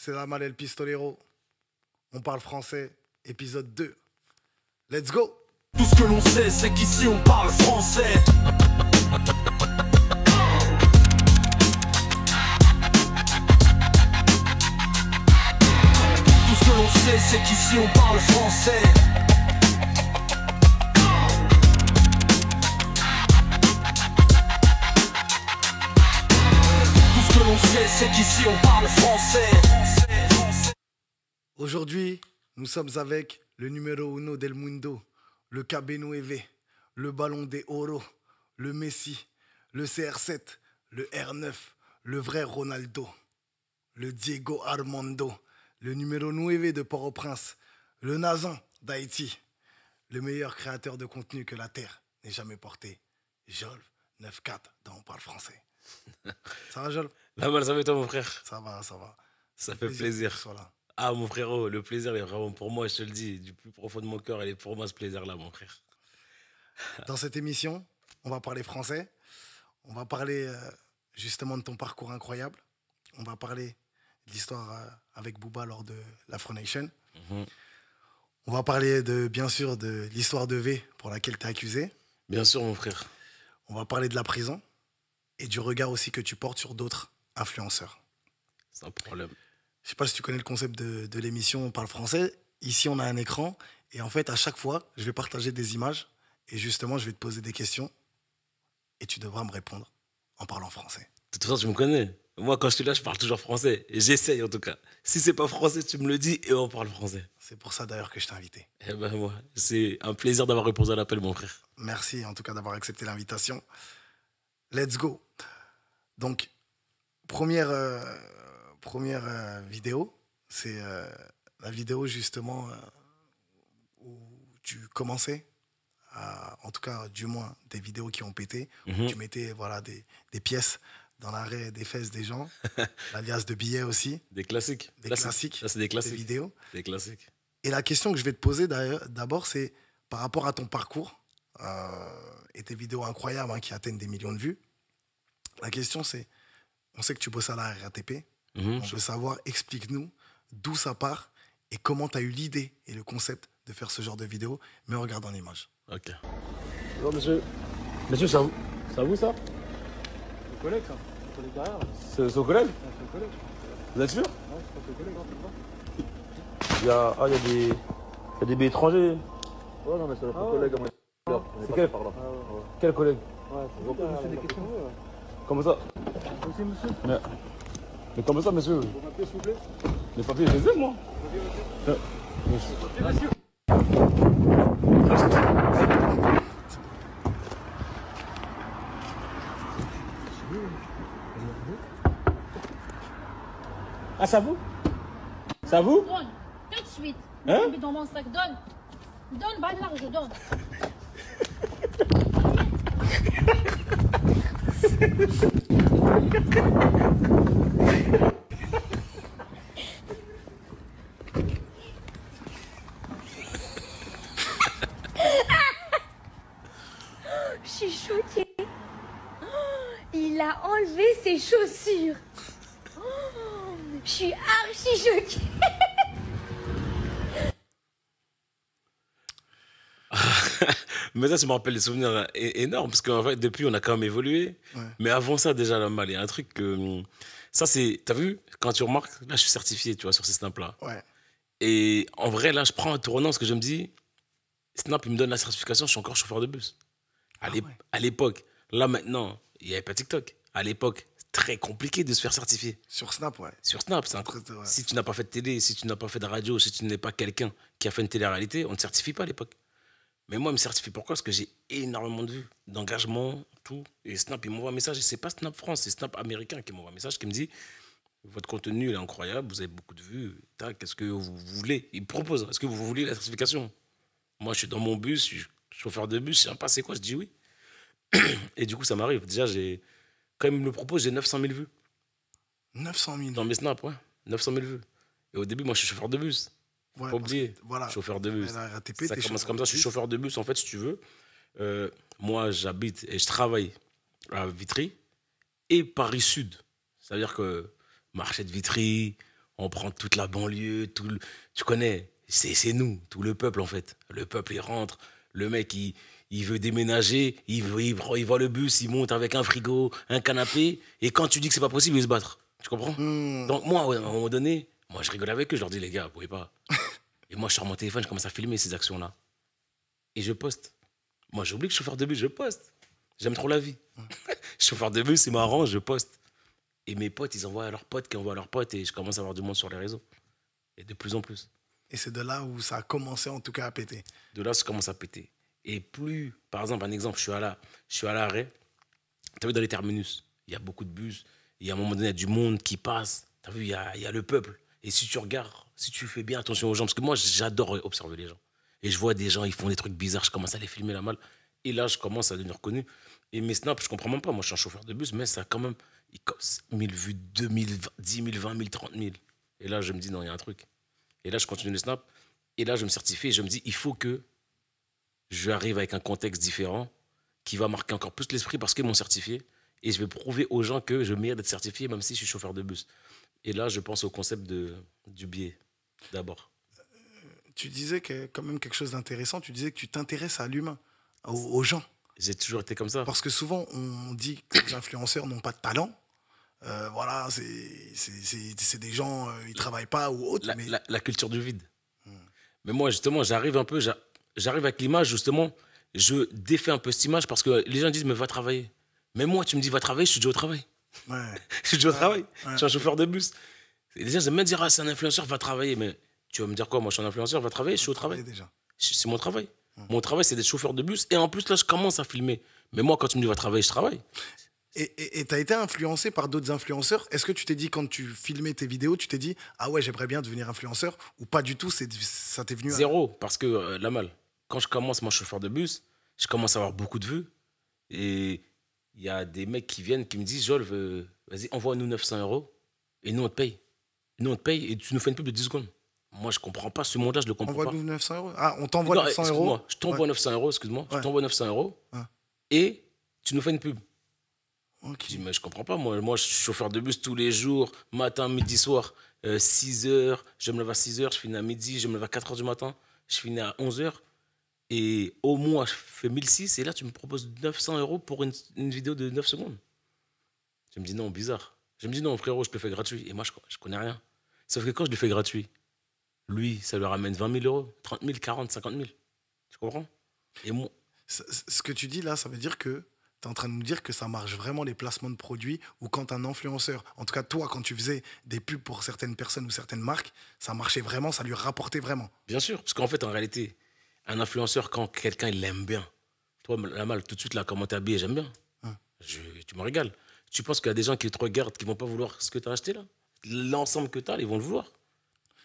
c'est Ramal El Pistolero. On parle français, épisode 2. Let's go! Tout ce que l'on sait, c'est qu'ici on parle français. Tout ce que l'on sait, c'est qu'ici on parle français. Tout ce que l'on sait, c'est qu'ici on parle français. Aujourd'hui, nous sommes avec le numéro uno del mundo, le KB9, le ballon des Oro, le Messi, le CR7, le R9, le vrai Ronaldo, le Diego Armando, le numéro 9 de Port-au-Prince, le Nazan d'Haïti, le meilleur créateur de contenu que la Terre n'ait jamais porté, Jolv 94 dans On parle français. Ça va, Jolv? La mal, ça va et toi, mon frère? Ça va, ça va. Ça fait plaisir. que tu sois là. Ah, mon frérot, le plaisir est vraiment pour moi, je te le dis, du plus profond de mon cœur, il est pour moi ce plaisir-là, mon frère. Dans cette émission, on va parler français. On va parler justement de ton parcours incroyable. On va parler de l'histoire avec Booba lors de l'Afro Nation. On va parler bien sûr de l'histoire de V pour laquelle tu es accusé. Bien sûr, mon frère. On va parler de la prison et du regard aussi que tu portes sur d'autres influenceurs. Sans problème. Je ne sais pas si tu connais le concept de l'émission On parle français. Ici, on a un écran et en fait, à chaque fois, je vais partager des images et justement, je vais te poser des questions et tu devras me répondre en parlant français. De toute façon, tu me connais. Moi, quand je suis là, je parle toujours français. Et j'essaye, en tout cas. Si c'est pas français, tu me le dis et on parle français. C'est pour ça d'ailleurs que je t'ai invité. Eh ben, moi, c'est un plaisir d'avoir répondu à l'appel, mon frère. Merci en tout cas d'avoir accepté l'invitation. Let's go. Donc, première vidéo, c'est la vidéo justement où tu commençais, en tout cas du moins des vidéos qui ont pété, où tu mettais voilà, des pièces dans l'arrêt des fesses des gens, l'alias de billets aussi. Des classiques. Des Là, classiques. Là, c'est des classiques. Des vidéos. Des classiques. Et la question que je vais te poser d'abord, c'est par rapport à ton parcours et tes vidéos incroyables hein, qui atteignent des millions de vues. La question, c'est, on sait que tu bosses à la RATP. On veut savoir, explique-nous d'où ça part et comment tu as eu l'idée et le concept de faire ce genre de vidéo, mais en regardant l'image. Ok. Bonjour monsieur. Monsieur, c'est à vous. C'est à vous ça? C'est le collègue ça. Le collègue derrière là. C'est son collègue? Ouais, c'est le collègue. Vous êtes sûr? Ouais, je crois que c'est le collègue, hein, c'est Il y a des billets étrangers. pas. Ouais, non, mais c'est notre collègue à moi. C'est quel? par là. Quel collègue? Ouais, c'est vous poser des questions. Comment ça? Aussi, monsieur. Mais comment ça, monsieur? Vous m'appelez, s'il vous plaît. Les papiers, je les ai, moi. Monsieur. Ah, c'est à vous? C'est à vous? Donne, tout de suite. Hein? Mets dans mon sac, donne. Donne, bah là, je donne. Je suis choquée. Oh, il a enlevé ses chaussures. Oh, je suis archi choquée. Mais ça me rappelle des souvenirs énormes, parce qu'en fait, depuis, on a quand même évolué. Ouais. Mais avant ça, déjà, là, mal, il y a un truc que... Ça, c'est... T'as vu? Quand tu remarques, là, je suis certifié, tu vois, sur ces snaps-là. Ouais. Et en vrai, là, je prends un tournant, parce que je me dis, Snap, il me donne la certification, je suis encore chauffeur de bus. À l'époque, là, maintenant, il n'y avait pas TikTok. À l'époque, très compliqué de se faire certifier. Sur Snap, ouais. Sur Snap, Ouais. si tu n'as pas fait de télé, si tu n'as pas fait de radio, si tu n'es pas quelqu'un qui a fait une télé-réalité, on ne te certifie pas à l'époque. Mais moi, il me certifie pourquoi? Parce que j'ai énormément de vues, d'engagement, tout. Et Snap, il m'envoie un message. Et c'est pas Snap France, c'est Snap américain qui m'envoie un message qui me dit votre contenu il est incroyable, vous avez beaucoup de vues. Qu'est-ce que vous voulez? Il me propose est-ce que vous voulez la certification? Moi, je suis dans mon bus, je suis chauffeur de bus, je sais pas c'est quoi, je dis oui. Et du coup, ça m'arrive. Déjà, quand il me le propose, j'ai 900 000 vues. 900 000. Dans mes snaps, ouais. 900 000 vues. Et au début, moi, je suis chauffeur de bus. Ouais, Faut oublier. parce que, voilà. Chauffeur de bus. La RATP, Ça t'es commence chauffeur comme de ça. Je suis bus. chauffeur de bus, en fait, si tu veux. Moi, j'habite et je travaille à Vitry et Paris Sud. C'est-à-dire que marché de Vitry, On prend toute la banlieue, tu connais, c'est nous, tout le peuple en fait. Le peuple, il rentre, le mec, il veut déménager, il voit le bus, il monte avec un frigo, un canapé, et quand tu dis que c'est pas possible, il se battre. Tu comprends? Donc moi, ouais, à un moment donné, moi je rigole avec eux, je leur dis les gars, vous pouvez pas. Et moi je sors mon téléphone, je commence à filmer ces actions-là. Et je poste. Moi j'oublie que je suis chauffeur de bus, je poste. J'aime trop la vie. Chauffeur de bus, c'est marrant, je poste. Et mes potes, ils envoient à leurs potes qui envoient à leurs potes, et je commence à avoir du monde sur les réseaux. Et de plus en plus. Et c'est de là où ça a commencé en tout cas à péter. De là, ça commence à péter. Et plus, par exemple, un exemple, je suis à l'arrêt. Tu as vu, dans les terminus, il y a beaucoup de bus. Il y a un moment donné, il y a du monde qui passe. Tu as vu, il y a le peuple. Et si tu regardes, si tu fais bien attention aux gens, parce que moi, j'adore observer les gens. Et je vois des gens, ils font des trucs bizarres, je commence à les filmer la malle. Et là, je commence à devenir connu. Et mes snaps, je comprends même pas. Moi, je suis un chauffeur de bus, mais ça a quand même 1000 vues, 2000, 10 000, 20 000, 30 000. Et là, je me dis, non, il y a un truc. Et là, je continue les snaps. Et là, je me certifie et je me dis, il faut que je arrive avec un contexte différent qui va marquer encore plus l'esprit parce qu'ils m'ont certifié. Et je vais prouver aux gens que je mérite d'être certifié, même si je suis chauffeur de bus. Et là, je pense au concept du biais, d'abord. Tu disais que, quand même quelque chose d'intéressant, tu disais que tu t'intéresses à l'humain, aux gens. J'ai toujours été comme ça. Parce que souvent, on dit que les influenceurs n'ont pas de talent. Voilà, c'est des gens, ils ne travaillent pas ou autre. Mais... La culture du vide. Mais moi, justement, j'arrive avec l'image, justement, je défais un peu cette image parce que les gens disent, mais va travailler. Mais moi, tu me dis, va travailler, je suis déjà au travail. Ouais. Je suis déjà au travail. Ouais. Je suis un chauffeur de bus. Et les gens aiment bien dire, ah, c'est un influenceur, va travailler. Mais tu vas me dire quoi? Moi, je suis un influenceur, va travailler, je suis au travail. Déjà. C'est mon travail. Mon travail, c'est d'être chauffeur de bus. Et en plus, là, je commence à filmer. Mais moi, quand tu me dis, va travailler, je travaille. Et tu as été influencé par d'autres influenceurs. Est-ce que tu t'es dit, quand tu filmais tes vidéos, tu t'es dit, ah ouais, j'aimerais bien devenir influenceur? Ou pas du tout, ça t'est venu à... Zéro, parce que la malle. Quand je commence, moi, chauffeur de bus, je commence à avoir beaucoup de vues. Et il y a des mecs qui viennent, qui me disent, Joel, vas-y, envoie-nous 900 € et nous, on te paye. Nous, on te paye et tu nous fais une pub de 10 secondes. Moi, je comprends pas ce monde-là, je le comprends pas. Envoie-nous 900 €. Ah, on t'envoie Non, 900 €. excuse-moi, je t'envoie 900 €, excuse-moi. Je t'envoie 900 € et tu nous fais une pub. Ok. Je dis, mais je comprends pas, moi, je suis chauffeur de bus tous les jours, matin, midi, soir, 6 heures, je me lève à 6 heures, je finis à midi, je me lève à 4 heures du matin, je finis à 11 heures, et au mois, je fais 1006, et là, tu me proposes 900 € pour une vidéo de 9 secondes. Je me dis, non, bizarre. Je me dis, non, frérot, je te le fais gratuit, et moi, je connais rien. Sauf que quand je le fais gratuit, lui, ça lui ramène 20 000 €, 30 000, 40, 50 000. Tu comprends? Et moi... Ce que tu dis là, ça veut dire que tu es en train de nous dire que ça marche vraiment les placements de produits, ou quand un influenceur, en tout cas toi, quand tu faisais des pubs pour certaines personnes ou certaines marques, ça marchait vraiment, ça lui rapportait vraiment. Bien sûr, parce qu'en fait, en réalité, un influenceur, quand quelqu'un il l'aime bien, toi, la malle, tout de suite, là, comment t'es habillé, j'aime bien. Tu me régales. Tu penses qu'il y a des gens qui te regardent, qui vont pas vouloir ce que tu as acheté là? L'ensemble que tu as, ils vont le vouloir.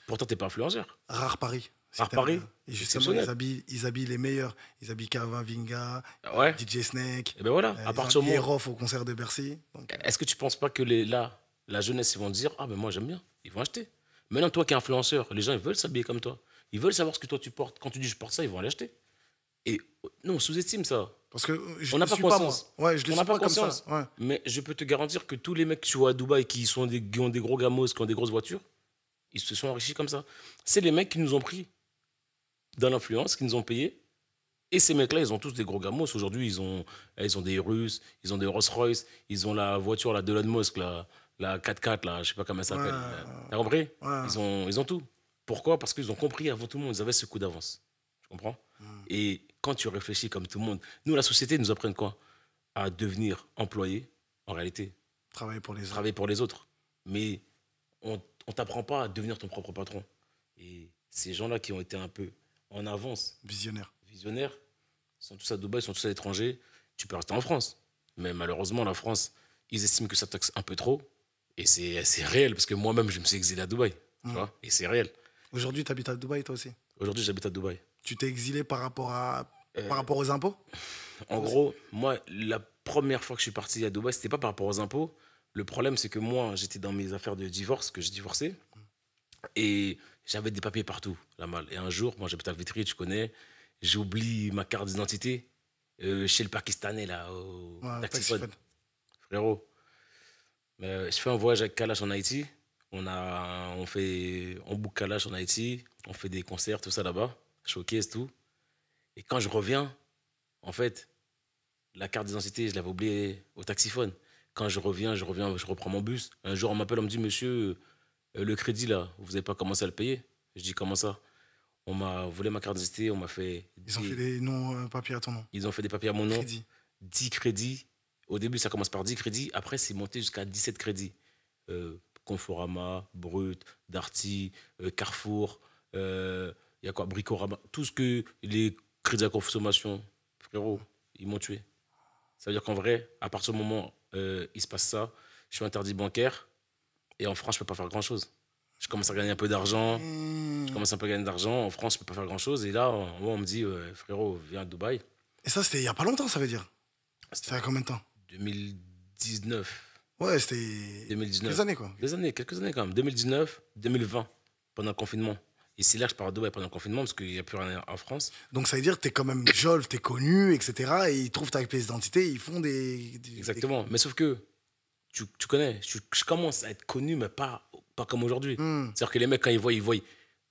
Pourtant, tu n'es pas influenceur. Rare Paris. Rare Paris. Et justement, ils habillent les meilleurs. Ils habillent Kavavinga, Ouais. DJ Snake. Et ben voilà, à partir du moment. Rof au concert de Bercy. Donc, Est-ce que tu penses pas que la jeunesse, ils vont te dire, ah ben moi j'aime bien, ils vont acheter. Maintenant, toi qui es influenceur, les gens ils veulent s'habiller comme toi. Ils veulent savoir ce que toi tu portes. Quand tu dis je porte ça, ils vont aller acheter. Et non, on sous-estime ça. parce que je On n'a ne pas suis pas moi. conscience. Ouais, je ne On suis n'a pas pas comme ça. conscience. Ouais. Mais je peux te garantir que tous les mecs que tu vois à Dubaï qui ont des gros gamos, qui ont des grosses voitures, ils se sont enrichis comme ça. C'est les mecs qui nous ont pris dans l'influence, qui nous ont payés. Et ces mecs-là, ils ont tous des gros gamos. Aujourd'hui, ils ont des Russes, ils ont des Rolls-Royce, ils ont la voiture là, d'Elon Musk, la 4x4, là, je sais pas comment elle s'appelle. T'as compris? Ils ont tout. Pourquoi? Parce qu'ils ont compris avant tout le monde, ils avaient ce coup d'avance. Tu comprends? Et quand tu réfléchis comme tout le monde, nous, la société nous apprend quoi? À devenir employé, en réalité. Travailler pour les autres. Travailler pour les autres. Mais on t'apprend pas à devenir ton propre patron. Et ces gens-là qui ont été un peu en avance, Visionnaire. visionnaires, ils sont tous à Dubaï, ils sont tous à l'étranger. Tu peux rester en France. Mais malheureusement, la France, ils estiment que ça taxe un peu trop. Et c'est réel, parce que moi-même, je me suis exilé à Dubaï. Tu vois? Et c'est réel. Aujourd'hui, tu habites à Dubaï, toi aussi? Aujourd'hui, j'habite à Dubaï. Tu t'es exilé par rapport aux impôts? En gros, moi, la première fois que je suis parti à Dubaï, c'était pas par rapport aux impôts. Le problème, c'est que moi, j'étais dans mes affaires de divorce, que j'ai divorcé. Et j'avais des papiers partout, la malle. Et un jour, moi, j'habite à Vitry, tu connais, j'oublie ma carte d'identité chez le Pakistanais, là, au Taxifone. Frérot, je fais un voyage avec Kalash en Haïti. On book Kalash en Haïti, on fait des concerts, tout ça là-bas, showcase, tout. Et quand je reviens, en fait, la carte d'identité, je l'avais oubliée au taxiphone. Quand je reviens, je reprends mon bus. Un jour, on m'appelle, on me dit, monsieur, le crédit là, vous n'avez pas commencé à le payer? Je dis, comment ça? On m'a volé ma carte d'identité, on m'a fait. Ils ont fait des noms papiers à ton nom. Ils ont fait des papiers à mon nom. Crédit. 10 crédits. Au début, ça commence par 10 crédits. Après, c'est monté jusqu'à 17 crédits. Conforama, Brut, Darty, Carrefour, il y a quoi, Bricorama, tout ce que les crédits à consommation, frérot, ils m'ont tué. Ça veut dire qu'en vrai, à partir du moment où il se passe ça, je suis interdit bancaire et en France, je ne peux pas faire grand-chose. Je commence à gagner un peu d'argent. Je commence un peu à gagner d'argent. En France, je ne peux pas faire grand-chose. Et là, on me dit, frérot, viens à Dubaï. Et ça, c'était il n'y a pas longtemps, ça veut dire? C'était il y a combien de temps? 2019. Ouais, c'était 2019. des années, quoi. Quelques années quand même. 2019, 2020, pendant le confinement. Et c'est là que je pars à Dubaï pendant le confinement, parce qu'il n'y a plus rien en France. Donc ça veut dire que t'es quand même jolve, t'es connu, etc. Et ils trouvent ta pièce d'identité, ils font des Exactement. Mais sauf que, tu connais, je commence à être connu, mais pas comme aujourd'hui. C'est-à-dire que les mecs, quand ils voient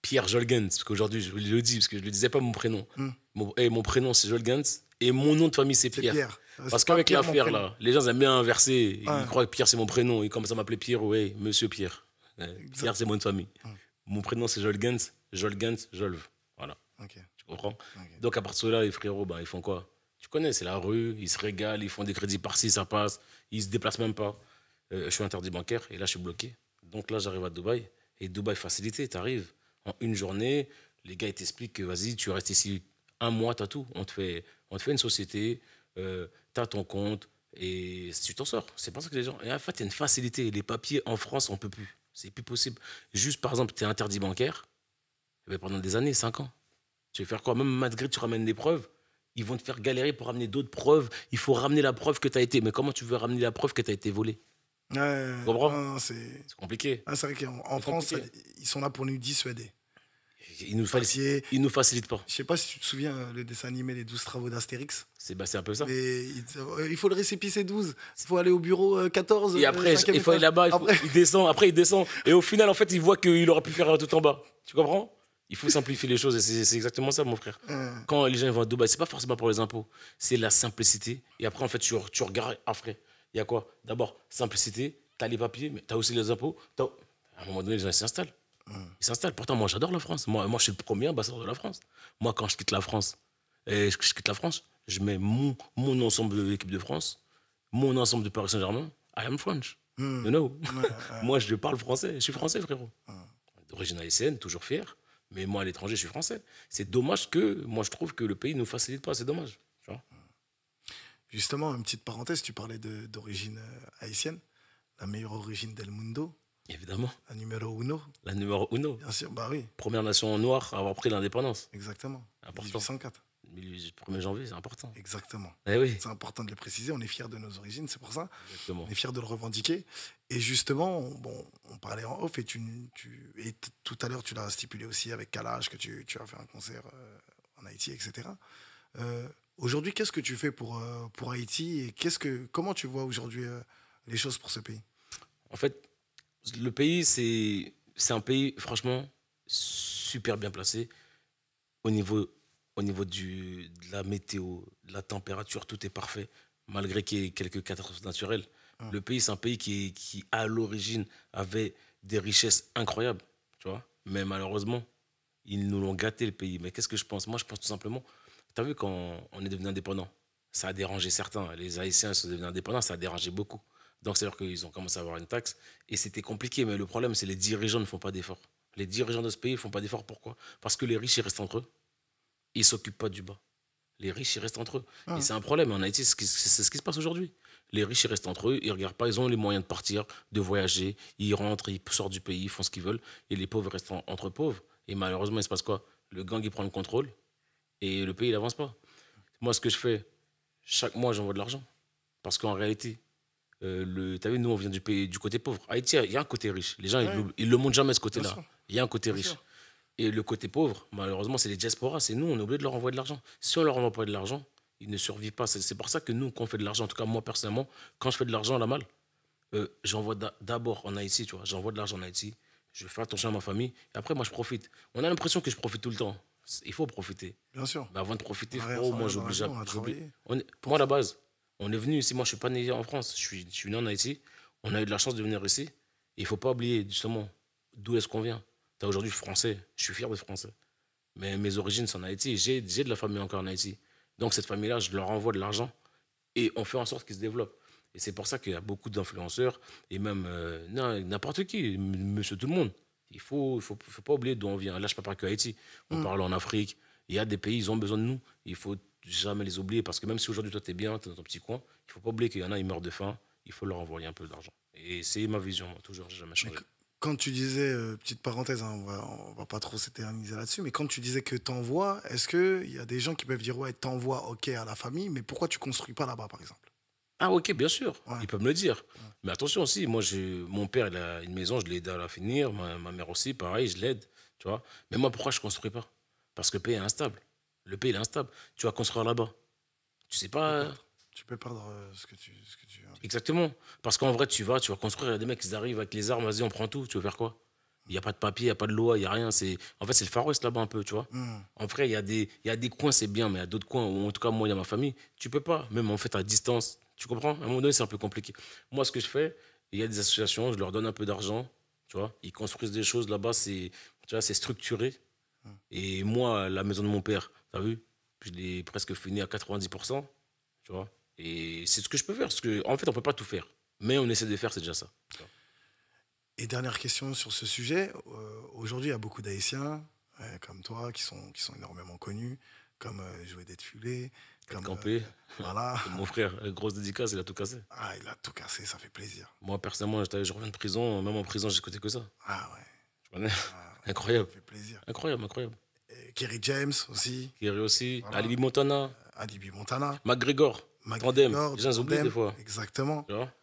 Pierre Jolgens, parce qu'aujourd'hui, je le dis, parce que je ne le disais pas mon prénom. Mon prénom, c'est Jolgens, et mon nom de famille, c'est Pierre. Parce qu'avec l'affaire, là, les gens aiment bien inverser. Ils croient que Pierre, c'est mon prénom. Ils commencent à m'appeler Pierre, ouais, monsieur Pierre. Pierre, c'est mon nom de famille. Mon prénom, c'est Jolgens, Jolve. Voilà. Okay. Tu comprends? Okay. Donc, à partir de là, les frérots, ils font quoi? Tu connais, c'est la rue, ils se régalent, ils font des crédits par-ci, ça passe. Ils se déplacent même pas. Je suis interdit bancaire et là, je suis bloqué. Donc là, j'arrive à Dubaï. Et Dubaï, facilité, tu arrives en une journée. Les gars, ils t'expliquent que vas-y, tu restes ici un mois, t'as tout. On te fait une société, t'as ton compte et tu t'en sors. C'est pas ça que les gens. Et en fait, il y a une facilité. Les papiers en France, on peut plus. C'est plus possible. Juste, par exemple, tu es interdit bancaire. Pendant des années, 5 ans. Tu vas faire quoi? Même malgré que tu ramènes des preuves, ils vont te faire galérer pour ramener d'autres preuves. Il faut ramener la preuve que tu as été. Mais comment tu veux ramener la preuve que tu as été volé? Tu comprends? C'est compliqué. C'est vrai qu'en France, ils sont là pour nous dissuader. Ils nous facilitent pas. Je sais pas si tu te souviens le dessin animé Les 12 travaux d'Astérix. C'est un peu ça. Mais il faut le récépissé 12. Il faut aller au bureau 14. Et après, il faut aller là-bas. Il descend. Après, il descend. Et au final, en fait, il voit qu'il aurait pu faire tout en bas. Tu comprends? Il faut simplifier les choses. Et c'est exactement ça, mon frère. Quand les gens vont à Dubaï, c'est pas forcément pour les impôts. C'est la simplicité. Et après, en fait, tu regardes après. Il y a quoi? D'abord, simplicité. Tu as les papiers, mais tu as aussi les impôts. À un moment donné, les gens s'installent. Ils s'installent. Pourtant, moi, j'adore la France. Moi, je suis le premier ambassadeur de la France. Moi, quand je quitte la France, je mets mon ensemble de l'équipe de France, mon ensemble de Paris Saint-Germain. I am French. You know? Moi, je parle français. Je suis français, frérot. D'origine haïtienne, toujours fier. Mais moi, à l'étranger, je suis français. C'est dommage que, moi, je trouve que le pays ne nous facilite pas. C'est dommage. Tu vois? Justement, une petite parenthèse, tu parlais d'origine haïtienne. La meilleure origine del mundo. Évidemment. La numéro uno. La numéro uno. Bien sûr, bah oui. Première nation noire à avoir pris l'indépendance. Exactement. Important. 1804. 1er janvier, c'est important. Exactement. Eh oui. C'est important de le préciser. On est fiers de nos origines, c'est pour ça. Exactement. On est fiers de le revendiquer. Et justement, on parlait en off et tout à l'heure, tu l'as stipulé aussi avec Kalash que tu as fait un concert en Haïti, etc. Aujourd'hui, qu'est-ce que tu fais pour Haïti et comment tu vois aujourd'hui les choses pour ce pays? En fait, le pays, c'est un pays, franchement, super bien placé au niveau de la météo, de la température, tout est parfait, malgré qu'il y ait quelques catastrophes naturelles. Le pays, c'est un pays qui, à l'origine, avait des richesses incroyables, tu vois. Mais malheureusement, ils nous l'ont gâté, le pays. Mais qu'est-ce que je pense? Moi, je pense tout simplement, tu as vu, quand on est devenu indépendant, ça a dérangé certains. Les Haïtiens sont devenus indépendants, ça a dérangé beaucoup. Donc, c'est-à-dire qu'ils ont commencé à avoir une taxe. Et c'était compliqué. Mais le problème, c'est que les dirigeants ne font pas d'efforts. Les dirigeants de ce pays ne font pas d'efforts. Pourquoi? Parce que les riches, ils restent entre eux. Ils ne s'occupent pas du bas. Les riches, ils restent entre eux. Et c'est un problème. En Haïti, c'est ce qui se passe aujourd'hui. Les riches, ils restent entre eux. Ils ne regardent pas. Ils ont les moyens de partir, de voyager. Ils rentrent, ils sortent du pays, ils font ce qu'ils veulent. Et les pauvres restent entre pauvres. Et malheureusement, il se passe quoi? Le gang, il prend le contrôle. Et le pays, il n'avance pas. Moi, ce que je fais, chaque mois, j'envoie de l'argent. Parce qu'en réalité, t'as vu, nous, on vient du côté pauvre. Haïti, il y a un côté riche. Les gens, ils le montrent jamais, ce côté-là. Il y a un côté riche. Et le côté pauvre, malheureusement, c'est les diasporas. C'est nous, on est obligé de leur envoyer de l'argent. Si on leur envoie pas de l'argent, ils ne survivent pas. C'est pour ça que nous, quand on fait de l'argent, en tout cas, moi, personnellement, quand je fais de l'argent, la malle, j'envoie d'abord en Haïti, tu vois. J'envoie de l'argent en Haïti. Je fais attention à ma famille. Et après, moi, je profite. On a l'impression que je profite tout le temps. Il faut profiter. Bien sûr. Mais avant de profiter, On a rien frérot, sans moi, rien dans la j'oblige. vie, on a travaillé. Moi, à la base, on est venu ici. Moi, je suis pas né en France. Je suis né en Haïti. On a eu de la chance de venir ici. Et il faut pas oublier, justement, d'où est-ce qu'on vient. Aujourd'hui, je suis français. Je suis fier d'être français. Mais mes origines, c'est en Haïti. J'ai de la famille encore en Haïti. Donc, cette famille-là, je leur envoie de l'argent. Et on fait en sorte qu'ils se développent. Et c'est pour ça qu'il y a beaucoup d'influenceurs. Et même n'importe qui, monsieur tout le monde. Il faut pas oublier d'où on vient. Là, je ne parle pas que Haïti. On parle en Afrique. Il y a des pays, ils ont besoin de nous. Il faut jamais les oublier. Parce que même si aujourd'hui, toi, tu es bien, tu es dans ton petit coin, il ne faut pas oublier qu'il y en a, ils meurent de faim. Il faut leur envoyer un peu d'argent. Et c'est ma vision, toujours, j'ai jamais changé. Quand tu disais, petite parenthèse, hein, on va pas trop s'éterniser là-dessus, mais quand tu disais que t'envoies, est-ce qu'il y a des gens qui peuvent dire, ouais, t'envoies, ok, à la famille, mais pourquoi tu construis pas là-bas, par exemple? Ah, ok, bien sûr. Ouais. Ils peuvent me le dire. Mais attention aussi, moi, mon père, il a une maison, je l'ai aidé à la finir. Ma mère aussi, pareil, je l'aide. Tu vois. Mais moi, pourquoi je ne construis pas? Parce que le pays est instable. Le pays est instable. Tu vas construire là-bas. Tu sais pas. Tu peux perdre ce que tu Exactement. Parce qu'en vrai, tu vas construire. Il y a des mecs qui arrivent avec les armes, vas-y, on prend tout. Tu veux faire quoi? Il n'y a pas de papier, il n'y a pas de loi, il n'y a rien. En fait, c'est le Far West là-bas un peu, tu vois. En vrai, il y a des coins, c'est bien, mais il y a d'autres coins où, en tout cas, moi, il y a ma famille. Tu peux pas, même en fait, à distance. Tu comprends? À un moment donné, c'est un peu compliqué. Moi, ce que je fais, il y a des associations, je leur donne un peu d'argent, tu vois. Ils construisent des choses là-bas, tu vois, c'est structuré. Et moi, la maison de mon père, tu as vu? Je l'ai presque fini à 90%, tu vois. Et c'est ce que je peux faire, parce qu'en fait, on ne peut pas tout faire. Mais on essaie de faire, c'est déjà ça. Et dernière question sur ce sujet. Aujourd'hui, il y a beaucoup d'Haïtiens comme toi qui sont énormément connus, comme Joey Detfulé, comme Campé. voilà. Mon frère, grosse dédicace, il a tout cassé. Ah, il a tout cassé, ça fait plaisir. Moi, personnellement, je reviens de prison, même en prison, j'écoutais que ça. Ah ouais. Tu connais? Ah, ouais. Incroyable. Ça fait plaisir. Incroyable, incroyable. Et Kerry James aussi. Kerry aussi, Voilà. Alibi Montana, Alibi Montana. McGregor, Tandem. McGregor, Les gens ils oublient Tandem, des fois. Exactement. Tu vois?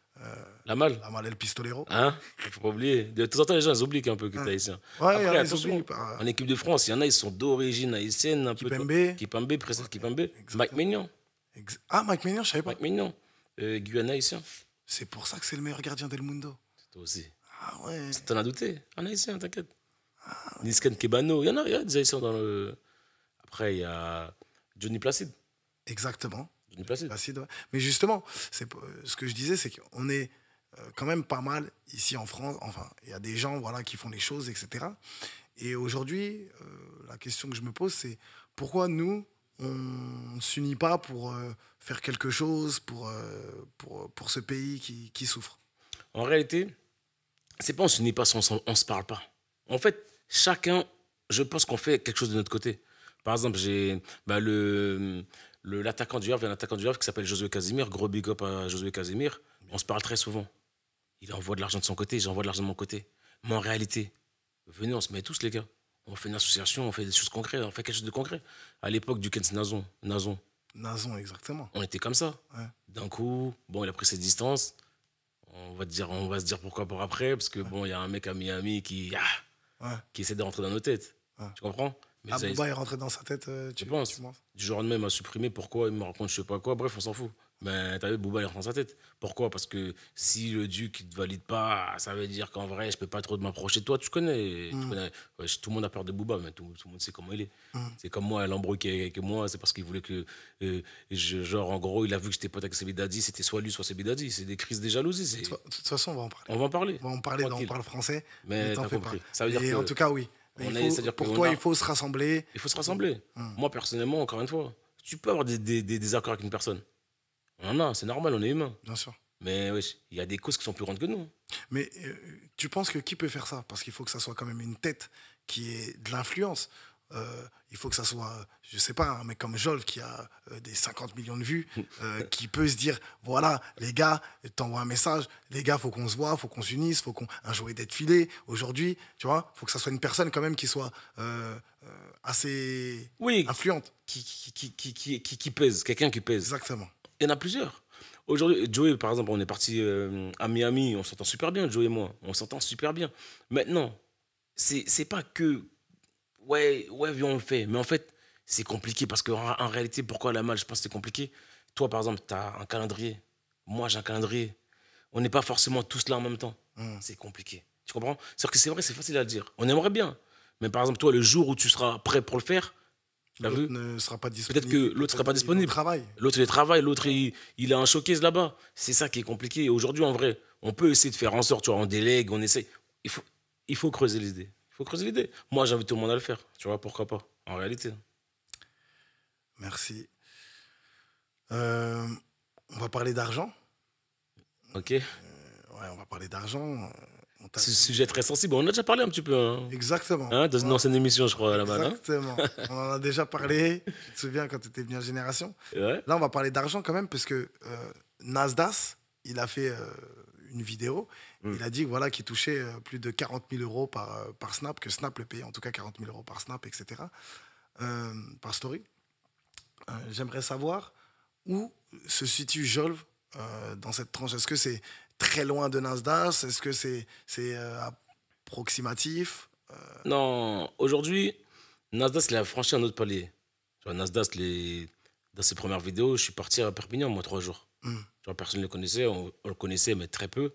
La malle. La Malel Pistolero. Hein? Il faut pas oublier. De temps en temps, les gens ils oublient un peu que t'es haïtien. Ouais, Après, ils attention, oublient pas. en équipe de France, il y en a, ils sont d'origine haïtienne. Un peu. Kipembe. Kipembe, Presset Kipembe. Exactement. Mike Maignan. Ah, Mike Maignan, je savais pas. Mike Maignan. Guyana haïtien. C'est pour ça que c'est le meilleur gardien del mundo. Toi aussi. Ah ouais. T'en as douté? Un haïtien, t'inquiète. Nisken Kebano. Il y a des haïtiens dans le. Après, il y a Johnny Placide. Exactement. Johnny Placide. Placide, ouais. Mais justement, ce que je disais, c'est qu'on est quand même pas mal ici en France. Enfin, il y a des gens voilà, qui font les choses, etc. Et aujourd'hui, la question que je me pose, c'est pourquoi nous, on ne s'unit pas pour faire quelque chose pour ce pays qui souffre? En réalité, c'est pas on se unit pas, on se parle pas. En fait, chacun, je pense qu'on fait quelque chose de notre côté. Par exemple, j'ai l'attaquant du Havre, il y a un attaquant du Havre qui s'appelle Josué Casimir. Gros big up à Josué Casimir. On se parle très souvent. Il envoie de l'argent de son côté, j'envoie de l'argent de mon côté. Mais en réalité, venez, on se met tous, les gars. On fait une association, on fait des choses concrètes, on fait quelque chose de concret. À l'époque du Kens Nazon, Nazon, exactement. on était comme ça. Ouais. D'un coup, bon, il a pris ses distances. On va se dire pourquoi pour après, parce que bon, il y a un mec à Miami qui essaie de rentrer dans nos têtes. Ouais. Tu comprends? Mais Ah, Booba est rentré dans sa tête, tu penses? Du jour au lendemain, il m'a supprimé. Pourquoi? Il me raconte je sais pas quoi. Bref, on s'en fout. Mais t'as vu, Booba, il rentre dans sa tête. Pourquoi? Parce que si le duc ne te valide pas, ça veut dire qu'en vrai, je peux pas trop m'approcher de toi. Tu connais. Ouais, tout le monde a peur de Booba, mais tout le monde sait comment il est. C'est comme moi, l'embrouille avec moi, c'est parce qu'il voulait que. Genre, en gros, il a vu que j'étais pote avec Sebidadi, c'était soit lui, soit Sebidadi. C'est des crises de jalousie. De toute façon, on va en parler. On va en parler. On va en parler, Tranquille. on parle français. Mais t'en t'as fais compris. pas. Ça veut dire Et que en tout cas, oui. Pour toi, il faut se rassembler. Il faut se rassembler. Moi, personnellement, encore une fois, tu peux avoir des désaccords avec une personne. On en a, c'est normal, on est humain. Bien sûr. Mais wesh, il y a des causes qui sont plus grandes que nous. Mais tu penses que qui peut faire ça? Parce qu'il faut que ça soit quand même une tête qui ait de l'influence. Il faut que ça soit, je sais pas, un mec comme Jolf qui a des 50 millions de vues, qui peut se dire, voilà, les gars, t'envoies un message, les gars, faut qu'on se voit, faut qu'on s'unisse, faut qu'on un jouet d'être filé. Aujourd'hui, tu vois, faut que ça soit une personne quand même qui soit assez influente. Qui pèse, quelqu'un qui pèse. Exactement. Il y en a plusieurs. Aujourd'hui, Joey, par exemple, on est parti à Miami, on s'entend super bien, Joey et moi. On s'entend super bien. Maintenant, c'est pas que, ouais, viens, on le fait. Mais en fait, c'est compliqué parce qu'en réalité, pourquoi la malle, je pense que c'est compliqué. Toi, par exemple, tu as un calendrier. Moi, j'ai un calendrier. on n'est pas forcément tous là en même temps. C'est compliqué. Tu comprends? C'est-à-dire que c'est vrai, c'est facile à le dire. On aimerait bien. Mais par exemple, toi, le jour où tu seras prêt pour le faire, L'autre ne sera pas disponible. peut-être que l'autre ne sera pas disponible. L'autre, il travaille, l'autre, il a un showcase là-bas. C'est ça qui est compliqué. Aujourd'hui, en vrai, on peut essayer de faire en sorte, tu vois, on délègue, on essaye. Il faut creuser l'idée. Il faut creuser l'idée. Moi, j'invite tout le monde à le faire. Tu vois, pourquoi pas, en réalité. Merci. On va parler d'argent. Ok. Ouais, on va parler d'argent. C'est un sujet très sensible. On en a déjà parlé un petit peu. Hein. Exactement. Hein, dans une ancienne émission, je crois, là-bas. Exactement. On en a déjà parlé. Tu te souviens quand tu étais venu à Génération. Ouais. Là, on va parler d'argent quand même, parce que Nasdas, il a fait une vidéo. Il a dit voilà, qu'il touchait plus de 40 000 euros par Snap, que Snap le payait en tout cas 40 000 euros par Snap, etc. Par story. J'aimerais savoir où se situe Jolv dans cette tranche. Est-ce que c'est très loin de Nasdas? Est-ce que c'est approximatif? Non, aujourd'hui, Nasdas, il a franchi un autre palier. Tu vois, Nasdas, dans ses premières vidéos, je suis parti à Perpignan, moi, 3 jours. Tu vois, personne ne le connaissait, on le connaissait, mais très peu.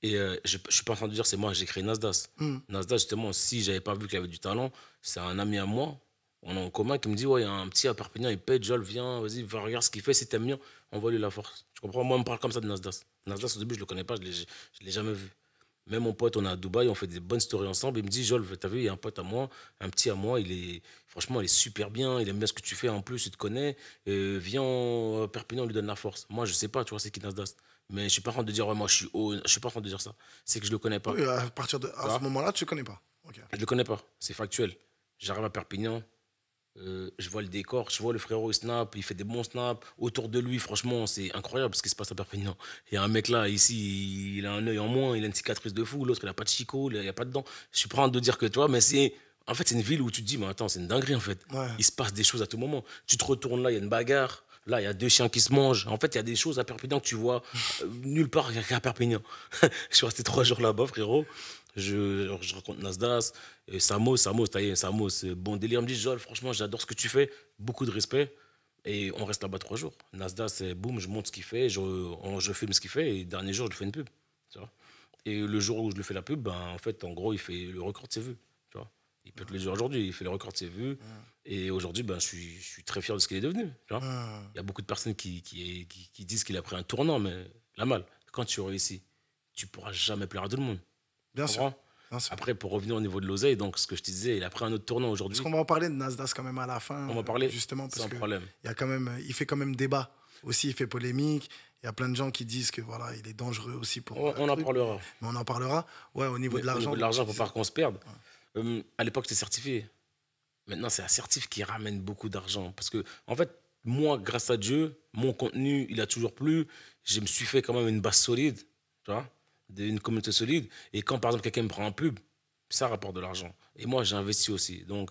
Et je ne suis pas en train de dire c'est moi j'ai créé Nasdas. Nasdas, justement, si je n'avais pas vu qu'il avait du talent, c'est un ami à moi, on est en commun, qui me dit ouais, il y a un petit à Perpignan, il paye, Jol, viens, vas-y, va, regarde ce qu'il fait, si t'aimes bien, envoie-lui la force. Tu comprends? Moi, on me parle comme ça de Nasdas. Nasdas, au début, je ne le connais pas, je ne l'ai jamais vu. Même mon pote, on est à Dubaï, on fait des bonnes stories ensemble. Il me dit, Jol, t'as vu, il y a un pote à moi, un petit à moi, franchement, il est super bien, il aime bien ce que tu fais en plus, il te connaît. Viens à Perpignan, on lui donne la force. Moi, je ne sais pas, tu vois, c'est qui Nasdas. Mais je ne suis pas en train de dire, ouais, moi, je suis haut. Je ne suis pas en train de dire ça. C'est que je ne le connais pas. Oui, à ce moment-là, tu ne le connais pas. Okay. Je ne le connais pas, c'est factuel. J'arrive à Perpignan, je vois le décor, je vois le frérot, il snap, il fait des bons snaps. Autour de lui, franchement, c'est incroyable ce qui se passe à Perpignan. Il y a un mec là, ici, il a un œil en moins, il a une cicatrice de fou. L'autre, il n'a pas de chicot, il n'y a pas de dents. Je suis pas en train de dire que, tu vois, mais en fait, c'est une ville où tu te dis, mais attends, c'est une dinguerie en fait. Ouais. Il se passe des choses à tout moment. Tu te retournes là, il y a une bagarre. Là, il y a 2 chiens qui se mangent. En fait, il y a des choses à Perpignan que tu vois nulle part qu'à Perpignan. Je suis resté 3 jours là-bas, frérot. Je raconte Nasdas, Samos, bon délire. Il me dit, Jol, franchement, j'adore ce que tu fais. Beaucoup de respect. Et on reste là-bas 3 jours. Nasdas, boum, je montre ce qu'il fait, je filme ce qu'il fait. Et le dernier jour, je lui fais une pub. Tu vois. Et le jour où je lui fais la pub, ben, en fait, en gros, il fait le record de ses vues. Tu vois. Il peut te le dire aujourd'hui, il fait le record de ses vues. Et aujourd'hui, ben, je suis très fier de ce qu'il est devenu. Tu vois. Il y a beaucoup de personnes qui disent qu'il a pris un tournant, mais la malle, quand tu réussis, tu ne pourras jamais plaire à tout le monde. Bien sûr. Après, pour revenir au niveau de l'oseille, donc ce que je te disais, il a pris un autre tournant aujourd'hui. Parce qu'on va en parler de Nasdas quand même à la fin. On va en parler, justement, parce sans que problème. Il fait quand même débat. Aussi, il fait polémique. Il y a plein de gens qui disent que voilà, il est dangereux aussi pour. On en parlera. Mais on en parlera. Ouais, au niveau de l'argent. Au niveau de l'argent, il ne faut pas qu'on se perde. À l'époque, c'était certifié. Maintenant, c'est la certif qui ramène beaucoup d'argent. Parce que, en fait, moi, grâce à Dieu, mon contenu, il a toujours plu. Je me suis fait quand même une base solide, tu vois, une communauté solide. Et quand, par exemple, quelqu'un me prend un pub, ça rapporte de l'argent. Et moi, j'ai investi aussi. Donc,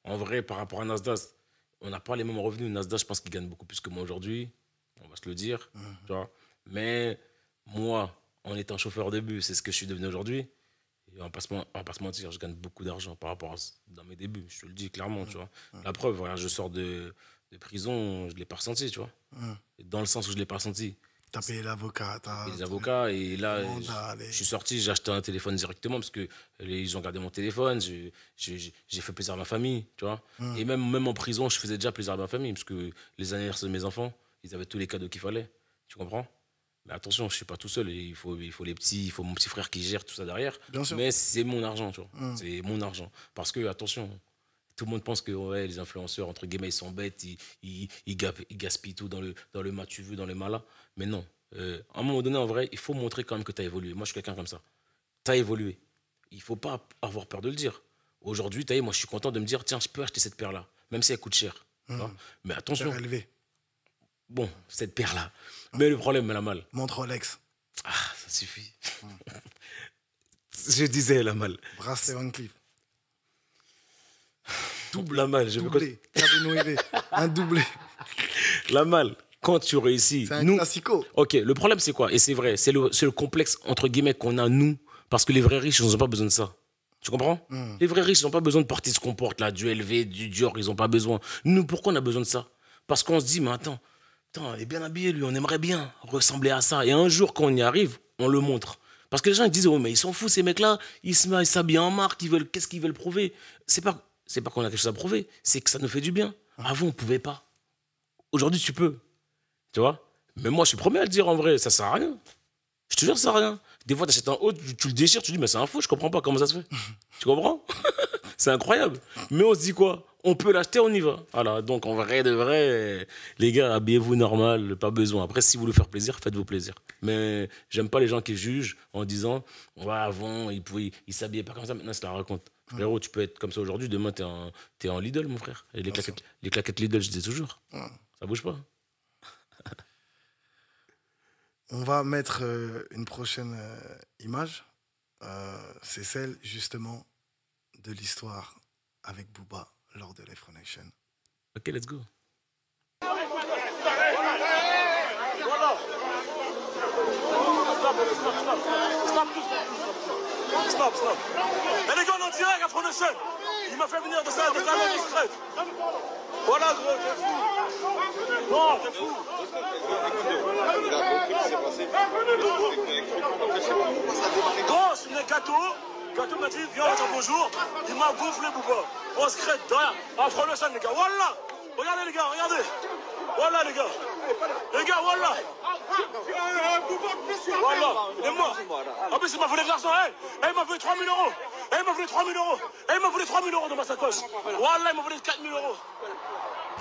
en vrai, par rapport à Nasdas, on n'a pas les mêmes revenus. Nasdas, je pense qu'il gagne beaucoup plus que moi aujourd'hui. On va se le dire. Tu vois. Mais moi, en étant chauffeur au début, c'est ce que je suis devenu aujourd'hui. Et on va pas se mentir, je gagne beaucoup d'argent par rapport à dans mes débuts. Je te le dis clairement, tu vois. La preuve, voilà, je sors de prison, je ne l'ai pas ressenti, tu vois. Dans le sens où je ne l'ai pas ressenti. Tu as payé l'avocat. Les avocats, et là, je suis sorti, j'ai acheté un téléphone directement parce qu'ils ont gardé mon téléphone, j'ai fait plaisir à ma famille, tu vois. Et même en prison, je faisais déjà plaisir à ma famille parce que les anniversaires de mes enfants, ils avaient tous les cadeaux qu'il fallait, tu comprends? Mais attention, je ne suis pas tout seul, il faut les petits, il faut mon petit frère qui gère tout ça derrière. Bien sûr. Mais c'est mon argent, tu vois. C'est mon argent. Parce que, attention, tout le monde pense que ouais, les influenceurs, entre guillemets, ils sont bêtes, ils gaspillent tout dans le tu veux, dans le malin. Mais non. À un moment donné, en vrai, il faut montrer quand même que tu as évolué. Moi, je suis quelqu'un comme ça. Tu as évolué. Il ne faut pas avoir peur de le dire. Aujourd'hui, moi, je suis content de me dire, tiens, je peux acheter cette paire-là, même si elle coûte cher. Mais attention. Bon, cette paire-là. Mais le problème, elle a mal. Montre Rolex. Ah, ça suffit. Je disais, elle a mal. Bracelet Van Cleef. La malle. Doublé. Un doublé. La malle. Quand tu réussis. C'est un classico. Ok, le problème, c'est quoi? Et c'est vrai, c'est le complexe, entre guillemets, qu'on a, nous. Parce que les vrais riches, ils n'ont pas besoin de ça. Tu comprends? Les vrais riches, ils n'ont pas besoin de porter ce qu'on porte, là, du LV, du Dior, ils n'ont pas besoin. Nous, pourquoi on a besoin de ça? Parce qu'on se dit, mais attends, il est bien habillé, lui, on aimerait bien ressembler à ça. Et un jour, quand on y arrive, on le montre. Parce que les gens ils disent, oh, mais ils s'en foutent, ces mecs-là, ils s'habillent en marque, qu'est-ce qu'ils veulent prouver? C'est pas qu'on a quelque chose à prouver, c'est que ça nous fait du bien. Avant, on pouvait pas. Aujourd'hui, tu peux. Tu vois? Mais moi, je suis premier à le dire en vrai, ça sert à rien. Je te jure, ça sert à rien. Des fois, tu achètes un haut, tu le déchires, tu dis, mais c'est un faux, je comprends pas comment ça se fait. Tu comprends? C'est incroyable. Mais on se dit quoi? On peut l'acheter, on y va. Voilà, donc en vrai de vrai, les gars, habillez-vous normal, pas besoin. Après, si vous voulez faire plaisir, faites-vous plaisir. Mais j'aime pas les gens qui jugent en disant, ouais, avant, ils s'habillaient pas comme ça, maintenant, ça la raconte. Frérot, tu peux être comme ça aujourd'hui, demain, t'es en Lidl, mon frère. Et les claquettes Lidl, je dis toujours. Ça bouge pas. On va mettre une prochaine image. C'est celle, justement, de l'histoire avec Booba lors de l'Afro Nation. Ok, let's go. Stop. Et les gars, on est en direct à Nation. Il m'a fait venir de ça, de calme, de secret. Voilà, gros, t'es fou. Non, t'es fou. Gros, je suis né gâteau. Gâteau m'a dit, viens, on va dire bonjour. Il m'a gonflé, Booba. On se crée de rien. Afro Nation, les gars. Voilà. Regardez, les gars, regardez. Voilà, les gars. Les gars, voilà. Voilà, il est mort. En plus, il m'a volé de l'argent. Il m'a volé 3 000 euros. Il m'a volé 3 000 euros. Il m'a volé 3 000 euros dans ma sacoche. Voilà, il m'a volé 4 000 euros.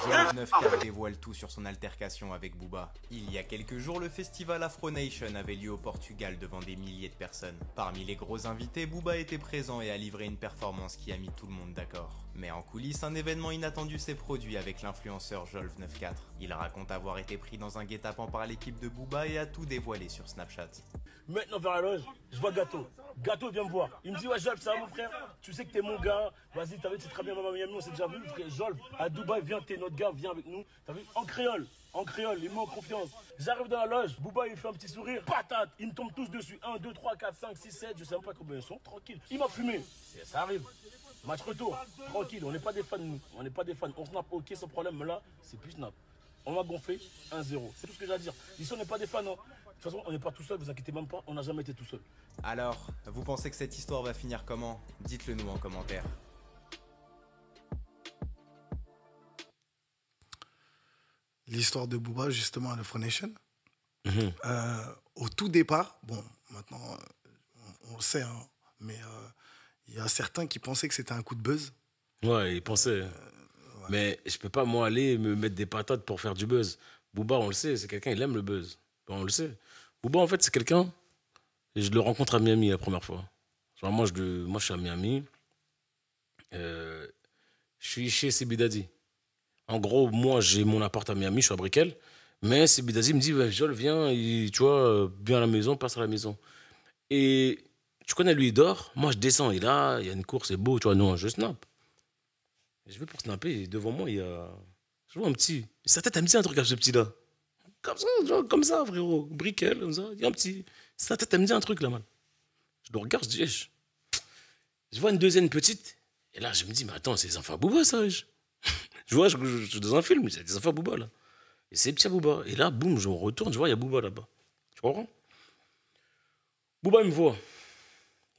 Jolv 9K dévoile tout sur son altercation avec Booba. Il y a quelques jours, le festival Afro Nation avait lieu au Portugal devant des milliers de personnes. Parmi les gros invités, Booba était présent et a livré une performance qui a mis tout le monde d'accord. Mais en coulisses, un événement inattendu s'est produit avec l'influenceur Jolv 94. Il raconte avoir été pris dans un guet-apens par l'équipe de Booba et a tout dévoilé sur Snapchat. Maintenant vers la loge, je vois Gâteau. Gâteau vient me voir. Il me dit, ouais, Jolv, ça va mon frère? Tu sais que t'es mon gars. Vas-y, t'as vu, c'est très bien, maman Miami, on s'est déjà vu. Frère Jolv, à Dubaï, viens, t'es notre gars, viens avec nous. T'as vu? En créole, il met en confiance. J'arrive dans la loge, Booba, il fait un petit sourire. Patate, ils me tombent tous dessus. 1, 2, 3, 4, 5, 6, 7, je sais même pas combien ils sont. Tranquille. Il m'a fumé. Ça arrive. Match retour. Tranquille, on n'est pas des fans, nous. On n'est pas des fans. On snap, ok, sans problème, mais là, c'est plus snap. On m'a gonflé 1-0. C'est tout ce que j'ai à dire. Ici, on n'est pas des fans. Hein. De toute façon, on n'est pas tout seul, vous inquiétez même pas, on n'a jamais été tout seul. Alors, vous pensez que cette histoire va finir comment? Dites-le nous en commentaire. L'histoire de Booba, justement, à l'Afro Nation. Au tout départ, bon, maintenant, on le sait, hein, mais il y a certains qui pensaient que c'était un coup de buzz. Ouais, ils pensaient. Ouais. Mais je peux pas, moi, aller me mettre des patates pour faire du buzz. Booba, on le sait, c'est quelqu'un, il aime le buzz. On le sait. Booba, en fait, c'est quelqu'un, je le rencontre à Miami la première fois. Genre, moi, je suis à Miami. Je suis chez Sebidadi. En gros, moi, j'ai mon appart à Miami, je suis à Brickell. Mais Sebidadi me dit, ouais, Jol, viens, tu vois, viens à la maison, passe à la maison. Et tu connais, lui, il dort. Moi, je descends, et là, il y a une course, c'est beau, tu vois, non, je snap. Et je vais pour snapper, et devant moi, il y a. Je vois un petit. Sa tête, elle me dit un truc à ce petit-là. Comme ça, frérot. Brickell, comme ça. Il y a un petit. Sa tête, elle me dit un truc, là, man. Je le regarde, je dis, je vois une deuxième petite. Et là, je me dis, mais attends, c'est les enfants à Booba, ça, je vois, je suis dans un film, c'est des enfants à Booba, là. Et c'est petit à Booba. Et là, boum, je me retourne, je vois, il y a Booba là-bas. Tu comprends? Booba, il me voit.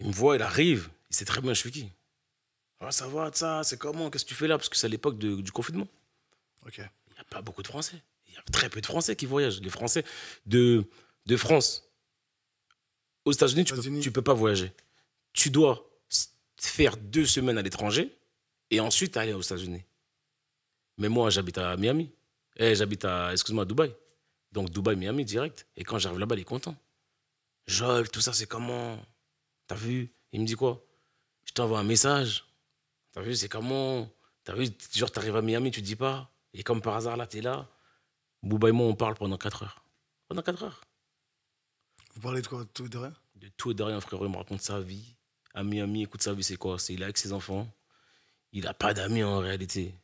Il me voit, il arrive. Il sait très bien, je suis qui. Ah, ça va, ça, c'est comment? Qu'est-ce que tu fais là? Parce que c'est à l'époque du confinement. Ok. Il n'y a pas beaucoup de Français. Il y a très peu de Français qui voyagent. Les Français de France aux États-Unis, tu peux pas voyager. Tu dois faire 2 semaines à l'étranger et ensuite aller aux États-Unis. Mais moi, j'habite à Miami. J'habite à Dubaï. Donc Dubaï, Miami, direct. Et quand j'arrive là-bas, il est content. Jol, tout ça, c'est comment? T'as vu? Il me dit quoi? Je t'envoie un message. T'as vu, c'est comment? T'as vu, genre, t'arrives à Miami, tu dis pas. Et comme par hasard, là, t'es là. Booba et moi, on parle pendant 4 heures. Pendant 4 heures. Vous parlez de quoi? De tout et de rien? De tout et de rien, frérot. Il me raconte sa vie. À Miami, écoute, sa vie, c'est quoi? Il est avec ses enfants. Il n'a pas d'amis en réalité.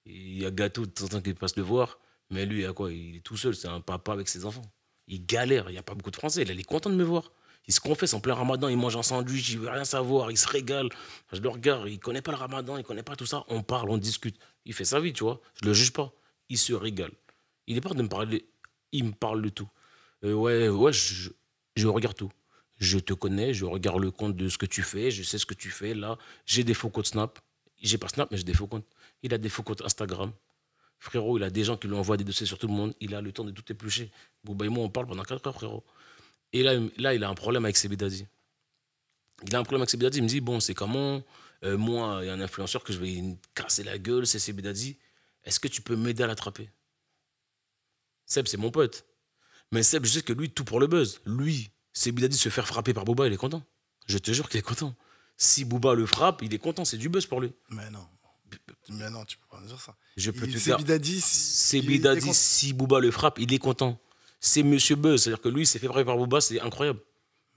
Il y a Gâteau de temps en temps qui passe le voir. Mais lui, il a quoi? Il est tout seul. C'est un papa avec ses enfants. Il galère. Il n'y a pas beaucoup de Français. Il est content de me voir. Il se confesse en plein ramadan. Il mange un sandwich. Il ne veut rien savoir. Il se régale. Je le regarde. Il ne connaît pas le ramadan. Il ne connaît pas tout ça. On parle, on discute. Il fait sa vie, tu vois. Je ne le juge pas. Il se régale. Il est pas de me parler. Il me parle de tout. Je regarde tout. Je te connais, je regarde le compte de ce que tu fais, je sais ce que tu fais là. J'ai des faux comptes Snap. J'ai pas Snap, mais j'ai des faux comptes. Il a des faux comptes Instagram. Frérot, il a des gens qui lui envoient des dossiers sur tout le monde. Il a le temps de tout éplucher. Bouba et moi, on parle pendant 4 heures, frérot. Et là, il a un problème avec Sebidadi. Il a un problème avec Sebidadi. Il me dit, bon, c'est comment moi, il y a un influenceur que je vais casser la gueule, c'est Sebidadi. Est-ce que tu peux m'aider à l'attraper? Seb, c'est mon pote. Mais Seb, je sais que lui, tout pour le buzz. Lui, Sebidadi se faire frapper par Bouba, il est content. Je te jure qu'il est content. Si Bouba le frappe, il est content, c'est du buzz pour lui. Mais non, tu peux pas me dire ça. Je peux te dire. Sebidadi, Si Bouba le frappe, il est content. C'est Monsieur Buzz, c'est-à-dire que lui, il s'est fait frapper par Bouba, c'est incroyable.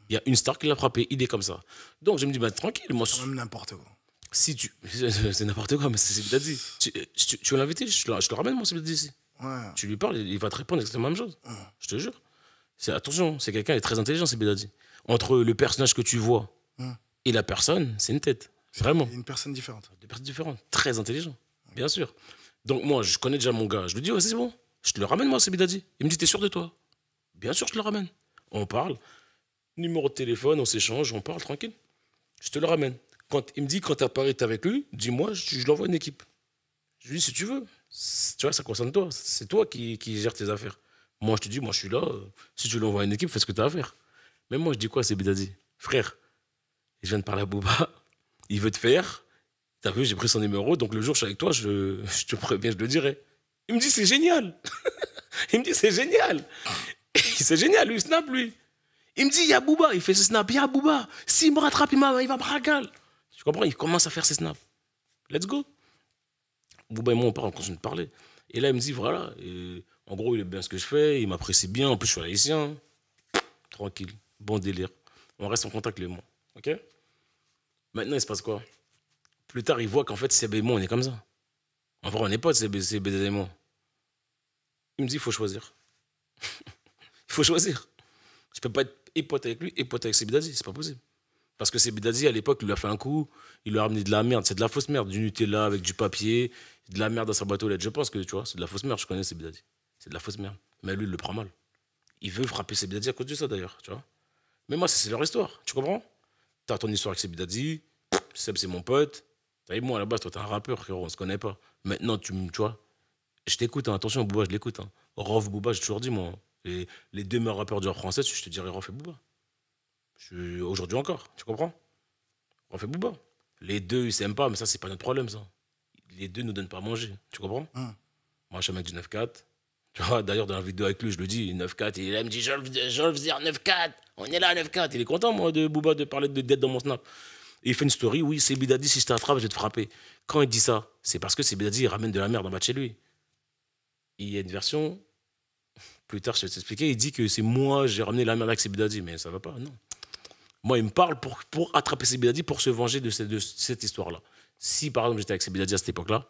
Il y a une star qui l'a frappé, il est comme ça. Donc je me dis, bah, tranquille, moi. C'est même n'importe quoi. Si tu. C'est n'importe quoi, mais c'est Sebidadi. Tu veux l'inviter, je te le ramène, moi, Sebidadi ici. Ouais. Tu lui parles, il va te répondre exactement la même chose. Je te jure. Attention, c'est quelqu'un qui est très intelligent, Sebidadi. Entre le personnage que tu vois et la personne, c'est une tête. Vraiment. Une personne différente. Deux personnes différentes. Très intelligent, bien sûr. Donc moi, je connais déjà mon gars. Je lui dis, ouais, c'est bon. Je te le ramène, moi, Sebidadi. Il me dit, t'es sûr de toi? Bien sûr, je te le ramène. On parle. Numéro de téléphone, on s'échange, on parle tranquille. Je te le ramène. Il me dit, quand t'apparais avec lui, dis-moi, je l'envoie une équipe. Je lui dis, si tu veux. Tu vois, ça concerne toi. C'est toi qui gères tes affaires. Moi, je te dis, moi, je suis là. Si tu l'envoies une équipe, fais ce que tu as à faire. Mais moi, je dis quoi, Sebidadi? Frère, je viens de parler à Bouba. Il veut te faire. T'as vu, j'ai pris son numéro. Donc, le jour où je suis avec toi, je te préviens, je le dirai. Il me dit, c'est génial. Il me dit, c'est génial. C'est génial, lui, Snap, lui. Il me dit, il y a Bouba. Il fait ce Snap. Il y a Bouba. S'il me rattrape, il va me ragal. Tu comprends? Il commence à faire ses snaps. Let's go. Bouba et moi, on continue de parler. Et là, il me dit, voilà. Et en gros, il aime bien ce que je fais. Il m'apprécie bien. En plus, je suis haïtien. Tranquille. Bon délire. On reste en contact, les mots. OK? Maintenant, il se passe quoi? Plus tard, il voit qu'en fait, Seb et moi, on est comme ça. En vrai, on n'est pas Seb et moi. Il me dit, il faut choisir. Il faut choisir. Je peux pas être et pote avec lui et pote avec Sebidadi. C'est pas possible. Parce que Sebidadi, à l'époque, il lui a fait un coup. Il lui a ramené de la merde. C'est de la fausse merde. Du Nutella avec du papier. De la merde dans sa boîte aux lettres. Je pense que, tu vois, c'est de la fausse merde. Je connais Sebidadi. C'est de la fausse merde. Mais lui, il le prend mal. Il veut frapper Sebidadi à cause de ça, d'ailleurs. Tu vois. Mais moi, c'est leur histoire. Tu comprends? T'as ton histoire avec Sebidadi. Seb, c'est mon pote. T'as vu, moi, à la base, toi, t'es un rappeur, frérot. On se connaît pas. Maintenant, tu vois. Je t'écoute. Hein. Attention, Bouba, je l'écoute. Hein. Rof, Bouba, j'ai toujours dit, moi. Les deux meilleurs rappeurs du rap français, je te dirais Rof et Bouba. Aujourd'hui encore, tu comprends? Rof et Bouba. Les deux, ils s'aiment pas, mais ça, c'est pas notre problème, ça. Les deux nous donnent pas à manger, tu comprends? Moi, je suis un mec du 9-4. Tu vois, d'ailleurs, dans la vidéo avec lui, je le dis, 9-4. Il me dit, je le veux dire 9-4. On est là, 9-4. Il est content, moi, de Bouba, de parler de dette dans mon snap. Et il fait une story, oui, Sebidadi, si je t'attrape, je vais te frapper. Quand il dit ça, c'est parce que Sebidadi, il ramène de la merde en bas de chez lui. Il y a une version. Plus tard, je vais t'expliquer, il dit que c'est moi, j'ai ramené la merde avec Sebidadi, mais ça va pas, non. Moi, il me parle pour attraper Sebidadi, pour se venger de cette histoire-là. Si, par exemple, j'étais avec Sebidadi à cette époque-là,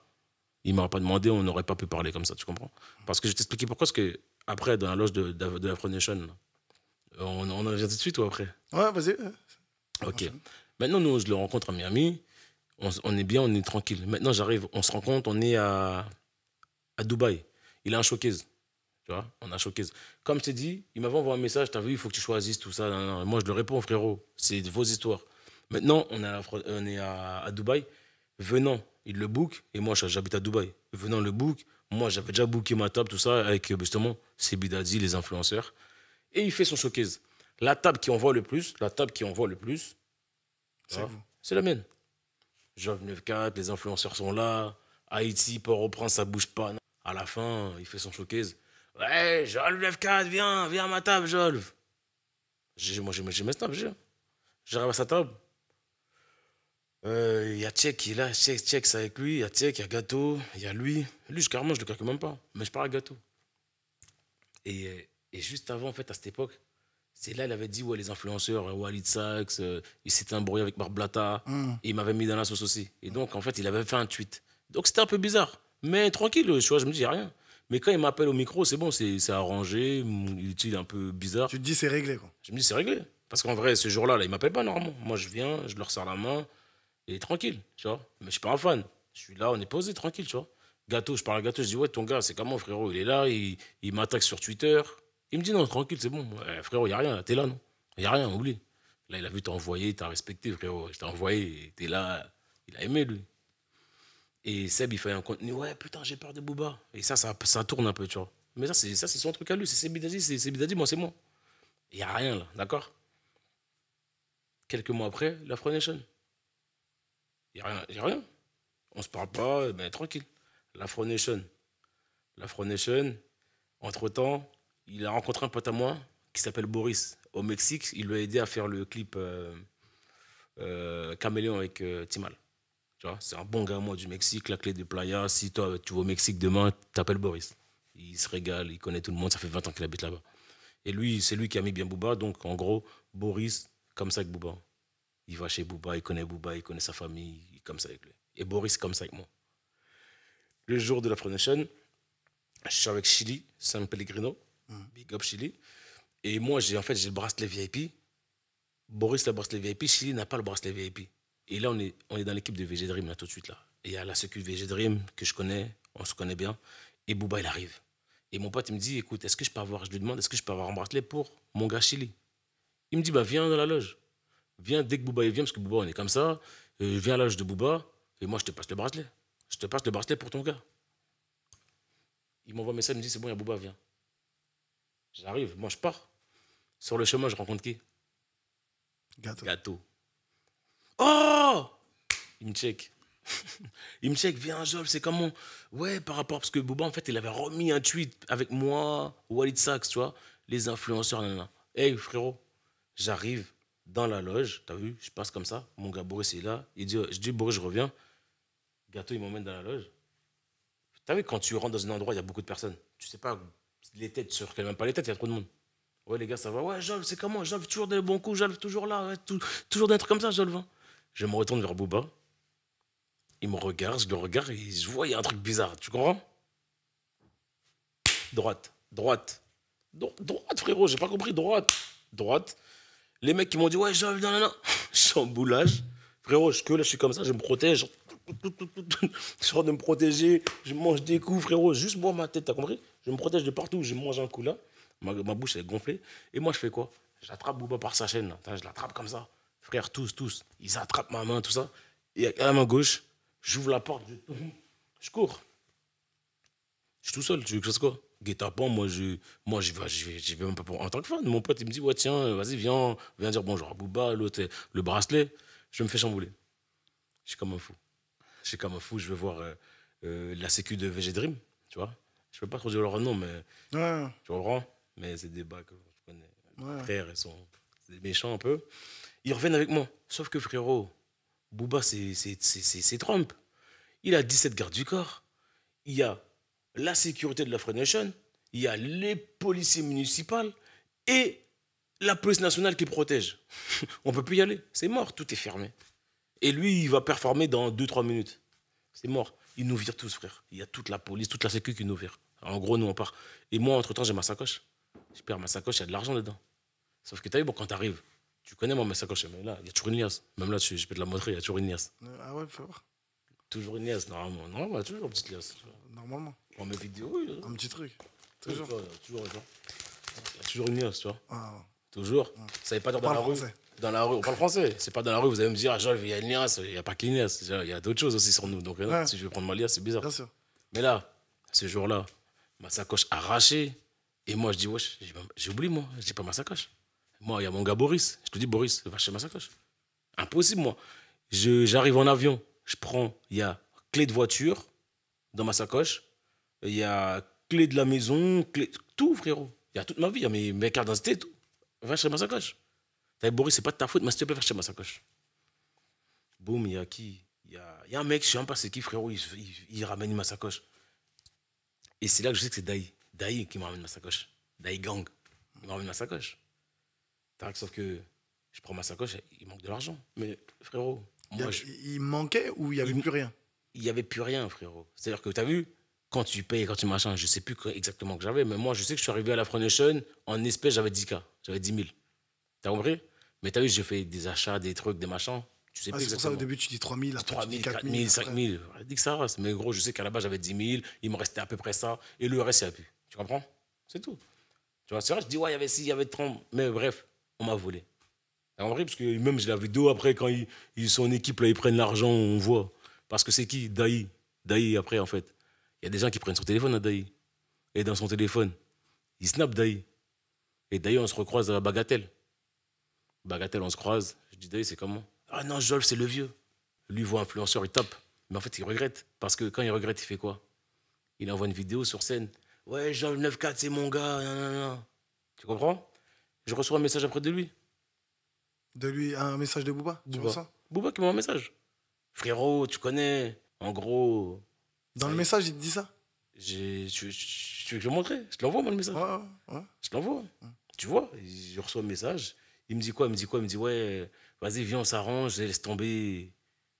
il ne m'aurait pas demandé, on n'aurait pas pu parler comme ça, tu comprends? Parce que je vais t'expliquer pourquoi, parce que après, dans la loge de Afro Nation, on en vient tout de suite ou après? Ouais, vas-y. Ok. Maintenant, nous, je le rencontre à Miami, on est bien, on est tranquille. Maintenant, j'arrive, on se rencontre, on est à Dubaï. Il a un showcase. Tu vois, on a showcase. Comme je t'ai dit, il m'avait envoyé un message, t'as vu, il faut que tu choisisses tout ça. Non. Moi, je le réponds, frérot. C'est vos histoires. Maintenant, on est à Dubaï. Venant, il le book. Et moi, j'habite à Dubaï. Venant le book. Moi, j'avais déjà booké ma table, tout ça, avec justement Sebidadi, les influenceurs. Et il fait son showcase. La table qui envoie le plus, c'est la mienne. Jove 9-4, les influenceurs sont là. Haïti, Port-au-Prince, ça bouge pas. À la fin, il fait son showcase. Ouais, Jolve 9-4, viens à ma table, Jolve. Moi, j'ai mes snaps, j'arrive à sa table. Il y a Tchèque qui est là, Tchèque, c'est avec lui. Il y a Tchèque, il y a Gâteau, il y a lui. Lui, carrément, je le calcule même pas. Mais je parle à Gâteau. Et juste avant, en fait, à cette époque, c'est là, il avait dit, ouais, les influenceurs, Walid Sachs, il s'était embrouillé avec Marblata. Et il m'avait mis dans la sauce aussi. Et donc, en fait, il avait fait un tweet. Donc, c'était un peu bizarre. Mais tranquille, tu vois, je me dis, il n'y a rien. Mais quand il m'appelle au micro, c'est bon, c'est arrangé, il est un peu bizarre. Tu te dis, c'est réglé, quoi. Je me dis, c'est réglé. Parce qu'en vrai, ce jour-là, là, il m'appelle pas normalement. Moi, je viens, je leur serre la main, et tranquille, tu vois. Mais je suis pas un fan. Je suis là, on est posé, tranquille, tu vois. Gâteau, je parle à Gâteau, je dis, ouais, ton gars, c'est comment, frérot? Il est là, il m'attaque sur Twitter. Il me dit, non, tranquille, c'est bon. Ouais, frérot, il n'y a rien, t'es là, non? Il n'y a rien, oublie. Là, il a vu, t'as envoyé, t'as respecté, frérot. Je t'ai envoyé, t'es là. Il a aimé, lui. Et Seb, il fait un contenu, ouais, putain, j'ai peur de Booba. Et ça tourne un peu, tu vois. Mais ça, c'est son truc à lui. C'est Sebidadi, c'est Sebidadi, moi, c'est moi. Il n'y a rien, là, d'accord? Quelques mois après, l'Afro Nation. Il n'y a rien. On se parle pas, mais tranquille. L'Afro Nation. L'Afro Nation, entre-temps, il a rencontré un pote à moi qui s'appelle Boris. Au Mexique, il lui a aidé à faire le clip Caméléon avec Timal. Tu vois, c'est un bon gars, moi, du Mexique, la clé de Playa. Si toi, tu vas au Mexique demain, t'appelles Boris. Il se régale, il connaît tout le monde, ça fait 20 ans qu'il habite là-bas. Et lui, c'est lui qui a mis bien Booba. Donc, en gros, Boris, comme ça avec Booba. Il va chez Booba, il connaît sa famille, il est comme ça avec lui. Et Boris, comme ça avec moi. Le jour de la Afro Nation, je suis avec Chili, San Pellegrino, Big Up Chili. Et moi, j'ai le bracelet VIP. Boris, le bracelet VIP. Chili n'a pas le bracelet VIP. Et là, on est dans l'équipe de VG Dream, là, tout de suite. Là. Et il y a la sécu VG Dream que je connais, on se connaît bien. Et Booba, il arrive. Et mon pote, il me dit, écoute, je lui demande, est-ce que je peux avoir un bracelet pour mon gars Chili? Il me dit, bah, viens dans la loge. Viens dès que Booba il vient, parce que Booba, on est comme ça. Viens à la loge de Booba, et moi, je te passe le bracelet. Je te passe le bracelet pour ton gars. Il m'envoie un message, il me dit, c'est bon, il y a Booba, viens. J'arrive, moi, je pars. Sur le chemin, je rencontre qui? Gato. Oh! Il me check. Il me check, viens, Jol, c'est comment? Ouais, par rapport, parce que Booba, en fait, il avait remis un tweet avec moi, Walid Sachs, tu vois, les influenceurs, nanana. Hey, frérot, j'arrive dans la loge, t'as vu, je passe comme ça, mon gars Boris est là, je dis, Boris, je reviens. Gato, il m'emmène dans la loge. T'as vu, quand tu rentres dans un endroit, il y a beaucoup de personnes. Tu sais pas, les têtes, sur même pas les têtes, il y a trop de monde. Ouais, les gars, ça va. Ouais, Jol, c'est comment? Jol, toujours des bons coups, Jol, toujours là, ouais, toujours des trucs comme ça, Jol, va. Je me retourne vers Booba. Il me regarde, je le regarde et je vois, il y a un truc bizarre. Tu comprends? Droite, frérot, j'ai pas compris. Droite. Les mecs qui m'ont dit, ouais, Jol, non. Chamboulage. Frérot, je suis comme ça, je me protège. Je rentre de me protéger, je mange des coups, frérot. Juste moi, ma tête, t'as compris? Je me protège de partout, je mange un coup là. Ma bouche, elle est gonflée. Et moi, je fais quoi? J'attrape Booba par sa chaîne. Là. Je l'attrape comme ça. Frère, tous. Ils attrapent ma main, tout ça. Et à la main gauche, j'ouvre la porte, je cours. Je suis tout seul, tu veux que je fasse quoi? Guet-apens, moi, j'y vais même pas en tant que fan. Mon pote, il me dit, ouais, tiens, vas-y, viens dire bonjour à Booba, l'autre, le bracelet. Je me fais chambouler. Je suis comme un fou, je vais voir la sécu de VG Dream, tu vois. Je peux pas trop dire leur nom, mais tu comprends? Mais c'est des bacs, je connais. Les frères, c'est des méchants un peu. Ils reviennent avec moi. Sauf que frérot, Booba, c'est Trump. Il a 17 gardes du corps. Il y a la sécurité de la Afro Nation. Il y a les policiers municipaux et la police nationale qui protège. On peut plus y aller. C'est mort, tout est fermé. Et lui, il va performer dans 2-3 minutes. C'est mort. Il nous vire tous, frère. Il y a toute la police, toute la sécu qui nous vire. En gros, nous, on part. Et moi, entre-temps, j'ai ma sacoche. Je perds ma sacoche, il y a de l'argent dedans. Sauf que t'as vu, bon, quand t'arrives, tu connais, moi, ma sacoche, mais là, il y a toujours une liasse. Même là, je peux te la montrer, il y a toujours une liasse. Ah ouais, faut voir. Toujours une liasse, normalement. Non, il y a toujours une petite liasse. Normalement. On met vidéo, oui. Un petit truc. Toujours. Il y a toujours une liasse, tu vois. Ah. Toujours. Ça veut pas dire dans la rue. Dans la rue, on parle français. C'est pas dans la rue, vous allez me dire, ah, il y a une liasse. Il n'y a pas qu'une liasse. Il y a d'autres choses aussi sur nous. Donc, si je vais prendre ma liasse, c'est bizarre. Bien sûr. Mais là, ce jour-là, ma sacoche arrachée. Et moi, je dis, wesh, j'ai oublié, moi. J'ai pas ma sacoche. Moi, il y a mon gars Boris. Je te dis, Boris, va chercher ma sacoche. Impossible, moi. J'arrive en avion. Je prends, il y a clé de voiture dans ma sacoche. Il y a clé de la maison, tout, frérot. Il y a toute ma vie. Il y a mes cartes d'identité, tout. Va chercher ma sacoche. T'as dit, Boris, c'est pas de ta faute, mais s'il te plaît, va chercher ma sacoche. Boum, il y a qui? Il y a un mec, je sais même pas c'est qui, frérot, il ramène ma sacoche. Et c'est là que je sais que c'est Daï. Daï qui me ramène ma sacoche. Daï Gang. Il me ramène ma sacoche. Sauf que je prends ma sacoche, il manque de l'argent. Mais frérot, il manquait ou il n'y avait plus rien? Il n'y avait plus rien, frérot. C'est-à-dire que tu as vu, quand tu payes, quand tu machin, je sais plus exactement que j'avais, mais moi, je sais que je suis arrivé à la Afro Nation, en espèces, j'avais 10K. J'avais 10 000. T'as compris? Mais t'as vu, j'ai fait des achats, des trucs, des machins. Tu sais plus c'est pour ça, au début, tu dis 3 000, après 3 000, 4 000, 5 000. Dis que ça reste. Mais gros, je sais qu'à la base, j'avais 10 000, il me restait à peu près ça, et le reste, il n'y a plus. Tu comprends? C'est tout. Tu vois, c'est vrai, je dis, ouais, il y avait 6, il y avait 30, mais bref. On m'a volé. En vrai, parce que même j'ai la vidéo après, quand ils sont en équipe, là, ils prennent l'argent, on voit. Parce que c'est qui? Daï. Daï, après, en fait. Il y a des gens qui prennent son téléphone à Daï. Et dans son téléphone, il snap Daï. Et Daï, on se recroise à Bagatelle. Bagatelle, on se croise. Je dis, Daï, c'est comment? Ah non, Jolf, c'est le vieux. Lui, il voit influenceur, il tape. Mais en fait, il regrette. Parce que quand il regrette, il fait quoi? Il envoie une vidéo sur scène. Ouais, Jolf 94, c'est mon gars. Nan, nan, nan. Tu comprends? Je reçois un message après de lui. De lui, un message de Booba, tu vois ça? Booba qui m'envoie un message. Frérot, tu connais, en gros... Dans le message, il te dit ça? Tu veux que je le montre? Je te l'envoie, moi, le message. Ouais. Je te l'envoie. Tu vois, je reçois un message. Il me dit quoi? Il me dit, ouais, vas-y, viens, on s'arrange, laisse tomber.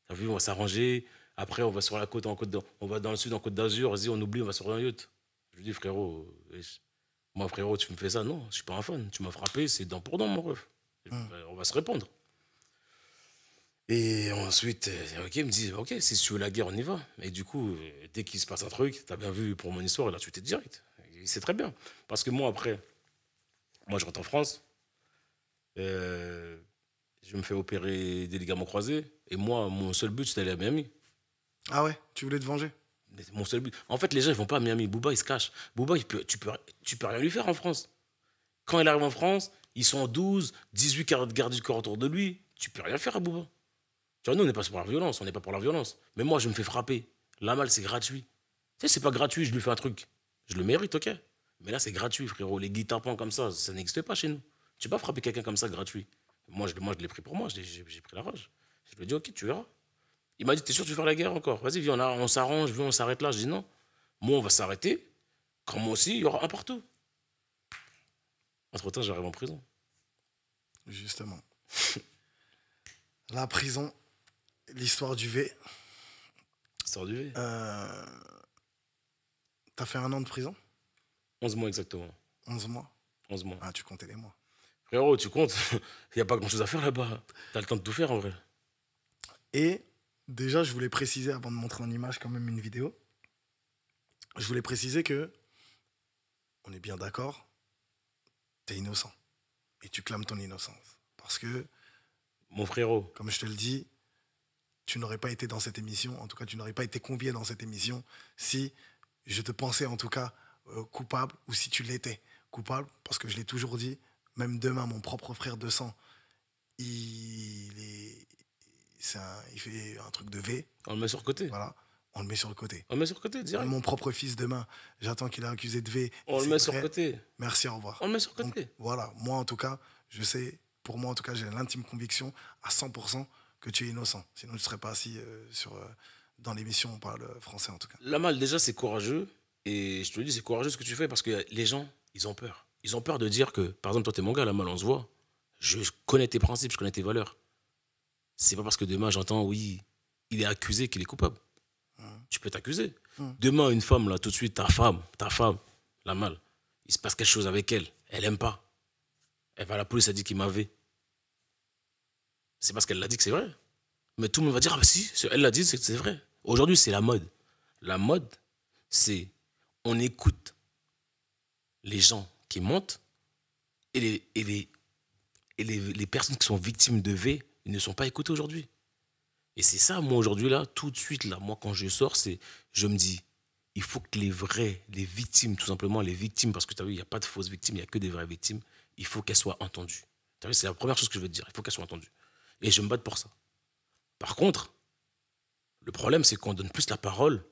T'as vu, on va s'arranger. Après, on va sur la côte, on va dans le sud, en Côte d'Azur. Vas-y, on oublie, on va sur un yacht. Je lui dis, frérot, moi, frérot, tu me fais ça? Non, je suis pas un fan. Tu m'as frappé, c'est dent pour dent, mon ref. On va se répondre. Et ensuite, ok, il me dit, ok, si tu veux la guerre, on y va. Et du coup, dès qu'il se passe un truc, t'as bien vu pour mon histoire, là, tu t'es direct. C'est très bien. Parce que moi, après, je rentre en France, je me fais opérer des ligaments croisés, et moi, mon seul but, c'était d'aller à Miami. Ah ouais, tu voulais te venger? Mon seul but. En fait, les gens, ils vont pas à Miami. Booba, il se cache. Booba, tu peux rien lui faire en France. Quand il arrive en France, ils sont 12, 18 gardes du corps autour de lui. Tu peux rien faire à Booba. Tu vois, nous, on n'est pas pour la violence. On n'est pas pour la violence. Mais moi, je me fais frapper. La malle, c'est gratuit. Tu sais, c'est pas gratuit, je lui fais un truc. Je le mérite, ok. Mais là, c'est gratuit, frérot. Les guitares comme ça n'existe pas chez nous. Tu peux pas frapper quelqu'un comme ça gratuit. Moi, je l'ai pris pour moi. J'ai pris la rage. Je lui ai dit, ok, tu verras. Il m'a dit, t'es sûr que tu veux faire la guerre encore? Vas-y, viens, on s'arrange, viens, on s'arrête là. Je dis non. Moi, on va s'arrêter. Quand moi aussi, il y aura un partout. Entre-temps, j'arrive en prison. Justement. La prison, l'histoire du V. L'histoire du V. T'as fait 1 an de prison? 11 mois exactement. 11 mois? 11 mois. Ah, tu comptais les mois. Frérot, tu comptes? Il n'y a pas grand-chose à faire là-bas. T'as le temps de tout faire en vrai. Et déjà, je voulais préciser, avant de montrer en image quand même une vidéo, je voulais préciser que, on est bien d'accord, t'es innocent. Et tu clames ton innocence. Parce que, mon frérot, comme je te le dis, tu n'aurais pas été dans cette émission, en tout cas, tu n'aurais pas été convié dans cette émission si je te pensais en tout cas coupable ou si tu l'étais coupable. Parce que je l'ai toujours dit, même demain, mon propre frère de sang, il fait un truc de V. On le met sur le côté. Voilà, on le met sur le côté. On le met sur le côté, direct. Mon propre fils demain, j'attends qu'il est accusé de V. On le met sur le côté. Merci, au revoir. On le met sur le côté. Donc, voilà, moi en tout cas, je sais, pour moi en tout cas, j'ai l'intime conviction à 100% que tu es innocent. Sinon, tu ne serais pas assis dans l'émission, on parle français en tout cas. La malle, déjà, c'est courageux. Et je te le dis, c'est courageux ce que tu fais parce que les gens, ils ont peur. Ils ont peur de dire que, par exemple, toi, t'es mon gars, la malle, on se voit. Je connais tes principes, je connais tes valeurs. C'est pas parce que demain, j'entends, oui, il est accusé qu'il est coupable. Tu peux t'accuser. Demain, une femme, là, tout de suite, ta femme, la malle, il se passe quelque chose avec elle. Elle aime pas. Elle va à la police, elle dit qu'il m'avait. C'est parce qu'elle l'a dit que c'est vrai. Mais tout le monde va dire, ah bah si, elle l'a dit, c'est vrai. Aujourd'hui, c'est la mode. La mode, c'est on écoute les gens qui montent et les personnes qui sont victimes de V, ils ne sont pas écoutées aujourd'hui. Et c'est ça, moi, aujourd'hui, là, tout de suite, là, moi, quand je sors, je me dis, il faut que les victimes, tout simplement, les victimes, parce que tu as vu, il n'y a pas de fausses victimes, il n'y a que des vraies victimes, il faut qu'elles soient entendues. Tu as vu, c'est la première chose que je veux te dire, il faut qu'elles soient entendues. Et je me bats pour ça. Par contre, le problème, c'est qu'on donne plus la parole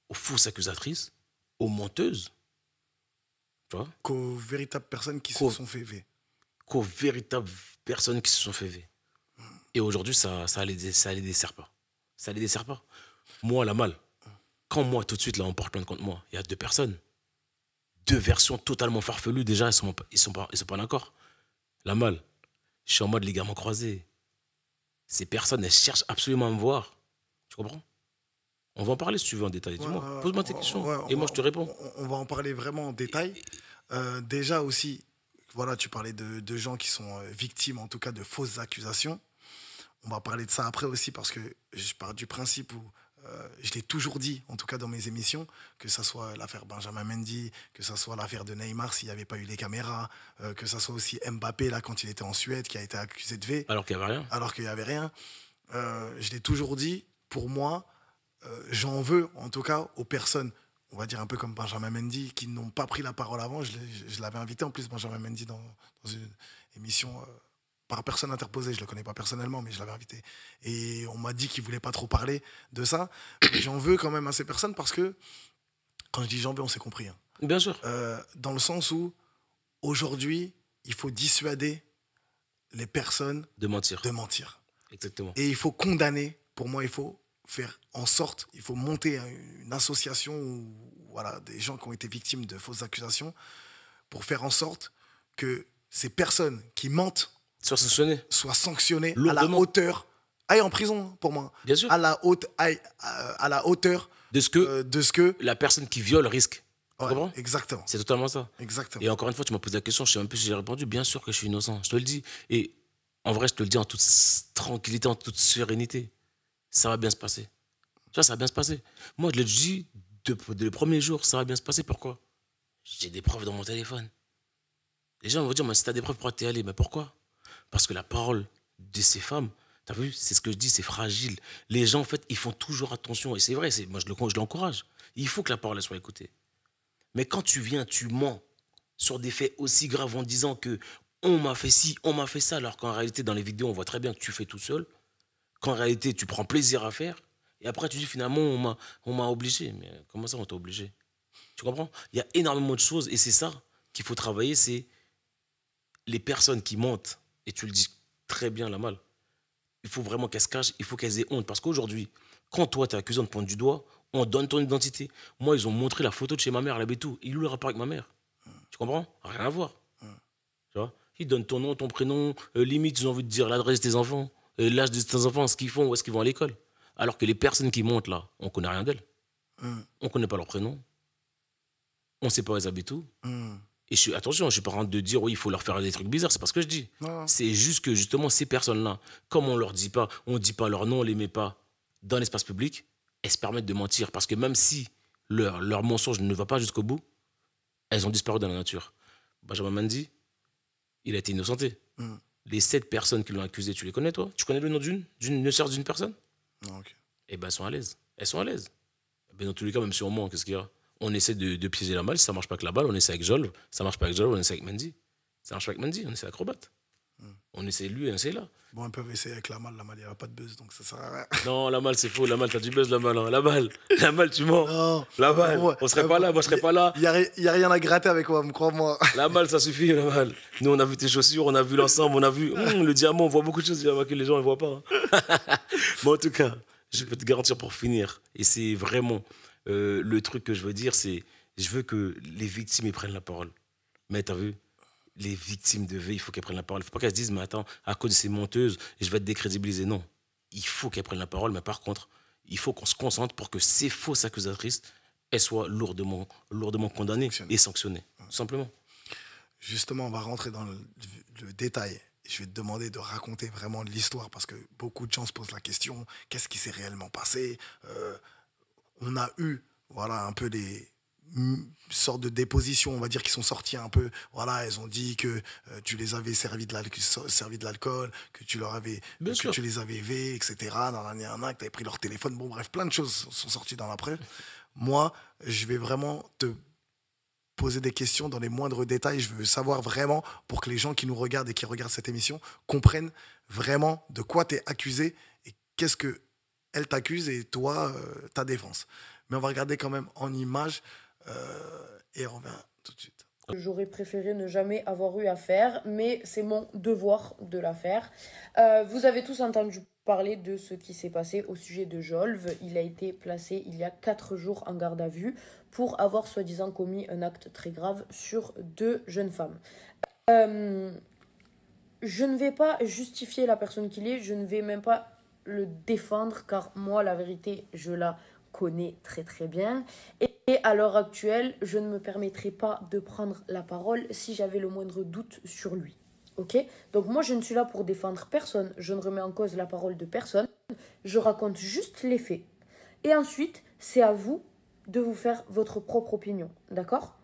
aux fausses accusatrices, aux menteuses, tu vois, qu'aux véritables personnes qui se sont fait V. Qu'aux véritables personnes qui se sont fait V. Et aujourd'hui, ça les dessert pas. Ça les dessert pas. Moi, la malle, quand moi, tout de suite, là, on porte plainte contre moi, il y a 2 personnes. 2 versions totalement farfelues, déjà, ils sont pas d'accord. La malle, je suis en mode ligament croisé. Ces personnes, elles cherchent absolument à me voir. Tu comprends? On va en parler si tu veux en détail. Dis-moi, pose-moi tes questions et moi je te réponds. On va en parler vraiment en détail. Déjà aussi, voilà, tu parlais de gens qui sont victimes, en tout cas, de fausses accusations. On va parler de ça après aussi parce que je pars du principe où je l'ai toujours dit, en tout cas dans mes émissions, que ça soit l'affaire Benjamin Mendy, que ça soit l'affaire de Neymar s'il n'y avait pas eu les caméras, que ça soit aussi Mbappé là quand il était en Suède qui a été accusé de V. Alors qu'il n'y avait rien. Alors qu'il n'y avait rien. Je l'ai toujours dit, pour moi, j'en veux en tout cas aux personnes, on va dire un peu comme Benjamin Mendy, qui n'ont pas pris la parole avant. Je l'avais invité en plus, Benjamin Mendy, dans une émission par personne interposée. Je ne le connais pas personnellement, mais je l'avais invité. Et on m'a dit qu'il ne voulait pas trop parler de ça. Mais j'en veux quand même à ces personnes parce que, quand je dis j'en veux, on s'est compris. Hein. Bien sûr. Dans le sens où, aujourd'hui, il faut dissuader les personnes de mentir. Exactement. Et il faut condamner. Pour moi, il faut faire en sorte, il faut monter une association où, voilà, des gens qui ont été victimes de fausses accusations pour faire en sorte que ces personnes qui mentent soient sanctionnées à la hauteur, aillent en prison pour moi. Bien sûr. À la hauteur de ce que la personne qui viole risque. Ouais, tu comprends ? Exactement. C'est totalement ça. Exactement. Et encore une fois, tu m'as posé la question, je ne sais même plus si j'ai répondu. Bien sûr que je suis innocent, je te le dis. Et en vrai, je te le dis en toute tranquillité, en toute sérénité. Ça va bien se passer. Tu vois, ça va bien se passer. Moi, je l'ai dit le premier jour, ça va bien se passer. Pourquoi ? J'ai des preuves dans mon téléphone. Les gens vont me dire, mais si tu as des preuves, pourquoi t'es allé ? Mais pourquoi ? Parce que la parole de ces femmes, tu as vu, c'est ce que je dis, c'est fragile. Les gens, en fait, ils font toujours attention. Et c'est vrai, moi, je l'encourage. Il faut que la parole soit écoutée. Mais quand tu viens, tu mens sur des faits aussi graves en disant que on m'a fait ci, on m'a fait ça, alors qu'en réalité, dans les vidéos, on voit très bien que tu fais tout seul, qu'en réalité, tu prends plaisir à faire, et après, tu dis finalement, on m'a obligé. Mais comment ça, on t'a obligé ? Tu comprends ? Il y a énormément de choses, et c'est ça qu'il faut travailler, c'est les personnes qui mentent, et tu le dis très bien, Lamal, il faut vraiment qu'elles se cachent, il faut qu'elles aient honte, parce qu'aujourd'hui, quand toi, tu es accusé de pointe du doigt, on donne ton identité. Moi, ils ont montré la photo de chez ma mère, la Bétou. Il est où le rapport avec ma mère ? Tu comprends ? Rien à voir. Tu vois ? Ils donnent ton nom, ton prénom. Limite, ils ont envie de dire l'adresse de tes enfants, l'âge de tes enfants, ce qu'ils font, où est-ce qu'ils vont à l'école. Alors que les personnes qui montent là, on ne connaît rien d'elles. On ne connaît pas leur prénom. On ne sait pas où elles habitent où. Et attention, je ne suis pas en train de dire, oui, il faut leur faire des trucs bizarres. C'est pas ce que je dis. C'est juste que, justement, ces personnes-là, comme on ne leur dit pas, on ne dit pas leur nom, on ne les met pas dans l'espace public, elles se permettent de mentir. Parce que même si leur mensonge ne va pas jusqu'au bout, elles ont disparu dans la nature. Benjamin Mendy, il a été innocenté. Les 7 personnes qui l'ont accusé, tu les connais, toi ? Tu connais le nom d'une sœur d'une personne ? Non, ok. Eh bien, elles sont à l'aise. Elles sont à l'aise. Ben, dans tous les cas, même si on ment, qu'est-ce qu'il y a ? On essaie de piéger la balle. Si ça ne marche pas avec la balle, on essaie avec Jolve. Ça ne marche pas avec Jolve, on essaie avec Mendy. Ça ne marche pas avec Mendy, on essaie avec Acrobat. On essaie lui et on essaie là. Bon, on peut essayer avec la malle, il n'y a pas de buzz, donc ça sert à rien. Non, la malle, c'est faux. La malle, t'as du buzz, la malle. Hein. La malle, tu mens. Non. La malle, on serait pas là, moi, je serais pas là. Il n'y a rien à gratter avec moi, crois-moi. La malle, ça suffit, la malle. Nous, on a vu tes chaussures, on a vu l'ensemble, on a vu le diamant, on voit beaucoup de choses que les gens ne voient pas. Hein. Bon, en tout cas, je peux te garantir pour finir, et c'est vraiment le truc que je veux dire, c'est je veux que les victimes ils prennent la parole. Mais t'as vu, les victimes de V, il faut qu'elles prennent la parole. Il ne faut pas qu'elles se disent, mais attends, à cause de ces menteuses, je vais être décrédibilisé. Non, il faut qu'elles prennent la parole, mais par contre, il faut qu'on se concentre pour que ces fausses accusatrices, elles soient lourdement condamnées et sanctionnées, tout simplement. Justement, on va rentrer dans le détail. Je vais te demander de raconter vraiment l'histoire parce que beaucoup de gens se posent la question, qu'est-ce qui s'est réellement passé ? On a eu un peu des sortes de dépositions, on va dire, qui sont sorties un peu. Voilà, elles ont dit que tu les avais servi de l'alcool, que tu leur avais, tu les avais V, etc. Que tu avais pris leur téléphone. Bon, bref, plein de choses sont sorties dans la presse. Moi, je vais vraiment te poser des questions dans les moindres détails. Je veux savoir vraiment, pour que les gens qui nous regardent et qui regardent cette émission comprennent vraiment de quoi tu es accusé et qu'est-ce qu'elle t'accuse et toi, ta défense. Mais on va regarder quand même en images et on revient tout de suite. J'aurais préféré ne jamais avoir eu à faire, mais c'est mon devoir de la faire. Vous avez tous entendu parler de ce qui s'est passé au sujet de Jolve. Il a été placé il y a 4 jours en garde à vue pour avoir soi-disant commis un acte très grave sur 2 jeunes femmes. Je ne vais pas justifier la personne qu'il est, je ne vais même pas le défendre, car moi, la vérité, je la connais très très bien. Et à l'heure actuelle, je ne me permettrai pas de prendre la parole si j'avais le moindre doute sur lui. Ok ? Donc moi, je ne suis là pour défendre personne. Je ne remets en cause la parole de personne. Je raconte juste les faits. Et ensuite, c'est à vous de vous faire votre propre opinion, d'accord?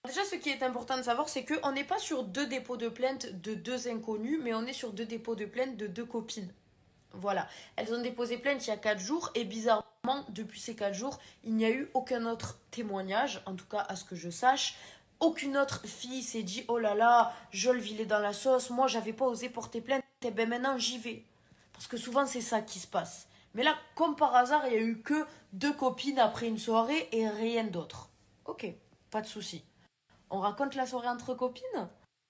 Déjà, ce qui est important de savoir, c'est qu'on n'est pas sur 2 dépôts de plainte de 2 inconnus, mais on est sur 2 dépôts de plainte de 2 copines. Voilà. Elles ont déposé plainte il y a 4 jours et bizarrement, depuis ces 4 jours, il n'y a eu aucun autre témoignage, en tout cas à ce que je sache. Aucune autre fille s'est dit « Oh là là, Jolve, il est dans la sauce, moi j'avais pas osé porter plainte, et ben maintenant j'y vais. » Parce que souvent c'est ça qui se passe. Mais là, comme par hasard, il n'y a eu que 2 copines après une soirée et rien d'autre. Ok, pas de souci. On raconte la soirée entre copines?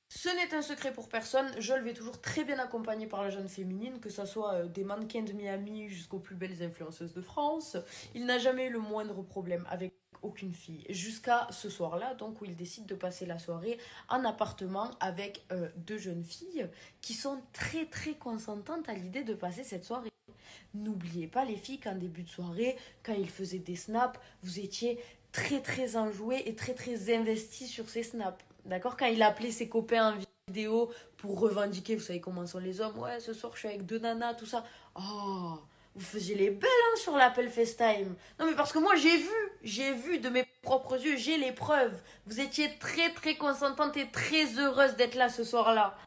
Ce n'est un secret pour personne, Jolve est toujours très bien accompagnée par la jeune féminine, que ce soit des mannequins de Miami jusqu'aux plus belles influenceuses de France. Il n'a jamais eu le moindre problème avec aucune fille, jusqu'à ce soir-là, donc où il décide de passer la soirée en appartement avec 2 jeunes filles qui sont très très consentantes à l'idée de passer cette soirée. N'oubliez pas les filles qu'en début de soirée, quand il faisait des snaps, vous étiez très très enjoués et très très investis sur ces snaps. D'accord? Quand il appelait ses copains en vidéo pour revendiquer, vous savez comment sont les hommes, ouais, ce soir je suis avec 2 nanas, tout ça. Oh, vous faisiez les belles hein, sur l'appel FaceTime. Non mais parce que moi j'ai vu de mes propres yeux, j'ai les preuves. Vous étiez très très consentante et très heureuse d'être là ce soir-là.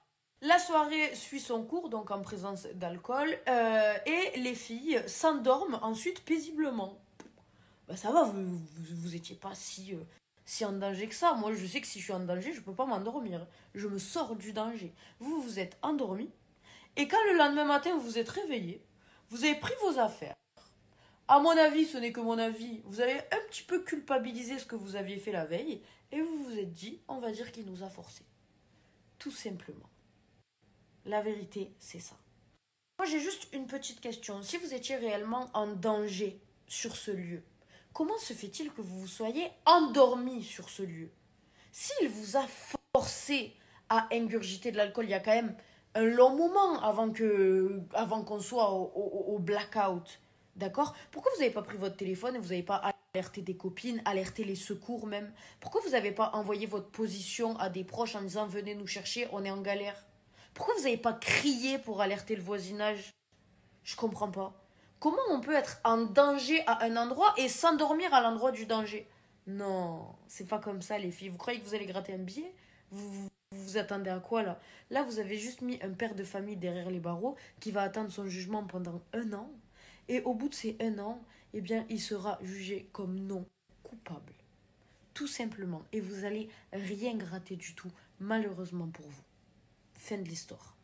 La soirée suit son cours, donc en présence d'alcool, et les filles s'endorment ensuite paisiblement. Bah ça va, vous étiez pas si en danger que ça. Moi, je sais que si je suis en danger, je peux pas m'endormir. Je me sors du danger. Vous vous êtes endormi, et quand le lendemain matin, vous vous êtes réveillé, vous avez pris vos affaires. À mon avis, ce n'est que mon avis, vous avez un petit peu culpabilisé ce que vous aviez fait la veille, et vous vous êtes dit, on va dire qu'il nous a forcés. Tout simplement. La vérité, c'est ça. Moi, j'ai juste une petite question. Si vous étiez réellement en danger sur ce lieu, comment se fait-il que vous vous soyez endormi sur ce lieu? S'il vous a forcé à ingurgiter de l'alcool, il y a quand même un long moment avant qu'on soit au blackout. D'accord? Pourquoi vous n'avez pas pris votre téléphone et vous n'avez pas alerté des copines, alerté les secours même? Pourquoi vous n'avez pas envoyé votre position à des proches en disant « Venez nous chercher, on est en galère ». Pourquoi vous n'avez pas crié pour alerter le voisinage? Je comprends pas. Comment on peut être en danger à un endroit et s'endormir à l'endroit du danger? Non, c'est pas comme ça les filles. Vous croyez que vous allez gratter un billet? Vous attendez à quoi là? Là, vous avez juste mis un père de famille derrière les barreaux qui va attendre son jugement pendant 1 an. Et au bout de ces 1 an, eh bien, il sera jugé comme non coupable. Tout simplement. Et vous allez rien gratter du tout, malheureusement pour vous. Fin de l'histoire.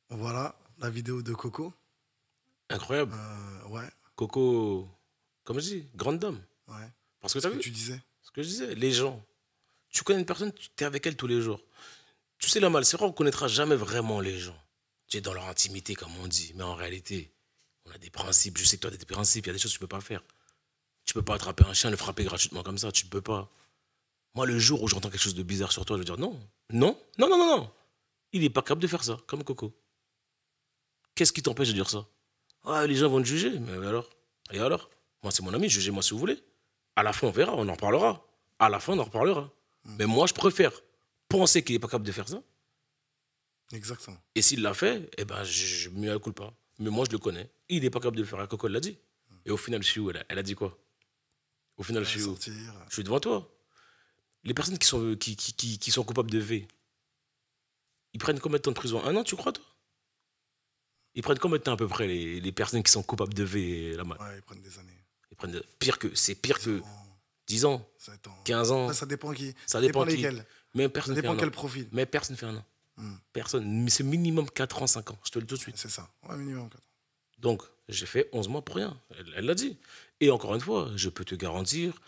Voilà la vidéo de Coco. Incroyable. Ouais. Coco, comme je dis, grande dame. Ouais. Parce que, tu disais. Ce que je disais, les gens. Tu connais une personne, tu es avec elle tous les jours. Tu sais, la mal, c'est vrai, on ne connaîtra jamais vraiment les gens. Tu es dans leur intimité, comme on dit. Mais en réalité, on a des principes. Je sais que toi, tu as des principes. Il y a des choses que tu ne peux pas faire. Tu ne peux pas attraper un chien et le frapper gratuitement comme ça. Tu ne peux pas. Moi, le jour où j'entends quelque chose de bizarre sur toi, je vais dire non. Non, non, non, non, non. Il n'est pas capable de faire ça, comme Coco. Qu'est-ce qui t'empêche de dire ça? Ah, les gens vont te juger. Mais alors? Et alors? Moi, c'est mon ami, jugez-moi si vous voulez. À la fin, on verra, on en parlera. À la fin, on en reparlera. Mais moi, je préfère penser qu'il n'est pas capable de faire ça. Exactement. Et s'il l'a fait, eh ben, je m'y accule pas. Mais moi, je le connais. Il n'est pas capable de le faire. Coco l'a dit. Et au final, je suis où? Elle a dit quoi? Au final, je suis où? Je suis devant toi. Les personnes qui sont coupables de V, ils prennent combien de temps de prison? 1 an, tu crois, toi? Ils prennent combien de temps à peu près, les personnes qui sont coupables de V là-bas? Ouais, ils prennent des années. C'est pire que 10 ans, 15 ans. Ça dépend qui. Ça dépend qui. lesquels. Mais personne Ça ne fait dépend un quel an. profil. Mais personne ne fait un an. Hmm. Personne. Mais c'est minimum 4 ans, 5 ans. Je te le dis tout de suite. C'est ça. Ouais, minimum 4 ans. Donc, j'ai fait 11 mois pour rien. Elle l'a dit. Et encore une fois, je peux te garantir,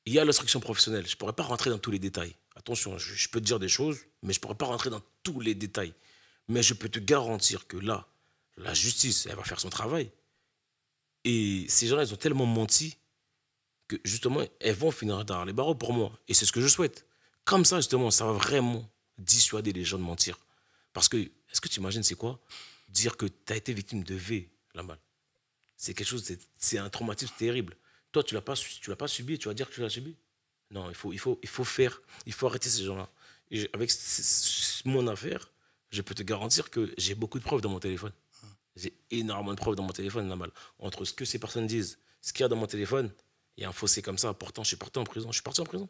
il y a l'instruction professionnelle. Je ne pourrais pas rentrer dans tous les détails. Attention, je peux te dire des choses, mais je ne pourrais pas rentrer dans tous les détails. Mais je peux te garantir que là, la justice, elle va faire son travail. Et ces gens-là, ils ont tellement menti que justement, elles vont finir derrière les barreaux pour moi. Et c'est ce que je souhaite. Comme ça, justement, ça va vraiment dissuader les gens de mentir. Parce que, est-ce que tu imagines, c'est quoi? Dire que tu as été victime de V, la balle. C'est quelque chose, c'est un traumatisme terrible. Toi, tu l'as pas subi, tu vas dire que tu l'as subi. Non, il faut arrêter ces gens-là. Et avec mon affaire, je peux te garantir que j'ai beaucoup de preuves dans mon téléphone. J'ai énormément de preuves dans mon téléphone, la balle. Entre ce que ces personnes disent, ce qu'il y a dans mon téléphone, il y a un fossé comme ça. Pourtant, je suis parti en prison.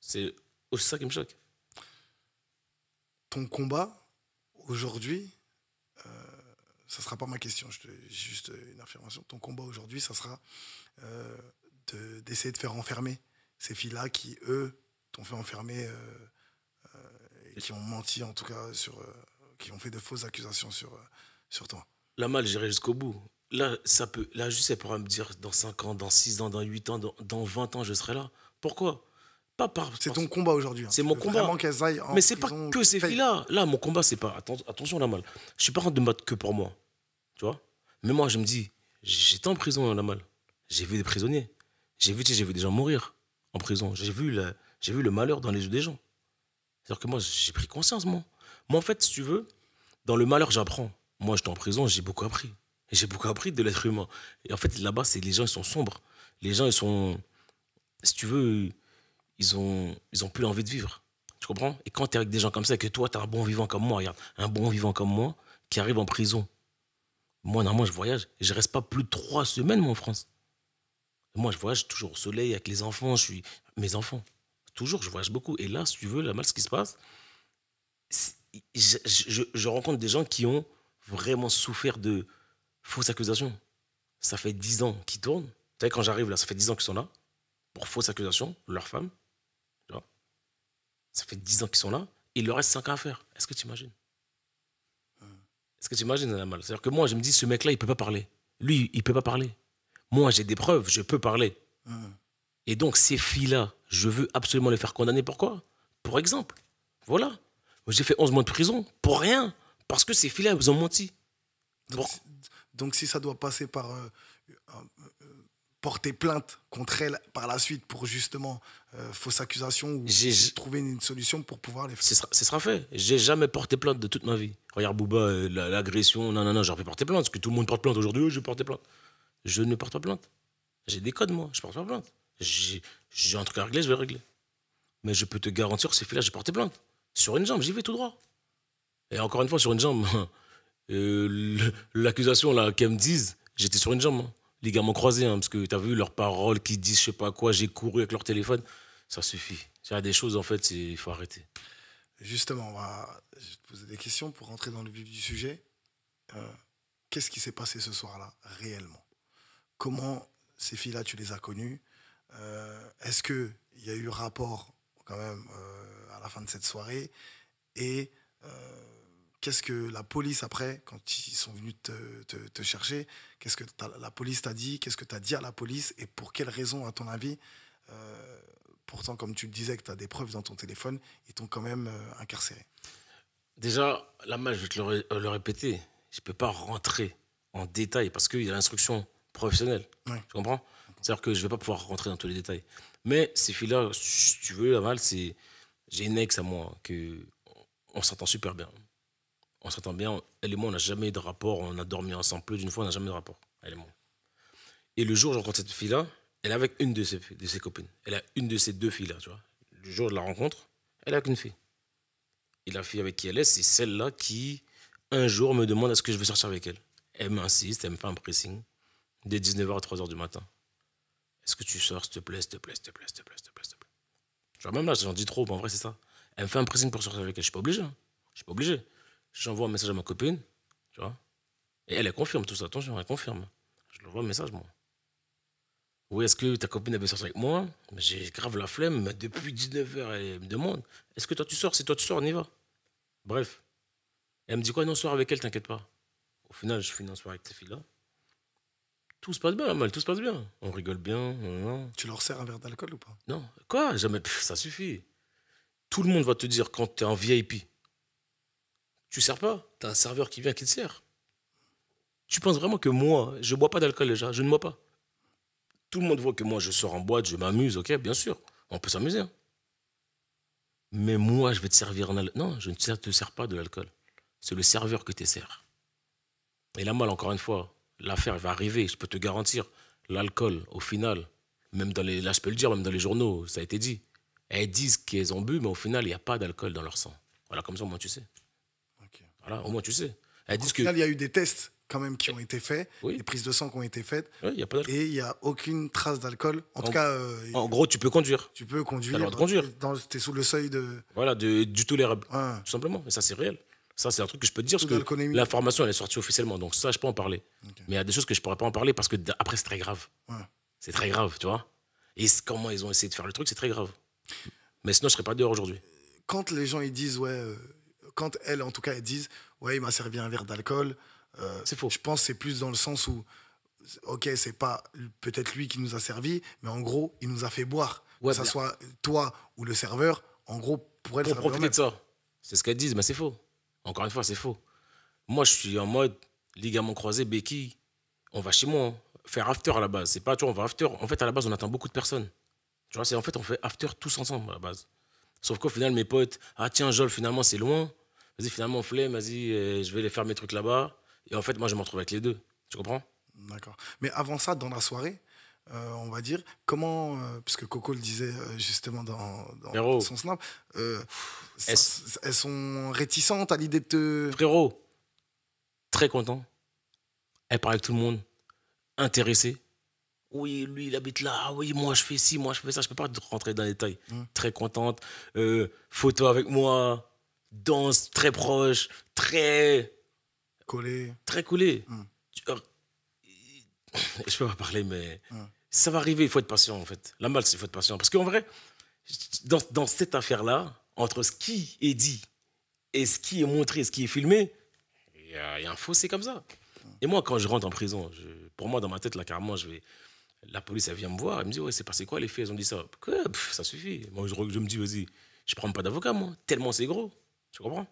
C'est aussi ça qui me choque. Ton combat, aujourd'hui, ça ne sera pas ma question, juste une affirmation. Ton combat aujourd'hui, ça sera d'essayer de faire enfermer ces filles-là qui, eux, t'ont fait enfermer et qui ont menti, en tout cas, qui ont fait de fausses accusations sur toi. La malle, j'irai jusqu'au bout. Là, la justice, elle pourra me dire dans 5 ans, dans 6 ans, dans 8 ans, dans 20 ans, je serai là. Pourquoi? C'est ton combat aujourd'hui. Hein. C'est mon combat. Qu'elles aillent en mais c'est pas prison, que ces filles-là. Là, mon combat, c'est pas... Attention, la malle. Je suis pas en train de me battre que pour moi. Tu vois? Mais moi, je me dis, j'étais en prison, la malle. J'ai vu des prisonniers. J'ai vu des gens mourir en prison. J'ai vu le malheur dans les yeux des gens. C'est-à-dire que moi, j'ai pris conscience, moi. Moi, en fait, si tu veux, dans le malheur, j'apprends. Moi, j'étais en prison, j'ai beaucoup appris. Et j'ai beaucoup appris de l'être humain. Et en fait, là-bas, les gens, ils sont sombres. Les gens, ils sont... Si tu veux, ils ont plus envie de vivre. Tu comprends? Et quand tu es avec des gens comme ça, et que toi, tu as un bon vivant comme moi, regarde, un bon vivant comme moi, qui arrive en prison. Moi, normalement, je voyage. Et je reste pas plus de 3 semaines, moi, en France. Et moi, je voyage toujours au soleil avec les enfants. Mes enfants. Toujours, je voyage beaucoup. Et là, si tu veux, là, mal, ce qui se passe, je rencontre des gens qui ont vraiment souffert de fausses accusations. Ça fait 10 ans qu'ils tournent. Tu sais, quand j'arrive là, ça fait 10 ans qu'ils sont là pour fausses accusations, leurs femmes. Tu vois, ça fait 10 ans qu'ils sont là. Il leur reste 5 ans à faire. Est-ce que tu imagines? Est-ce que tu imagines, Namal? C'est-à-dire que moi, je me dis, ce mec-là, il ne peut pas parler. Lui, il ne peut pas parler. Moi, j'ai des preuves, je peux parler. Et donc, ces filles-là, je veux absolument les faire condamner. Pourquoi? Pour exemple. Voilà. J'ai fait 11 mois de prison pour rien. Parce que ces filles-là, elles ont menti. Donc, si ça doit passer par porter plainte contre elles par la suite pour justement fausses accusations ou trouver une solution pour pouvoir les faire. Ce sera fait. J'ai jamais porté plainte de toute ma vie. Regarde Booba, l'agression, non, j'aurais pu porter plainte. Parce que tout le monde porte plainte aujourd'hui, je vais porter plainte. Je ne porte pas plainte. J'ai des codes, moi, je porte pas plainte. J'ai un truc à régler, je vais régler. Mais je peux te garantir que ces filles-là, j'ai porté plainte. Sur une jambe, j'y vais tout droit. Et encore une fois, sur une jambe, l'accusation là qu'elles me disent, j'étais sur une jambe. Hein. Ligaments croisés, hein, parce que tu as vu leurs paroles qui disent je sais pas quoi, j'ai couru avec leur téléphone. Ça suffit. Il y a des choses, en fait, il faut arrêter. Justement, je vais te poser des questions pour rentrer dans le vif du sujet. Qu'est-ce qui s'est passé ce soir-là, réellement? Comment ces filles-là, tu les as connues? Est-ce qu'il y a eu rapport, quand même, à la fin de cette soirée? Et qu'est-ce que la police, après, quand ils sont venus te chercher, qu'est-ce que la police t'a dit? Qu'est-ce que tu as dit à la police? Et pour quelles raisons, à ton avis, pourtant, comme tu le disais, que tu as des preuves dans ton téléphone, ils t'ont quand même incarcéré? Déjà, là, je vais te le répéter. Je ne peux pas rentrer en détail parce qu'il y a l'instruction professionnelle. Oui. Tu comprends? C'est-à-dire que je ne vais pas pouvoir rentrer dans tous les détails. Mais ces filles-là, si tu veux, la mal, j'ai une ex à moi, on s'entend super bien. On s'entend bien. Elle et moi, on n'a jamais eu de rapport. On a dormi ensemble plus d'une fois, on n'a jamais eu de rapport. Elle et moi. Et le jour où je rencontre cette fille-là, elle est avec une de ses copines. Elle a une de ces 2 filles-là, tu vois. Le jour où je la rencontre, elle n'a qu'une fille. Et la fille avec qui elle est, c'est celle-là qui, un jour, me demande est-ce que je veux sortir avec elle. Elle m'insiste, elle me fait un pressing dès 19h à 3h du matin. Est-ce que tu sors, s'il te plaît, s'il te plaît, s'il te plaît, s'il te plaît, s'il te plaît, s'il te plaît. Genre, même là, j'en dis trop, mais en vrai, c'est ça. Elle me fait un pressing pour sortir avec elle. Je suis pas obligé. Hein. Je suis pas obligé. J'envoie un message à ma copine, tu vois. Et elle confirme tout ça. Attention, elle confirme. Je lui envoie un message, moi. Ou est-ce que ta copine avait sorti avec moi? J'ai grave la flemme. Mais depuis 19h, elle me demande, est-ce que toi tu sors? Si toi tu sors, on y va. Bref. Elle me dit quoi? Non, sors avec elle, t'inquiète pas. Au final, je finis en soirée avec ces filles-là. Tout se passe bien, mal, tout se passe bien. On rigole bien. Non. Tu leur sers un verre d'alcool ou pas? Non. Quoi? Jamais. Ça suffit. Tout le monde va te dire quand t'es en VIP. Tu sers pas. T'as un serveur qui vient qui te sert. Tu penses vraiment que moi, je bois pas d'alcool déjà? Je ne bois pas. Tout le monde voit que moi, je sors en boîte, je m'amuse, ok, bien sûr. On peut s'amuser. Hein. Mais moi, je vais te servir en alcool. Non, je ne te sers pas de l'alcool. C'est le serveur que te sert. Et là, mal, encore une fois, l'affaire va arriver, je peux te garantir. L'alcool, au final, même dans les, là, je peux le dire, même dans les journaux, ça a été dit. Elles disent qu'elles ont bu, mais au final, il n'y a pas d'alcool dans leur sang. Voilà, comme ça, au moins, tu sais. Ok. Voilà, au moins, tu sais. Elles disent Au final, il y a eu des tests quand même qui ont été faits, Oui. des prises de sang qui ont été faites, Ouais, y a pas d'alcool. et il n'y a aucune trace d'alcool. En tout cas, En gros, tu peux conduire. tu peux conduire. T'as le droit de conduire. Tu es sous le seuil de... Voilà, du tolérable. Ouais. Tout simplement. Et ça, c'est réel. Ça, c'est un truc que je peux te dire Tout parce que d'alcoolémie. l'information, elle est sortie officiellement. Donc, ça, je peux en parler. Ok. Mais il y a des choses que je pourrais pas en parler parce que après, c'est très grave. Ouais. C'est très grave, tu vois. Et comment ils ont essayé de faire le truc, c'est très grave. Mais sinon, je serais pas dehors aujourd'hui. Quand les gens ils disent, ouais, quand elles en tout cas, elles disent, ouais, il m'a servi un verre d'alcool, C'est faux. je pense que c'est plus dans le sens où, ok, c'est pas peut-être lui qui nous a servi, mais en gros, il nous a fait boire. Ouais, que ça bien. soit toi ou le serveur, en gros, pour elle, Pour ça profiter de ça. C'est ce qu'elles disent, mais c'est faux. Encore une fois, c'est faux. Moi, je suis en mode ligament croisé, béquille. On va chez moi, hein, faire after à la base. C'est pas, tu vois, on va after. En fait, à la base, on attend beaucoup de personnes. Tu vois, c'est en fait, on fait after tous ensemble à la base. Sauf qu'au final, mes potes, ah tiens, Jol, finalement, c'est loin. Vas-y, finalement, flemme, vas-y, je vais aller faire mes trucs là-bas. Et en fait, moi, je me retrouve avec les deux. Tu comprends? D'accord. Mais avant ça, dans la soirée, on va dire, comment, puisque Coco le disait justement dans son snap, elles sont réticentes à l'idée de te... Frérot, très content. Elle parle avec tout le monde. Intéressée. Oui, lui, il habite là. Ah oui, moi, je fais ci, moi, je fais ça. Je peux pas rentrer dans les détails. Très contente. Photo avec moi. Danse très proche. Très... Collé. Très collé. Je peux pas parler, mais ça va arriver. Il faut être patient, en fait. La malle, c'est il faut être patient. Parce qu'en vrai, dans cette affaire-là, entre ce qui est dit et ce qui est montré, ce qui est filmé, il y a un fossé comme ça. Et moi, quand je rentre en prison, pour moi, dans ma tête, là, carrément, la police, elle vient me voir, elle me dit, ouais, c'est passé quoi les faits? Ils ont dit ça. Quoi? Ça suffit. Moi, je me dis, vas-y, je prends pas d'avocat, moi. Tellement c'est gros. Tu comprends?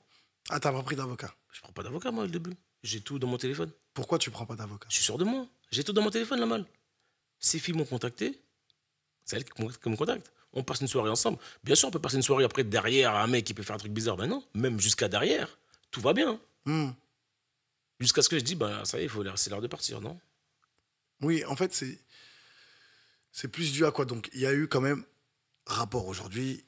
Ah, t'as pas pris d'avocat? Je prends pas d'avocat, moi, au début. J'ai tout dans mon téléphone. Pourquoi tu prends pas d'avocat? Je suis sûr de moi. J'ai tout dans mon téléphone, la malle. Ces filles m'ont contacté. C'est elles qui me contactent. On passe une soirée ensemble. Bien sûr, on peut passer une soirée après derrière un mec qui peut faire un truc bizarre. Ben non, même jusqu'à derrière, tout va bien. Jusqu'à ce que je dis, bah ça y est, c'est l'heure de partir, non? Oui, en fait, c'est plus dû à quoi? Donc, il y a eu quand même rapport aujourd'hui.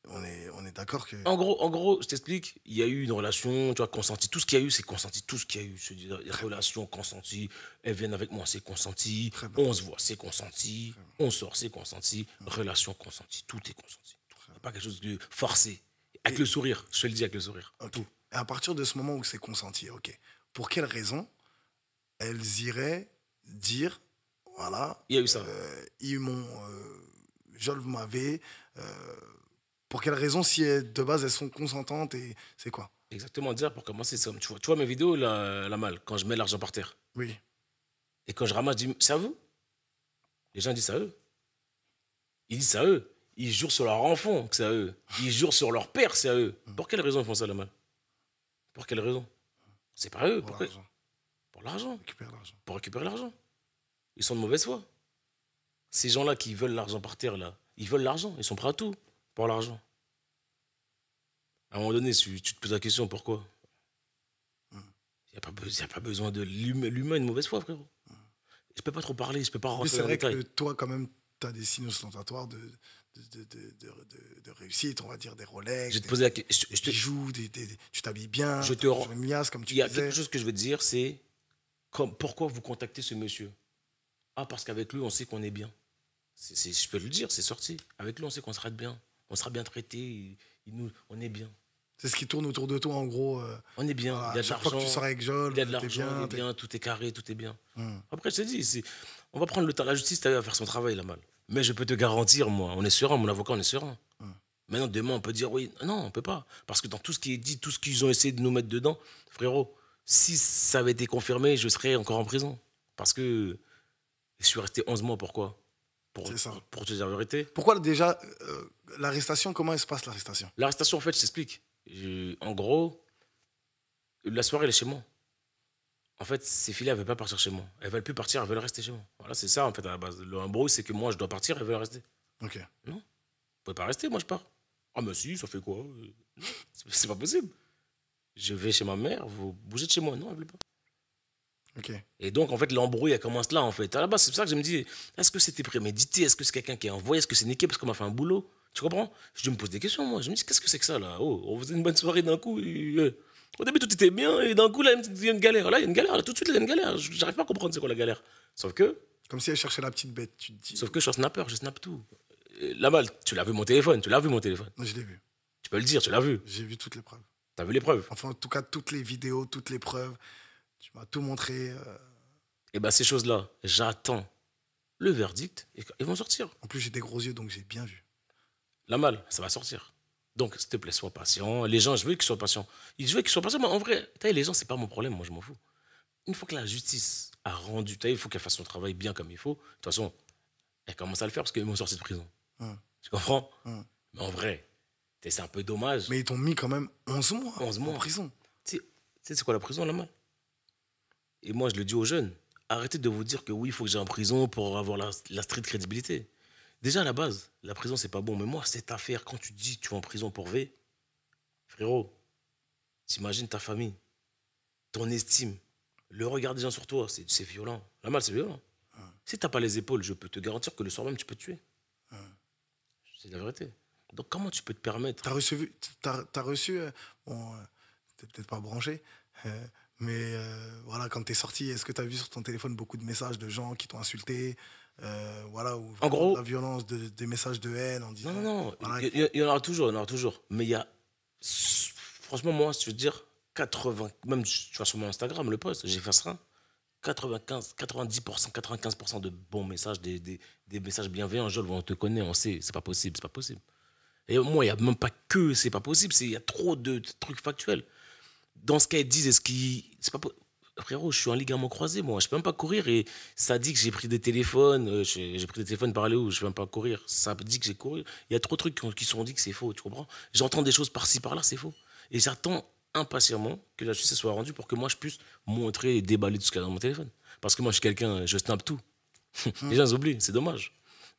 On est d'accord que... En gros, je t'explique, il y a eu une relation, tu vois, consentie. Tout ce qu'il y a eu, c'est consenti. Tout ce qu'il y a eu, je dis, les relations consenties. Elles viennent avec moi, c'est consenti. On se voit, c'est consenti. On sort, c'est consenti. Relation consentie. Tout est consenti. Il n'y a pas quelque chose de forcé. Avec le sourire, je te le dis avec le sourire. Ok. Et à partir de ce moment où c'est consenti, ok, pour quelle raison elles iraient dire, voilà... Il y a eu ça. Ils m'ont... Jolve m'avait... pour quelle raison, si de base elles sont consentantes, et c'est quoi? Exactement, dire pour commencer, c'est comme, tu vois mes vidéos, la malle, quand je mets l'argent par terre. Oui. Et quand je ramasse, je dis, c'est à vous? Les gens disent, c'est à eux. Ils disent, c'est à eux. Ils jurent sur leur enfant que c'est à eux. Ils jurent sur leur père, c'est à eux. Pour quelle raison ils font ça, la malle? Pour quelle raison? C'est pas eux. Pour l'argent. Pour l'argent. Pour récupérer l'argent. Ils sont de mauvaise foi. Ces gens-là qui veulent l'argent par terre, là, ils veulent l'argent. Ils sont prêts à tout pour l'argent. À un moment donné, tu te poses la question, pourquoi? Il n'y a pas besoin de l'humain, une mauvaise foi, frérot. Je peux pas trop parler, je peux pas rentrer C'est dans vrai les détails. que toi, quand même, tu as des signes ostentatoires de réussite, on va dire, des Rolex, Je vais te poser la question. des bijoux, tu t'habilles bien, Je te tu rends. une liasse, comme tu Il y a disais. quelque chose que je veux te dire, c'est pourquoi vous contactez ce monsieur? Ah, parce qu'avec lui, on sait qu'on est bien. Je peux le dire, c'est sorti. Avec lui, on sait qu'on sera bien. On sera bien traité. On est bien. C'est ce qui tourne autour de toi, en gros. On est bien, Voilà, il y a de chaque fois que l'argent. tu sors avec Jol, Il y a de t'es l'argent, on est t'es- bien, tout est carré, tout est bien. Hmm. Après, je te dis, on va prendre le temps. La justice, t'as à faire son travail, là, mal. Mais je peux te garantir, moi, on est serein, mon avocat, on est serein. Maintenant, demain, on peut dire oui. Non, on peut pas. Parce que dans tout ce qui est dit, tout ce qu'ils ont essayé de nous mettre dedans, frérot, si ça avait été confirmé, je serais encore en prison. Parce que je suis resté 11 mois, pourquoi C'est ça. Pour te dire la vérité. Pourquoi déjà, l'arrestation, comment elle se passe l'arrestation? L'arrestation, en fait, je t'explique. En gros, la soirée, elle est chez moi. En fait, ces filles-là, elles ne veulent pas partir chez moi. Elles ne veulent plus partir, elles veulent rester chez moi. Voilà, c'est ça, en fait, à la base. L'embrouille, c'est que moi, je dois partir, elles veulent rester. Ok. Non, vous pouvez pas rester, moi, je pars. Ah, mais si, ça fait quoi? Non, c'est pas possible. Je vais chez ma mère, vous bougez de chez moi. Non, elle ne veut pas. Ok. Et donc, en fait, l'embrouille, elle commence là, en fait. À la base, c'est pour ça que je me dis, est-ce que c'était prémédité? Est-ce que c'est quelqu'un qui a envoyé? Est-ce que c'est niqué parce qu'on m'a fait un boulot? Tu comprends? Je me pose des questions, moi. Je me dis, qu'est-ce que c'est que ça, là? Oh, on faisait une bonne soirée d'un coup. Au début, tout était bien, et d'un coup, là, il y a une galère. Là, il y a une galère. Là, tout de suite, il y a une galère. J'arrive pas à comprendre c'est quoi la galère. Sauf que Comme si elle cherchait la petite bête, tu te dis. je suis un snapper, je snappe tout. Là-bas, tu l'as vu mon téléphone, Moi, je l'ai vu. Tu peux le dire, tu l'as vu. J'ai vu toutes les preuves. T'as vu les preuves. Enfin, en tout cas, toutes les vidéos, toutes les preuves. Tu m'as tout montré. Et bien, ces choses-là, j'attends le verdict et ils vont sortir. En plus, j'ai des gros yeux, donc j'ai bien vu. La malle, ça va sortir. Donc, s'il te plaît, sois patient. Les gens, je veux qu'ils soient patients. Je veux qu'ils soient patients, mais en vrai, les gens, c'est pas mon problème, moi, je m'en fous. Une fois que la justice a rendu, il faut qu'elle fasse son travail bien comme il faut. De toute façon, elle commence à le faire parce qu'ils m'ont sorti de prison. Tu comprends? Mais en vrai, c'est un peu dommage. Mais ils t'ont mis quand même 11 mois, 11 mois en prison. Tu sais, c'est quoi la prison, la malle? Et moi, je le dis aux jeunes, arrêtez de vous dire que oui, il faut que j'aille en prison pour avoir la street crédibilité. Déjà, à la base, la prison, c'est pas bon. Mais moi, cette affaire, quand tu dis que tu vas en prison pour V, frérot, t'imagines ta famille, ton estime, le regard des gens sur toi, c'est violent. La malle, c'est violent. Si t'as pas les épaules, je peux te garantir que le soir même, tu peux te tuer. C'est la vérité. Donc, comment tu peux te permettre? T'as reçu, bon, t'es peut-être pas branché, mais voilà, quand t'es sorti, est-ce que t'as vu sur ton téléphone beaucoup de messages de gens qui t'ont insulté, voilà, ou en gros, la violence, des messages de haine en disant. Non, voilà, il y en aura toujours. Mais il y a, franchement, moi, si je veux dire, 80, même tu vois sur mon Instagram, le post, j'effacerai 95, 90%, 95% de bons messages, des messages bienveillants. Joel, on te connaît, on sait, c'est pas possible. Et moi, il n'y a même pas que c'est pas possible, il y a trop de trucs factuels. Dans ce qu'elles disent, c'est pas frérot, je suis en ligament croisé, moi, je peux même pas courir et ça dit que j'ai pris des téléphones, j'ai pris des téléphones par aller où je peux même pas courir. Ça dit que j'ai couru. Il y a trop de trucs qui sont dit que c'est faux, tu comprends? J'entends des choses par-ci, par-là, c'est faux. Et j'attends impatiemment que la justice soit rendue pour que moi je puisse montrer et déballer tout ce qu'il y a dans mon téléphone. Parce que moi je suis quelqu'un, je snap tout. Les gens oublient, c'est dommage.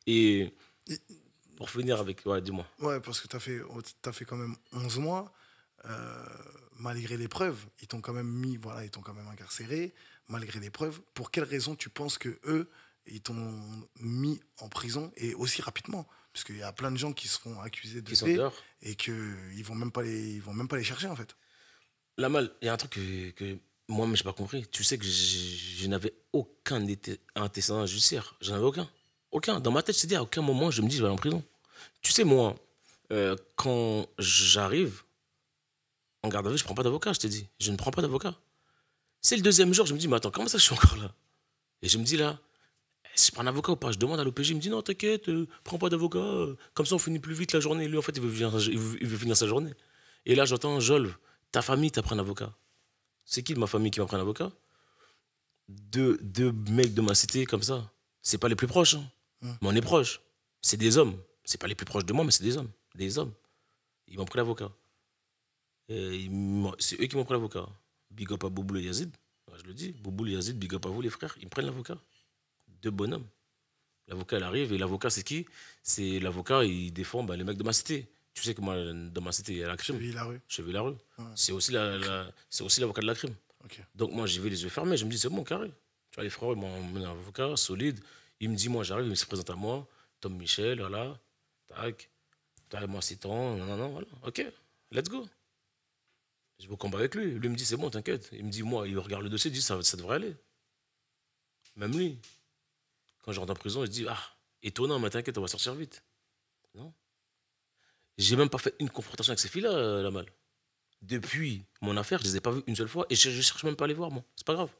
Et pour finir avec, ouais, dis-moi. Ouais, parce que t'as fait quand même 11 mois, malgré les preuves, ils t'ont quand même mis, voilà, ils t'ont quand même incarcéré, malgré les preuves. Pour quelles raisons tu penses que eux, ils t'ont mis en prison et aussi rapidement? Parce qu'il y a plein de gens qui se font accuser de fait et qu'ils vont même pas les chercher en fait. La malle, il y a un truc que moi-même, je n'ai pas compris. Tu sais que je n'avais aucun antécédent judiciaire. Je n'en avais aucun. Aucun. Dans ma tête, je t'ai dit, à aucun moment, je me dis, je vais aller en prison. Tu sais, moi, quand j'arrive en garde à vue, je ne prends pas d'avocat, je t'ai dit. Je ne prends pas d'avocat. C'est le deuxième jour, je me dis, mais attends, comment ça, je suis encore là? Et je me dis, là, si je prends un avocat ou pas? Je demande à l'OPJ, il me dit, non, t'inquiète, prends pas d'avocat. Comme ça, on finit plus vite la journée. Lui, en fait, il veut finir sa journée. Et là, j'entends, Jolve, ta famille t'a pris un avocat. C'est qui de ma famille qui m'a pris un avocat? Deux mecs de ma cité comme ça. C'est pas les plus proches, hein. Mais on est proches. C'est des hommes. C'est pas les plus proches de moi, mais c'est des hommes. Des hommes. Ils m'ont pris l'avocat. C'est eux qui m'ont pris l'avocat. Big up à Boubou et Yazid. Je le dis. Boubou et Yazid, big up à vous les frères. Ils me prennent l'avocat. Deux bonhommes. L'avocat, il arrive. Et l'avocat, c'est qui? C'est l'avocat, il défend les mecs de ma cité. Tu sais que moi, dans ma cité, il y a la crime. Cheville-la-Rue. Ouais. C'est aussi l'avocat de la crime. Okay. Donc moi, j'y vais les yeux fermés. Je me dis, c'est bon, carré. Tu vois, les frères, ils m'ont amené un avocat solide. Il me dit, moi, j'arrive, il se présente à moi. Tom Michel, voilà. Tac. Moi, c'est ton. Non, voilà. OK, let's go. Je vais au combat avec lui. Lui, il me dit, c'est bon, t'inquiète. Il me dit, moi, il regarde le dossier, il dit, ça devrait aller. Même lui. Quand je rentre en prison, je dis, étonnant, mais t'inquiète, on va sortir vite. Non. J'ai même pas fait une confrontation avec ces filles-là, la malle. depuis mon affaire, je les ai pas vus une seule fois et je cherche même pas à les voir, moi. C'est pas grave.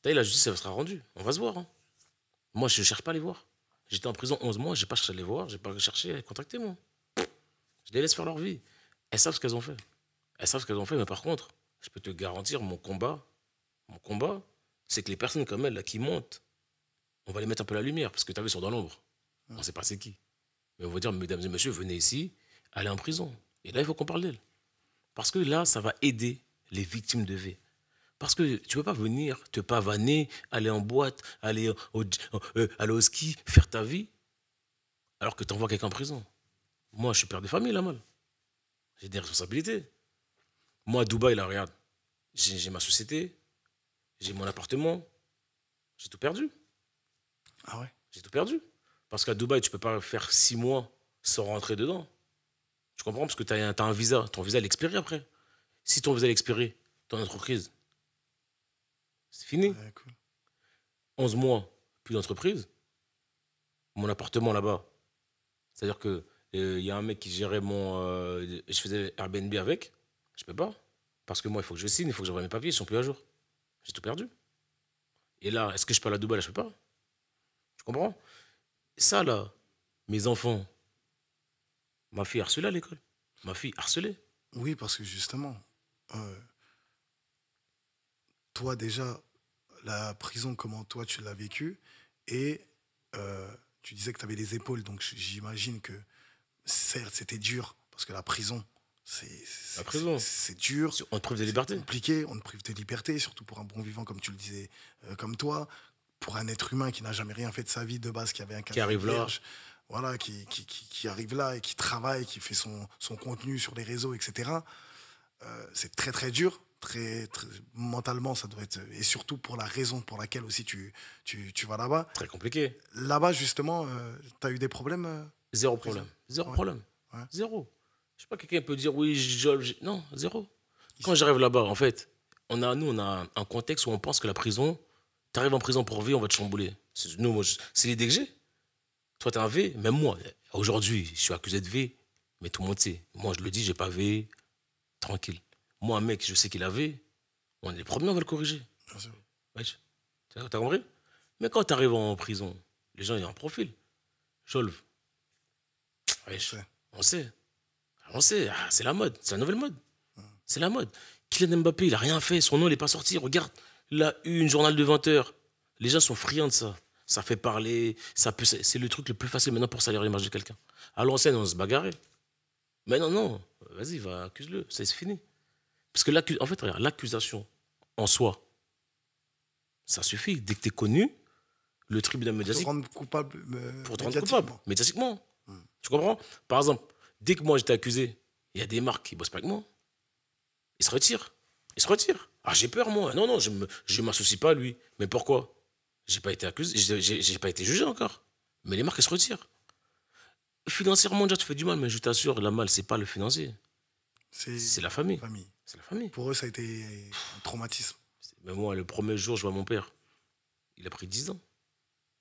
T'as vu, la justice, elle sera rendue. On va se voir. Hein. Moi, je cherche pas à les voir. J'étais en prison 11 mois, j'ai pas cherché à les voir, j'ai pas cherché à les contacter, moi. Je les laisse faire leur vie. Elles savent ce qu'elles ont fait. Elles savent ce qu'elles ont fait, mais par contre, je peux te garantir, mon combat, c'est que les personnes comme elles, là, qui montent, on va les mettre un peu à la lumière, parce que t'as vu, ils sont dans l'ombre. On sait pas c'est qui. Mais on va dire, mesdames et messieurs, venez ici, allez en prison. Et là, il faut qu'on parle d'elle. Parce que là, ça va aider les victimes de V. Parce que tu ne peux pas venir te pavaner, aller en boîte, aller au ski, faire ta vie, alors que tu envoies quelqu'un en prison. Moi, je suis père de famille, là, mal. J'ai des responsabilités. Moi, à Dubaï, là, regarde, j'ai ma société, j'ai mon appartement, j'ai tout perdu. Ah ouais? J'ai tout perdu. Parce qu'à Dubaï, tu ne peux pas faire 6 mois sans rentrer dedans. Tu comprends? Parce que tu as un visa. Ton visa, il expire après. Si ton visa, il expire, ton entreprise, c'est fini. Ouais, cool. 11 mois, plus d'entreprise. Mon appartement là-bas. C'est-à-dire que y a un mec qui gérait je faisais Airbnb avec. Je peux pas. Parce que moi, il faut que je signe, il faut que j'envoie mes papiers, ils sont plus à jour. J'ai tout perdu. Et là, est-ce que je peux aller à Dubaï? Là, je peux pas. Tu comprends? Ça, là, mes enfants, ma fille harcelée à l'école. Ma fille harcelée. Oui, parce que justement, toi déjà, la prison, comment toi tu l'as vécu, et tu disais que tu avais les épaules, donc j'imagine que certes c'était dur, parce que la prison, c'est dur. On te prive de liberté. C'est compliqué, on te prive de liberté, surtout pour un bon vivant, comme tu le disais, comme toi, pour un être humain qui n'a jamais rien fait de sa vie de base, qui avait un qui arrive là. Voilà, qui arrive là et qui travaille, qui fait son contenu sur les réseaux, etc. C'est très très dur, très, mentalement ça doit être, et surtout pour la raison pour laquelle aussi tu vas là-bas. Très compliqué. Là-bas justement, tu as eu des problèmes? Zéro problème. Zéro problème. Ouais. Zéro. Je sais pas, quelqu'un peut dire oui, non, zéro. Quand j'arrive là-bas, en fait, nous on a un contexte où on pense que la prison, tu arrives en prison pour vie, on va te chambouler. C'est l'idée que j'ai. Toi, t'es un V, même moi. Aujourd'hui, je suis accusé de V, mais tout le monde sait. Moi, je le dis, j'ai pas V, tranquille. Moi, un mec, je sais qu'il a V, on est les premiers, on va le corriger. Bien sûr. Wesh. T'as compris? Mais quand t'arrives en prison, les gens, ils ont un profil. Jolve. Wesh. On sait. Ah, c'est la mode, c'est la nouvelle mode. C'est la mode. Kylian Mbappé, il a rien fait, son nom, il n'est pas sorti. Regarde, la une, journal de 20 heures. Les gens sont friands de ça. Ça fait parler, c'est le truc le plus facile maintenant pour salir l'image de quelqu'un. À l'ancienne, on se bagarrait. Mais non, vas-y, va, accuse-le, c'est fini. Parce que en fait, regarde, l'accusation en soi, ça suffit. Dès que tu es connu, le tribunal médiatique. Pour te rendre coupable. Pour te rendre coupable, médiatiquement. Tu comprends? Par exemple, dès que moi j'étais accusé, il y a des marques qui ne bossent pas avec moi. Ils se retirent. Ah, j'ai peur, moi. Non, je ne m'associe pas à lui. Mais pourquoi? J'ai pas été accusé, j'ai pas été jugé encore. Mais les marques, elles se retirent. Financièrement, déjà, tu fais du mal, mais je t'assure, la mal, c'est pas le financier. C'est la famille. C'est la famille. Pour eux, ça a été un traumatisme. Mais moi, le premier jour, je vois mon père. Il a pris 10 ans.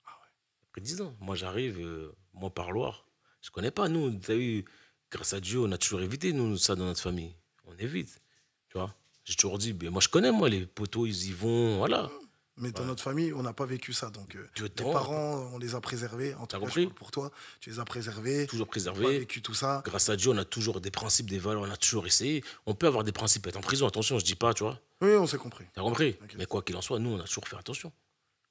Ah ouais. Il a pris 10 ans. Moi, j'arrive, moi, parloir. Je connais pas, nous, t'as vu, grâce à Dieu, on a toujours évité, nous, ça, dans notre famille. On évite. Tu vois? J'ai toujours dit, moi, je connais, moi, les poteaux, ils y vont, voilà. Mais dans notre famille, on n'a pas vécu ça. Donc, les parents, on les a préservés. En tout cas, pour toi, tu les as préservés. Toujours préservés. Tu as vécu tout ça. Grâce à Dieu, on a toujours des principes, des valeurs. On a toujours essayé. On peut avoir des principes, être en prison. Attention, je dis pas, tu vois. Oui, on s'est compris. T'as compris? Okay. Mais quoi qu'il en soit, nous, on a toujours fait attention.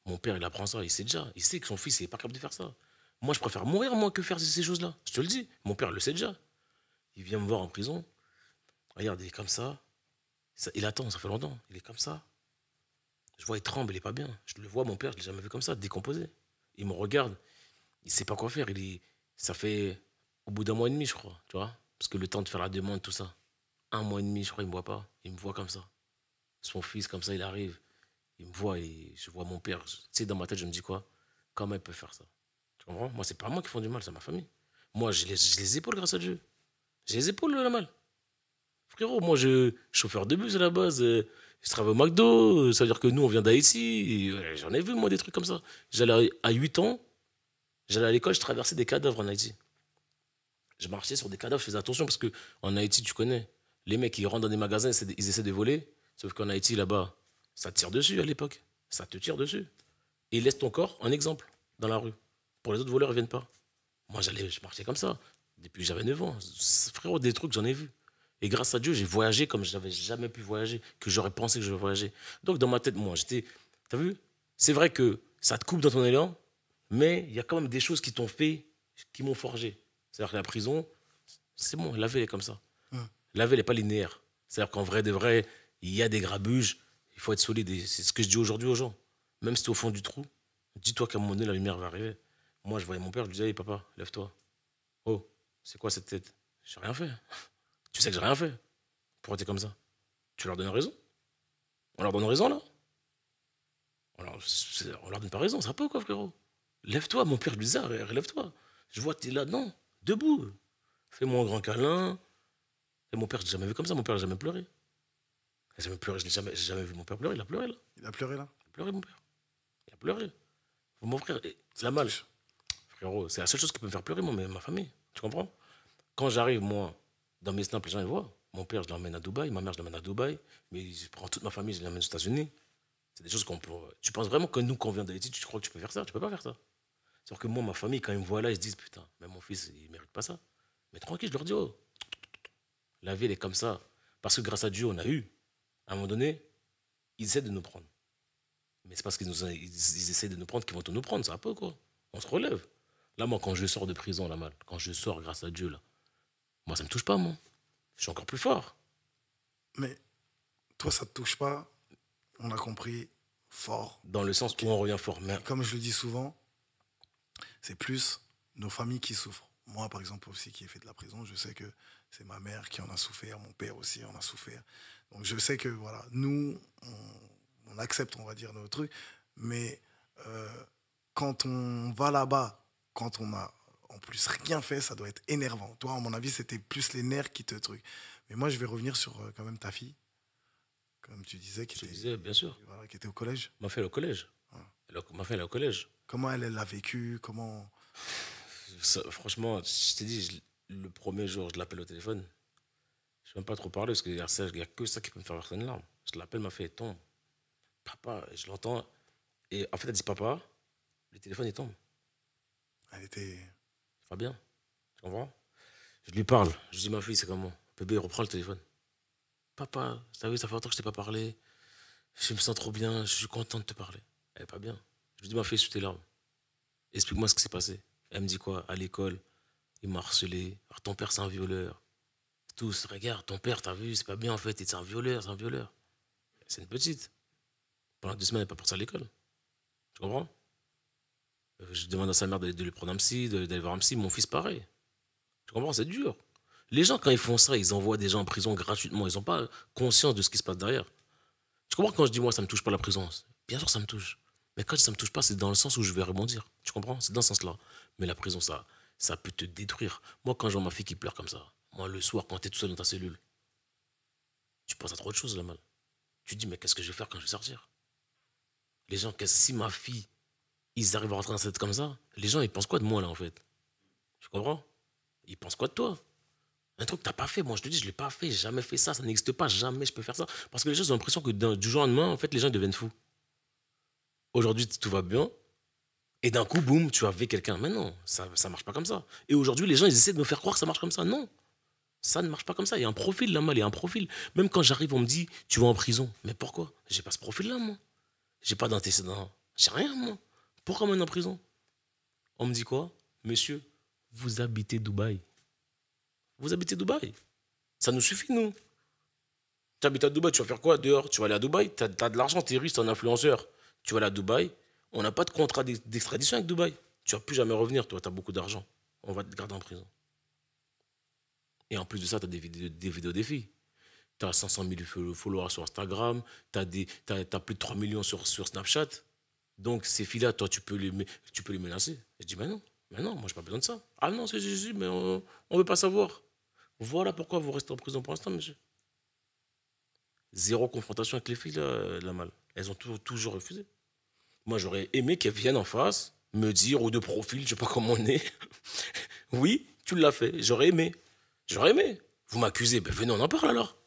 Mon père, il apprend ça. Il sait déjà. Il sait que son fils, il n'est pas capable de faire ça. Moi, je préfère mourir, moi, que faire ces choses-là. Je te le dis. Mon père le sait déjà. Il vient me voir en prison. Regarde, il est comme ça. Il attend, ça fait longtemps. Il est comme ça. Je vois, il tremble, il n'est pas bien. Je le vois, mon père, je ne l'ai jamais vu comme ça, décomposé. Il me regarde, il ne sait pas quoi faire. Ça fait au bout d'1 mois et demi, je crois, tu vois. Parce que le temps de faire la demande, tout ça. 1 mois et demi, je crois, il ne me voit pas. Il me voit comme ça. Son fils, comme ça, il arrive. Il me voit et je vois mon père. Tu sais, dans ma tête, je me dis quoi? Comment il peut faire ça? Tu comprends? Moi, c'est pas moi qui font du mal, c'est ma famille. Moi, j'ai les épaules grâce à Dieu. J'ai les épaules, la mal. Frérot, moi, je suis chauffeur de bus à la base. Je travaille au McDo, ça veut dire que nous, on vient d'Haïti. J'en ai vu, moi, des trucs comme ça. J'allais à 8 ans, j'allais à l'école, je traversais des cadavres en Haïti. Je marchais sur des cadavres, je faisais attention parce qu'en Haïti, tu connais, Les mecs, ils rentrent dans des magasins, ils essaient de voler. Sauf qu'en Haïti, là-bas, ça te tire dessus à l'époque. Ça te tire dessus. Et laisse ton corps en exemple dans la rue. Pour les autres voleurs, ils ne viennent pas. Moi, je marchais comme ça. Depuis que j'avais 9 ans. Frérot, des trucs, j'en ai vu. Et grâce à Dieu, j'ai voyagé comme je n'avais jamais pu voyager, que j'aurais pensé que je voyageais. Donc, dans ma tête, moi, j'étais... T'as vu? C'est vrai que ça te coupe dans ton élan, mais il y a quand même des choses qui t'ont fait, qui m'ont forgé. C'est-à-dire que la prison, c'est bon, la vie, elle est comme ça. La vie, elle n'est pas linéaire. C'est-à-dire qu'en vrai de vrai, il y a des grabuges, il faut être solide. Et c'est ce que je dis aujourd'hui aux gens. Même si tu es au fond du trou, dis-toi qu'à un moment donné, la lumière va arriver. Moi, je voyais mon père, je lui disais, hey, papa, lève-toi. Oh, c'est quoi cette tête? J'ai rien fait. Tu sais que j'ai rien fait. Pourquoi t'es comme ça? Tu leur donnes raison? On leur donne raison, là? On leur donne pas raison, ça va pas quoi, frérot? Lève-toi, mon père lui disait, relève-toi. Je vois que t'es là, non, debout. Fais-moi un grand câlin. Et mon père, je l'ai jamais vu comme ça, mon père n'a jamais pleuré. Il n'a jamais pleuré, j'ai jamais vu mon père pleurer, il a pleuré là. Il a pleuré là? Il a pleuré, mon père. Il a pleuré. Mon frère, c'est la malle. Frérot, c'est la seule chose qui peut me faire pleurer, moi, mais ma famille. Tu comprends? Quand j'arrive, moi, dans mes snaps, les gens ils voient. Mon père, je l'emmène à Dubaï, ma mère, je l'emmène à Dubaï, mais je prends toute ma famille, je l'emmène aux États-Unis. C'est des choses qu'on peut. Tu penses vraiment que nous, quand on vient d'Haïti, tu crois que tu peux faire ça? Tu peux pas faire ça. C'est-à-dire que moi, ma famille, quand ils me voient là, ils se disent putain, même mon fils, il mérite pas ça. Mais tranquille, je leur dis oh, la vie, elle est comme ça. Parce que grâce à Dieu, on a eu. À un moment donné, ils essaient de nous prendre. Mais c'est parce qu'ils essaient de nous prendre qu'ils vont tout nous prendre, ça va pas quoi. On se relève. Là, moi, quand je sors de prison, là, mal, quand je sors grâce à Dieu, là, moi, ça me touche pas, moi. Je suis encore plus fort. Mais toi, ça te touche pas, on a compris, fort. Dans le sens où on revient fort. Mais... Comme je le dis souvent, c'est plus nos familles qui souffrent. Moi, par exemple, aussi, qui ai fait de la prison, je sais que c'est ma mère qui en a souffert, mon père aussi en a souffert. Donc, je sais que, voilà, nous, on accepte, on va dire, nos trucs, mais quand on va là-bas, quand on a en plus rien fait, ça doit être énervant. Toi, à mon avis, c'était plus les nerfs qui te truquent. Mais moi, je vais revenir sur quand même ta fille, comme tu disais, qui était, bien sûr. Voilà, qui était au collège. Ma fille, elle est au collège. Ouais. Ma fille, elle est au collège. Comment elle l'a vécu? Comment... Ça, franchement, je t'ai dit, le premier jour, je l'appelle au téléphone. Je ne vais même pas trop parler parce qu'il n'y a que ça qui peut me faire verser une larme. Je l'appelle, ma fille, elle tombe. Papa, je l'entends. Et en fait, elle dit papa, le téléphone, il tombe. Elle était... Ça va bien, tu comprends? Je lui parle, je dis ma fille, c'est comment? Bébé, reprend le téléphone. Papa, t'as vu, ça fait longtemps que je t'ai pas parlé. Je me sens trop bien, je suis content de te parler. Elle est pas bien. Je lui dis ma fille, sous tes larmes. Explique-moi ce qui s'est passé. Elle me dit quoi? À l'école, il m'a harcelé. Alors, ton père, c'est un violeur. Tous, regarde, ton père, t'as vu, c'est pas bien en fait, c'est un violeur, c'est un violeur. C'est une petite. Pendant 2 semaines, elle n'est pas partie à l'école. Tu comprends? Je demande à sa mère de lui prendre un psy, d'aller voir un psy. Mon fils, pareil. Tu comprends? C'est dur. Les gens, quand ils font ça, ils envoient des gens en prison gratuitement. Ils n'ont pas conscience de ce qui se passe derrière. Tu comprends quand je dis, moi, ça ne me touche pas la prison? Bien sûr, ça me touche. Mais quand ça ne me touche pas, c'est dans le sens où je vais rebondir. Tu comprends? C'est dans ce sens-là. Mais la prison, ça peut te détruire. Moi, quand je vois ma fille qui pleure comme ça, moi, le soir, quand tu es tout seul dans ta cellule, tu penses à trop de choses, là, mal. Tu te dis, mais qu'est-ce que je vais faire quand je vais sortir? Les gens, si ma fille, ils arrivent à rentrer dans cette tête comme ça, les gens, ils pensent quoi de moi, là, en fait? Tu comprends? Ils pensent quoi de toi? Un truc que tu n'as pas fait. Moi, je te dis, je ne l'ai pas fait, j'ai jamais fait ça, ça n'existe pas, jamais je peux faire ça. Parce que les gens ont l'impression que du jour au lendemain, en fait, les gens deviennent fous. Aujourd'hui, tout va bien, et d'un coup, boum, tu as vu quelqu'un. Mais non, ça ne marche pas comme ça. Et aujourd'hui, les gens, ils essaient de me faire croire que ça marche comme ça. Non, ça ne marche pas comme ça. Il y a un profil, là, mal, il y a un profil. Même quand j'arrive, on me dit, tu vas en prison. Mais pourquoi? J'ai pas ce profil-là, moi. J'ai pas d'antécédent. J'ai rien, moi. Pourquoi m'emmener en prison? On me dit quoi? Monsieur, vous habitez Dubaï. Vous habitez Dubaï. Ça nous suffit, nous. Tu habites à Dubaï, tu vas faire quoi dehors? Tu vas aller à Dubaï, tu as de l'argent, tu es riche, tu es un influenceur. Tu vas aller à Dubaï, on n'a pas de contrat d'extradition avec Dubaï. Tu ne vas plus jamais revenir, toi, tu as beaucoup d'argent. On va te garder en prison. Et en plus de ça, tu as des vidéos des filles. Tu as 500 000 followers sur Instagram, tu as plus de 3 millions sur Snapchat. Donc, ces filles-là, toi, tu peux les menacer. Je dis, mais non, moi, j'ai pas besoin de ça. Ah non, c'est, mais on ne veut pas savoir. Voilà pourquoi vous restez en prison pour l'instant, monsieur. Zéro confrontation avec les filles, là, la malle. Elles ont toujours refusé. Moi, j'aurais aimé qu'elles viennent en face, me dire, ou de profil, je sais pas comment on est. Oui, tu l'as fait. J'aurais aimé. Vous m'accusez, ben venez, on en parle alors.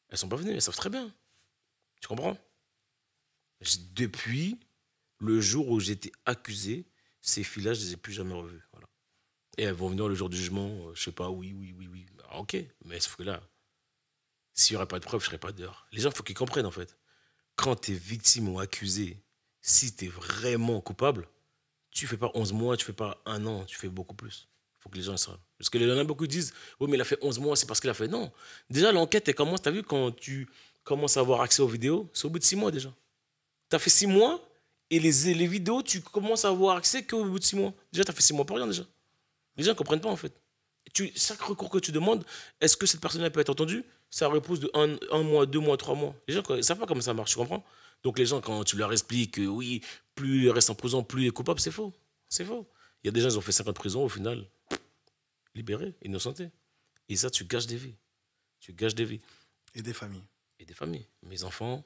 Elles sont pas venues, elles savent très bien. Tu comprends? Depuis le jour où j'ai été accusé, ces filles-là, je les ai plus jamais revues. Voilà. Et elles vont venir le jour du jugement, je sais pas, oui. Ben, ok, mais sauf que là, s'il n'y aurait pas de preuves, je serais pas dehors. Les gens, il faut qu'ils comprennent en fait. Quand tu es victime ou accusé, si tu es vraiment coupable, tu fais pas 11 mois, tu fais pas 1 an, tu fais beaucoup plus. Il faut que les gens le sachent. Parce que y en a beaucoup qui disent, oui, mais il a fait 11 mois, c'est parce qu'il a fait. Non. Déjà, l'enquête, elle commence, tu as vu, quand tu commences à avoir accès aux vidéos, c'est au bout de 6 mois déjà. Tu as fait 6 mois et les vidéos, tu commences à avoir accès qu'au bout de 6 mois. Déjà, tu as fait 6 mois pour rien déjà. Les gens ne comprennent pas en fait. Chaque recours que tu demandes, est-ce que cette personne peut être entendue? Ça repousse de 1 mois, 2 mois, 3 mois. Les gens ne savent pas comment ça marche, tu comprends? Donc les gens, quand tu leur expliques que oui, plus ils restent en prison, plus ils sont coupables, c'est faux. C'est faux. Il y a des gens qui ont fait 5 ans de prison, au final, libérés, innocentés. Et ça, tu gâches des vies. Tu gâches des vies. Et des familles. Et des familles. Mes enfants,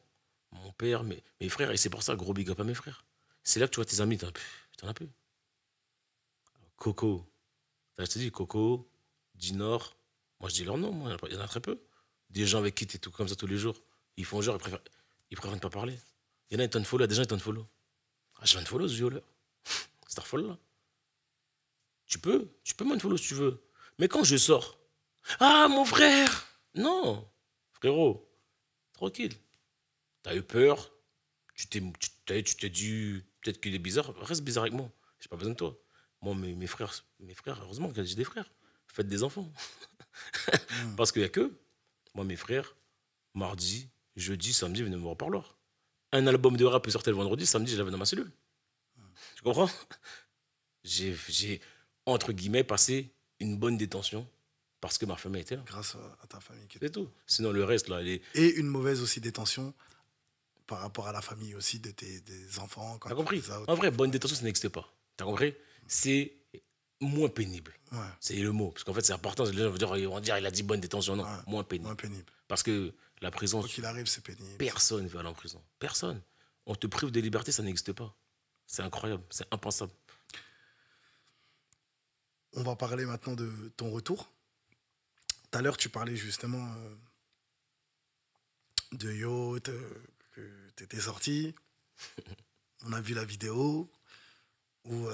mon père, mes frères. Et c'est pour ça, gros big up à mes frères. C'est là que tu vois tes amis, t'en as plus. Coco. Je te dis, Coco, Dinor. Moi, je dis leur nom, moi, il y en a très peu. Des gens avec qui tu es tout comme ça tous les jours. Ils font genre, ils préfèrent ne pas parler. Il y en a, ils t'unfollow, des gens, ils t'unfollow. Ah, je unfollow ce violeur. C'est folle là. Tu peux m'unfollow si tu veux. Mais quand je sors, ah, mon frère! Non, frérot, tranquille. T'as eu peur, tu t'es dit, peut-être qu'il est bizarre, reste bizarre avec moi. J'ai pas besoin de toi. Moi, mes frères, heureusement que j'ai des frères. Faites des enfants. Parce qu'il n'y a que moi, mes frères, mardi, jeudi, samedi, venez me voir par l'heure. Un album de rap sortait le vendredi, samedi, je l'avais dans ma cellule. Tu comprends? J'ai, entre guillemets, passé une bonne détention parce que ma famille était là. Grâce à ta famille. C'est tout. Sinon, le reste, là, Et une mauvaise aussi détention par rapport à la famille aussi de des enfants. T'as compris? En vrai, bonne détention, ça n'existe pas. T'as compris? C'est moins pénible. Ouais. C'est le mot. Parce qu'en fait, c'est important. Les gens vont dire il a dit bonne détention. Non, ouais. Moins pénible. Moins pénible. Parce que la prison. Quoi qu'il arrive, c'est pénible. Personne ne veut aller en prison. Personne. On te prive de liberté, ça n'existe pas. C'est incroyable. C'est impensable. On va parler maintenant de ton retour. Tout à l'heure, tu parlais justement de yacht, que tu étais sorti. On a vu la vidéo où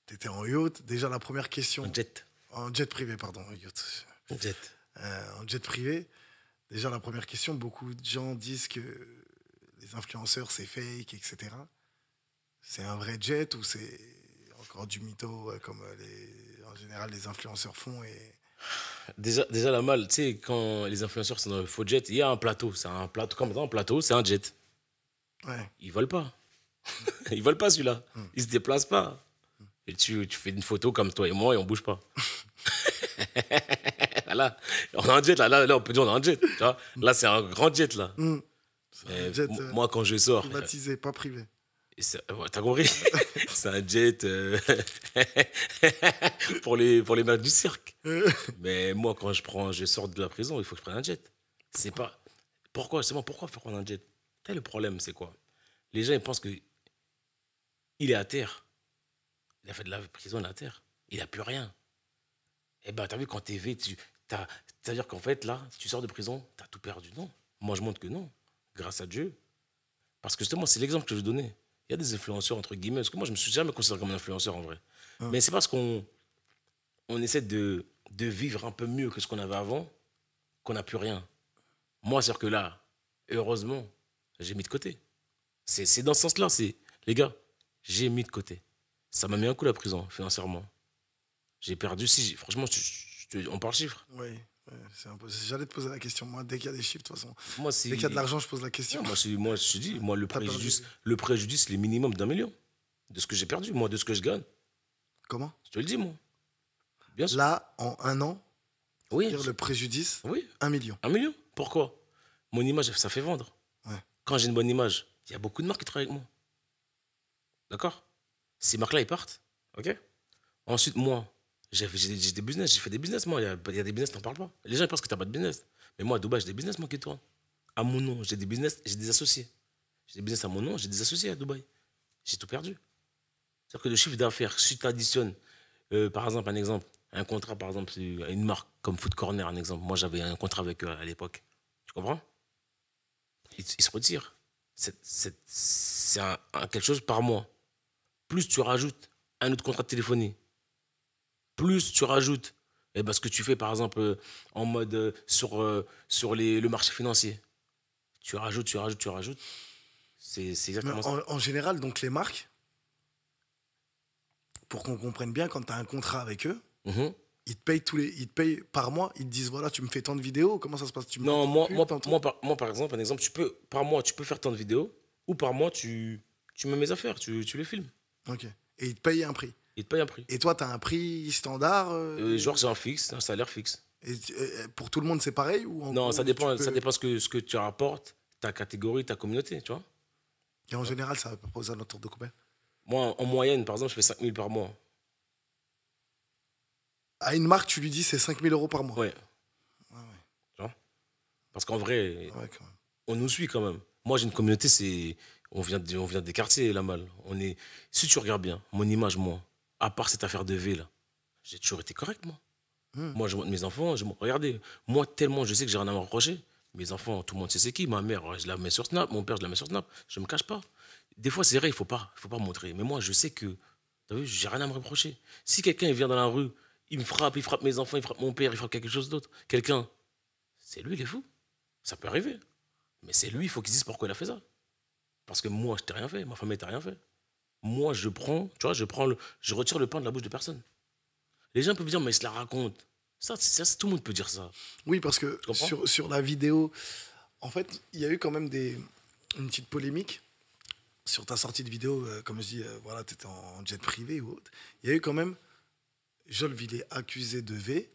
tu étais en yacht. Déjà, la première question. En jet. En jet privé, pardon. Yacht. En jet. En jet privé. Déjà, la première question, beaucoup de gens disent que les influenceurs, c'est fake, etc. C'est un vrai jet ou c'est encore du mytho comme en général les influenceurs font Déjà la malle, tu sais, quand les influenceurs sont dans le faux jet, il y a un plateau. C'est un plateau, comme dans un plateau, c'est un jet. Ouais. Ils volent pas. Ils volent pas celui-là. Ils se déplacent pas. Et tu fais une photo comme toi et moi et on bouge pas. Là, on a un jet, là, on peut dire on a un jet. Tu vois, là, c'est un grand jet, là. Un jet, moi, quand je sors... Privatisé, pas privé. T'as compris? C'est un jet pour les mecs du cirque. Mais moi, quand je sors de la prison, il faut que je prenne un jet. C'est pas... Pourquoi? C'est pourquoi faut prendre un jet? Le problème, c'est quoi? Les gens, ils pensent qu'il est à terre. Il a fait de la prison, il est à terre. Il n'a plus rien. Eh ben, t'as vu, quand t'es V, c'est-à-dire qu'en fait, là, si tu sors de prison, t'as tout perdu. Non. Moi, je montre que non. Grâce à Dieu. Parce que justement, c'est l'exemple que je vais donner. Il y a des influenceurs, entre guillemets, parce que moi, je ne me suis jamais considéré comme un influenceur, en vrai. Mais c'est parce qu'on essaie de vivre un peu mieux que ce qu'on avait avant, qu'on n'a plus rien. Moi, c'est-à-dire que là, heureusement, j'ai mis de côté. C'est dans ce sens-là, les gars, j'ai mis de côté. Ça m'a mis un coup la prison, financièrement. J'ai perdu, franchement, on parle chiffres. Oui, c'est impossible. J'allais te poser la question. Moi, dès qu'il y a des chiffres, de toute façon, moi, dès qu'il y a de l'argent, je pose la question. Moi, je dis, moi, le préjudice, c'est le minimum d'1 million. De ce que j'ai perdu, moi, de ce que je gagne. Comment? Je te le dis, moi. Bien sûr. Là, en 1 an, oui, le préjudice, oui. 1 million. 1 million. Pourquoi? Mon image, ça fait vendre. Ouais. Quand j'ai une bonne image, il y a beaucoup de marques qui travaillent avec moi. D'accord? Ces marques-là, ils partent. OK? Ensuite, moi, j'ai des business, j'ai fait des business, moi. Il y a des business, t'en parles pas. Les gens ils pensent que t'as pas de business. Mais moi, à Dubaï, j'ai des business, moi, qui tournent. À mon nom, j'ai des business, j'ai des associés. J'ai des business à mon nom, j'ai des associés à Dubaï. J'ai tout perdu. C'est-à-dire que le chiffre d'affaires, si tu additionnes, par exemple, un contrat, par exemple, une marque Comme Foot Corner, un exemple. Moi, j'avais un contrat avec eux à l'époque. Tu comprends? Ils se retirent. C'est quelque chose par mois. Plus tu rajoutes un autre contrat de téléphonie, plus tu rajoutes ce que tu fais, par exemple, en mode sur le marché financier. Tu rajoutes. C'est exactement ça. En général, donc les marques, pour qu'on comprenne bien, quand tu as un contrat avec eux, ils te payent par mois, ils te disent voilà, tu me fais tant de vidéos, comment ça se passe? Non, moi, par exemple, par mois, tu peux faire tant de vidéos, ou par mois, tu mets mes affaires, tu les filmes. Ok. Et ils te payent un prix. Ils te payent un prix. Et toi, tu as un prix standard Genre, c'est un salaire fixe. Et pour tout le monde, c'est pareil ou non, ça dépend ce que tu rapportes, ta catégorie, ta communauté, tu vois. Et en général, ça va proposer un autour de combien? Moi, en moyenne, par exemple, je fais 5 000 par mois. À une marque, tu lui dis c'est 5 000 € par mois. Ouais. Tu vois? Parce qu'en vrai, on nous suit quand même. Moi, j'ai une communauté, on vient des quartiers, la malle. Si tu regardes bien, mon image, moi, à part cette affaire de V, là, j'ai toujours été correct, moi. Moi, je montre mes enfants, regardez, moi, tellement je sais que j'ai rien à me reprocher. Mes enfants, tout le monde sait c'est qui. Ma mère, je la mets sur Snap. Mon père, je la mets sur Snap. Je me cache pas. Des fois, c'est vrai, il faut pas montrer. Mais moi, je sais que, t'as vu, j'ai rien à me reprocher. Si quelqu'un vient dans la rue, il frappe mes enfants, il frappe mon père, il frappe quelque chose d'autre. Quelqu'un, c'est lui, il est fou. Ça peut arriver. Mais c'est lui, il faut qu'il dise pourquoi il a fait ça. Parce que moi, je t'ai rien fait. Ma famille t'a rien fait. Moi, je retire le pain de la bouche de personne. Les gens peuvent dire, mais il se la raconte. Ça, tout le monde peut dire ça. Oui, parce que sur la vidéo, en fait, il y a eu quand même une petite polémique sur ta sortie de vidéo. Comme je dis, voilà, tu étais en jet privé ou autre. Il y a eu quand même, Jolv, il est accusé de V.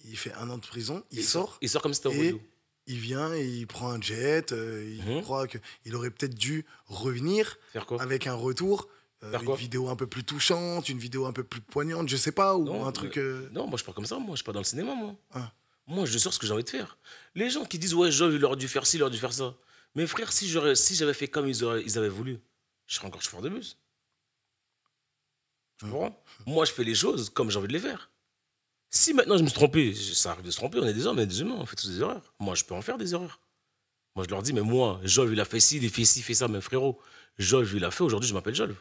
Il fait 1 an de prison. Il sort. Il sort comme si c'était au voyou. Il vient et il prend un jet. Il croit qu'il aurait peut-être dû revenir avec un retour. Une vidéo un peu plus touchante, une vidéo un peu plus poignante, je sais pas, ou non, un truc... Non, moi je suis pas comme ça, moi je suis pas dans le cinéma, moi. Moi je sors ce que j'ai envie de faire. Les gens qui disent ouais, Jolv, il aurait dû faire ci, il aurait dû faire ça. Mais frère, si j'avais fait comme ils avaient voulu, je serais encore chauffeur de bus. Tu comprends? Moi je fais les choses comme j'ai envie de les faire. Si maintenant je me suis trompé, ça arrive de se tromper, on est des hommes, on est des humains, on fait tous des erreurs. Moi je peux en faire des erreurs. Moi je leur dis, mais moi, Jolv, il a fait ci, il fait ci, il fait ça, mais frérot, Jolv, il a fait, aujourd'hui je m'appelle Jolv.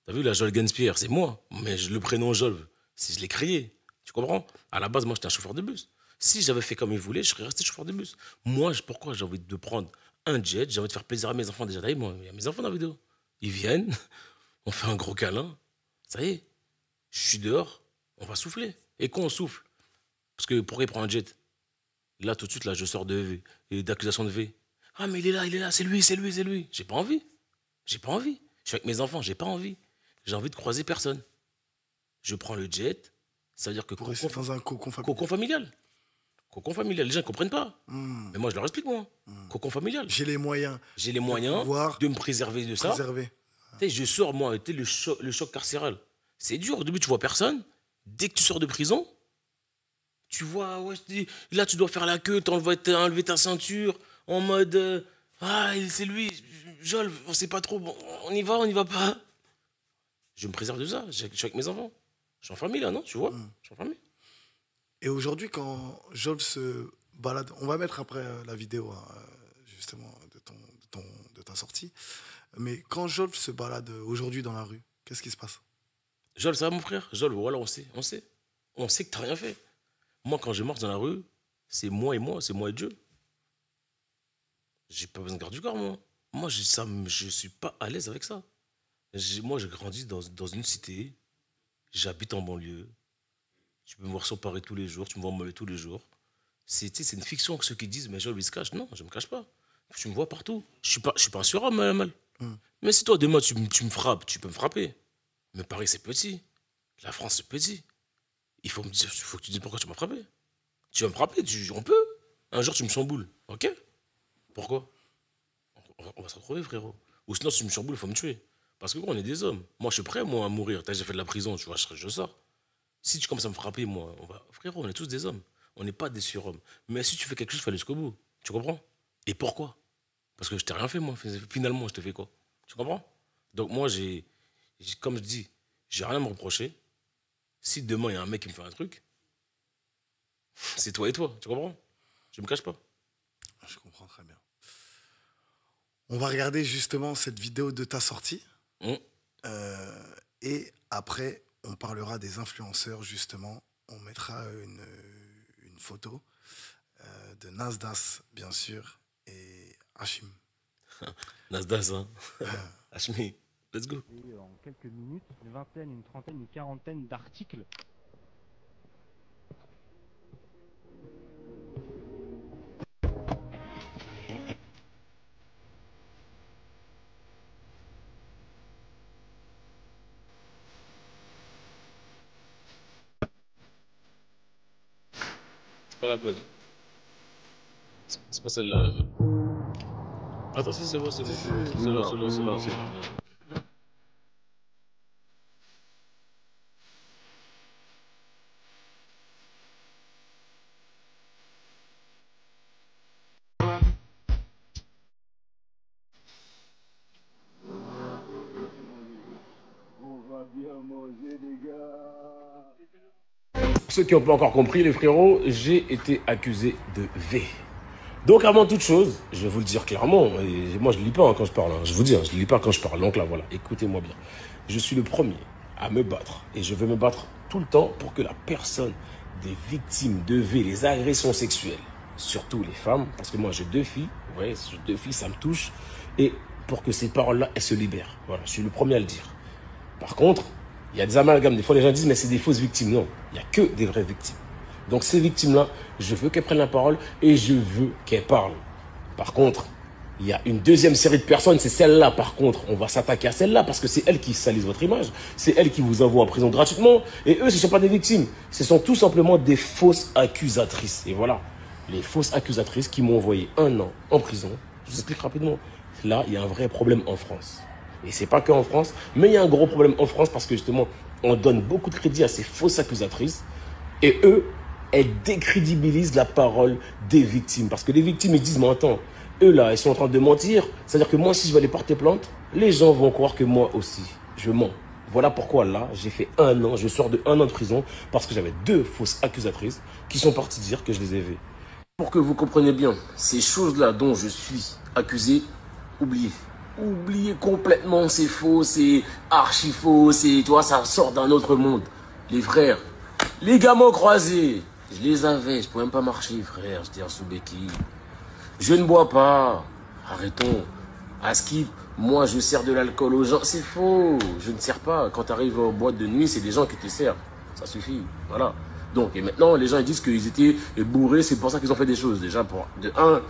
T'as vu, la Jolv Genspierre, c'est moi. Mais le prénom Jolv, si je l'ai créé. Tu comprends? À la base, moi, j'étais un chauffeur de bus. Si j'avais fait comme il voulait, je serais resté chauffeur de bus. Moi, pourquoi j'ai envie de prendre un jet? J'ai envie de faire plaisir à mes enfants. Déjà, moi, il y a mes enfants dans la vidéo. Ils viennent, on fait un gros câlin. Ça y est, je suis dehors, on va souffler. Et quand on souffle, parce que pourquoi il prend un jet? Là, tout de suite, là, je sors d'accusations de V. Ah, mais il est là, c'est lui. J'ai pas envie. Je suis avec mes enfants, j'ai pas envie. J'ai envie de croiser personne. Je prends le jet, ça veut dire que pour rester dans un cocon familial. Cocon familial, les gens ne comprennent pas. Mais moi, je leur explique, moi. Cocon familial. J'ai les moyens de me préserver de ça. Je sors, moi, le choc carcéral. C'est dur, au début, tu vois personne. Dès que tu sors de prison, tu vois, là, tu dois faire la queue, enlever ta ceinture, en mode, c'est lui, Jolv, on sait pas trop, bon, on y va pas. Je me préserve de ça, je suis avec mes enfants. Je suis en famille là, non? Tu vois? Je suis en famille. Et aujourd'hui, quand Jolv se balade, on va mettre après la vidéo, justement, de ta sortie. Mais quand Jolv se balade aujourd'hui dans la rue, qu'est-ce qui se passe? Jolv, ça va mon frère? Jolv, voilà, on sait. On sait que t'as rien fait. Moi, quand je marche dans la rue, c'est moi et Dieu. J'ai pas besoin de garde du corps, moi. Moi, je suis pas à l'aise avec ça. Moi, j'ai grandi dans une cité. J'habite en banlieue. Tu peux me voir sur Paris tous les jours. Tu me vois en mauvais tous les jours. C'est une fiction que ceux qui disent, mais Jolv, il se cache. Non, je me cache pas. Tu me vois partout. Je suis pas un surhomme, mal. Mais si toi, demain, tu me frappes, tu peux me frapper. Mais Paris, c'est petit. La France, c'est petit. Il faut que tu dises pourquoi tu m'as frappé. Tu vas me frapper, on peut. Un jour, tu me chamboule. Ok? Pourquoi? On va se retrouver, frérot. Ou sinon, si tu me chamboules, il faut me tuer. Parce que, on est des hommes. Moi, je suis prêt, moi, à mourir. J'ai fait de la prison, tu vois, je sors. Si tu commences à me frapper, moi, frérot, on est tous des hommes. On n'est pas des surhommes. Mais si tu fais quelque chose, il faut aller jusqu'au bout. Tu comprends? Et pourquoi? Parce que je t'ai rien fait, moi. Finalement, je te fais quoi? Tu comprends? Donc, moi, comme je dis, j'ai rien à me reprocher. Si demain, il y a un mec qui me fait un truc, C'est toi et toi, tu comprends? Je me cache pas. Je comprends très bien. On va regarder justement cette vidéo de ta sortie. Et après, on parlera des influenceurs, justement. On mettra une photo de Nasdas, bien sûr, et Hachim. Nasdas, hein. Hachmi, let's go. En quelques minutes, une vingtaine, une trentaine, une quarantaine d'articles. C'est pas la bonne. C'est pas celle-là. Attends, si, c'est bon, c'est bon. C'est là, c'est là, c'est là. Pour ceux qui n'ont pas encore compris, les frérots, j'ai été accusé de V. Donc avant toute chose, je vais vous le dire clairement, et moi je ne lis pas quand je parle, je vous dis, je ne lis pas quand je parle, donc là voilà, écoutez-moi bien. Je suis le premier à me battre, et je vais me battre tout le temps pour que la personne des victimes de V, les agressions sexuelles, surtout les femmes, parce que moi j'ai 2 filles, ouais, j'ai 2 filles, ça me touche, et pour que ces paroles-là, elles se libèrent. Voilà, je suis le premier à le dire. Par contre, il y a des amalgames, des fois les gens disent mais c'est des fausses victimes. Non, il n'y a que des vraies victimes. Donc ces victimes-là, je veux qu'elles prennent la parole et je veux qu'elles parlent. Par contre, il y a une deuxième série de personnes, c'est celle-là. Par contre, on va s'attaquer à celle-là parce que c'est elles qui salissent votre image. C'est elles qui vous envoient en prison gratuitement. Et eux, ce ne sont pas des victimes. Ce sont tout simplement des fausses accusatrices. Et voilà, les fausses accusatrices qui m'ont envoyé 1 an en prison. Je vous explique rapidement. Là, il y a un vrai problème en France. Et c'est pas qu'en France, mais il y a un gros problème en France parce que justement, on donne beaucoup de crédit à ces fausses accusatrices. Et eux, elles décrédibilisent la parole des victimes. Parce que les victimes, ils disent, mais attends, eux là, ils sont en train de mentir. C'est-à-dire que moi, si je vais aller porter plainte, les gens vont croire que moi aussi, je mens. Voilà pourquoi là, j'ai fait 1 an, je sors de 1 an de prison parce que j'avais 2 fausses accusatrices qui sont parties dire que je les ai vues. Pour que vous compreniez bien, ces choses-là dont je suis accusé, oubliez. Oubliez complètement, c'est faux, c'est archi faux, c'est, tu vois, ça sort d'un autre monde. Les frères, les gamins croisés, je les avais, je pouvais même pas marcher, frère, j'étais en sous-béquille. Je ne bois pas, arrêtons. À Skip, moi je sers de l'alcool aux gens, c'est faux, je ne sers pas. Quand tu arrives en boîte de nuit, c'est des gens qui te servent, ça suffit, voilà. Donc, et maintenant, les gens ils disent qu'ils étaient bourrés, c'est pour ça qu'ils ont fait des choses. Déjà, de 1...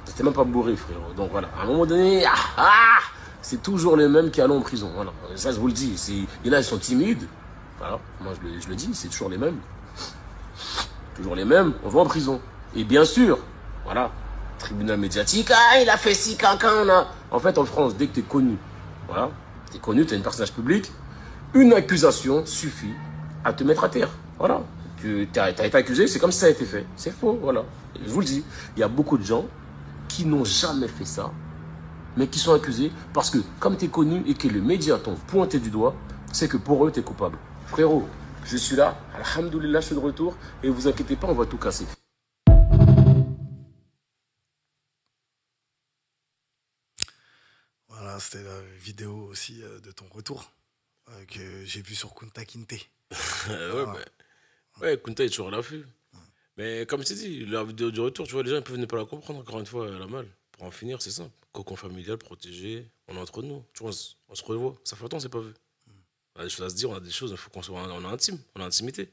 C'était même pas bourré, frérot. Donc voilà, à un moment donné, c'est toujours les mêmes qui allons en prison. Voilà, ça je vous le dis. Il y en a, ils sont timides. Voilà, moi je le dis, c'est toujours les mêmes. Toujours les mêmes, on va en prison. Et bien sûr, voilà, tribunal médiatique, il a fait ci, quelqu'un, là. En fait, en France, dès que tu es connu, voilà, tu es connu, tu es un personnage public, une accusation suffit à te mettre à terre. Voilà, tu as été accusé, c'est comme si ça a été fait. C'est faux, voilà. Je vous le dis, il y a beaucoup de gens qui n'ont jamais fait ça, mais qui sont accusés parce que, comme tu es connu et que les médias t'ont pointé du doigt, c'est que pour eux, tu es coupable. Frérot, je suis là, alhamdoulilah, je suis de retour, et vous inquiétez pas, on va tout casser. Voilà, c'était la vidéo aussi de ton retour que j'ai vu sur Kunta Kinte. Ouais, Kunta est toujours à l'affût. Mais comme je t'ai dit, la vidéo du retour, tu vois, les gens ils peuvent ne pas la comprendre, encore une fois, la malle. Pour en finir, c'est simple. Cocon familial, protégé, on est entre nous. Tu vois, on se revoit. Ça fait longtemps, on s'est pas vu. On a des choses à se dire, on a des choses, il faut qu'on soit on est intime, on a intimité.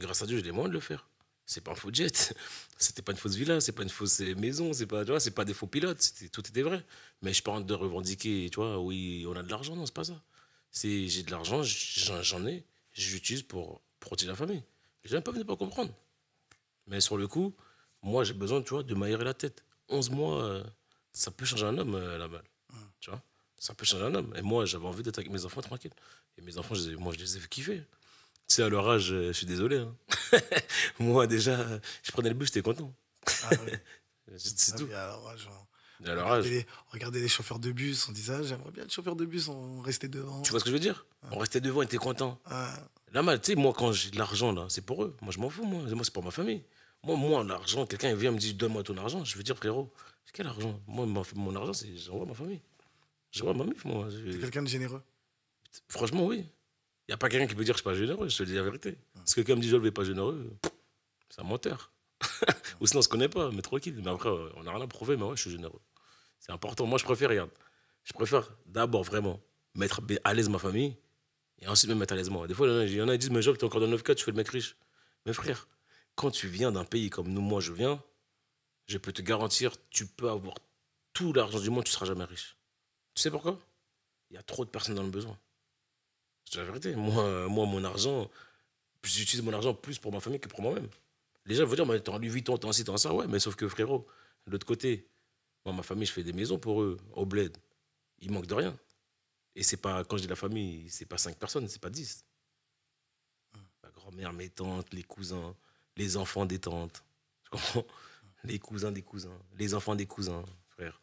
Grâce à Dieu, j'ai les moyens de le faire. C'est pas un faux jet, c'était pas une fausse villa, c'est pas une fausse maison, c'est pas, tu vois, c'est pas des faux pilotes, tout était vrai. Mais je parle de revendiquer, tu vois, oui, on a de l'argent, non, c'est pas ça. J'ai de l'argent, j'en ai, j'utilise pour protéger la famille. Les gens peuvent ne pas comprendre. Mais sur le coup, moi, j'ai besoin, tu vois, de m'aérer la tête. 11 mois, ça peut changer un homme, la balle. Tu vois, ça peut changer un homme. Et moi, j'avais envie d'être avec mes enfants tranquille. Et mes enfants, moi, je les ai fait kiffer. Tu sais, à leur âge, je suis désolé. Hein. Moi, déjà, je prenais le bus, j'étais content. Ah, oui. C'est tout. À leur âge, regardez les chauffeurs de bus, on disait, j'aimerais bien être chauffeur de bus, on restait devant. Tu vois ce que je veux dire? On restait devant, on était content. Là, tu sais, moi, quand j'ai de l'argent, là, c'est pour eux. Moi, je m'en fous, moi c'est pour ma famille. Moi, l'argent, quelqu'un vient me dit donne-moi ton argent. Je veux dire, frérot, quel argent? Moi, mon argent, c'est j'envoie ma famille. J'envoie ma mif, moi. T'es quelqu'un de généreux? Franchement, oui. Il n'y a pas quelqu'un qui peut dire que je ne suis pas généreux, je te dis la vérité. Si quelqu'un me dit je ne vais pas généreux, c'est un menteur. Ou sinon, on ne se connaît pas, mais tranquille. Mais après, on n'a rien à prouver, mais ouais, je suis généreux. C'est important. Moi, je préfère, regarde, je préfère d'abord vraiment mettre à l'aise ma famille et ensuite me mettre à l'aise moi. Des fois, il y en a qui disent, mais Job, t'es encore dans 9-4, tu fais le mec riche. Mais frère, quand tu viens d'un pays comme nous, moi, je viens, je peux te garantir, tu peux avoir tout l'argent du monde, tu ne seras jamais riche. Tu sais pourquoi? Il y a trop de personnes dans le besoin. C'est la vérité. Moi, mon argent, j'utilise mon argent plus pour ma famille que pour moi-même. Les gens vont dire, mais t'es en Louis Vuitton, t'es en ci, t'es en ça. Ouais, mais sauf que frérot, de l'autre côté, moi, ma famille, je fais des maisons pour eux, au bled. Ils manquent de rien. Et c'est pas, quand je dis la famille, c'est pas 5 personnes, c'est pas 10. Ma grand-mère, mes tantes, les cousins, les enfants des tantes. Tu comprends? Les cousins des cousins, les enfants des cousins, frère.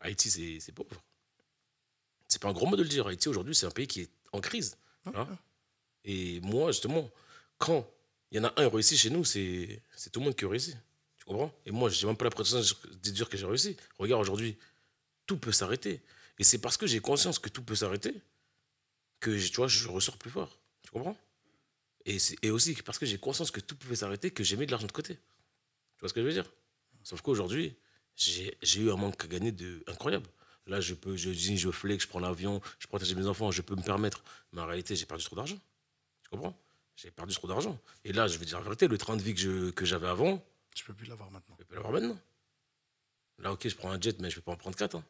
Haïti, c'est pauvre. C'est pas un gros mot de le dire. Haïti, aujourd'hui, c'est un pays qui est en crise. Hein? Et moi, justement, quand il y en a un qui réussit chez nous, c'est tout le monde qui réussit. Tu comprends? Et moi, j'ai même pas la prétention de dire que j'ai réussi. Regarde, aujourd'hui, tout peut s'arrêter. Et c'est parce que j'ai conscience que tout peut s'arrêter que, tu vois, je ressors plus fort. Tu comprends? Et aussi parce que j'ai conscience que tout pouvait s'arrêter que j'ai mis de l'argent de côté. Tu vois ce que je veux dire? Sauf qu'aujourd'hui, j'ai eu un manque à gagner incroyable. Là, je flex, je prends l'avion, je protège mes enfants, je peux me permettre. Mais en réalité, j'ai perdu trop d'argent. Tu comprends? J'ai perdu trop d'argent. Et là, je vais dire la vérité, le train de vie que j'avais avant... Tu peux plus l'avoir maintenant. Je peux plus l'avoir maintenant. Là, ok, je prends un jet, mais je ne peux pas en prendre 4. Hein.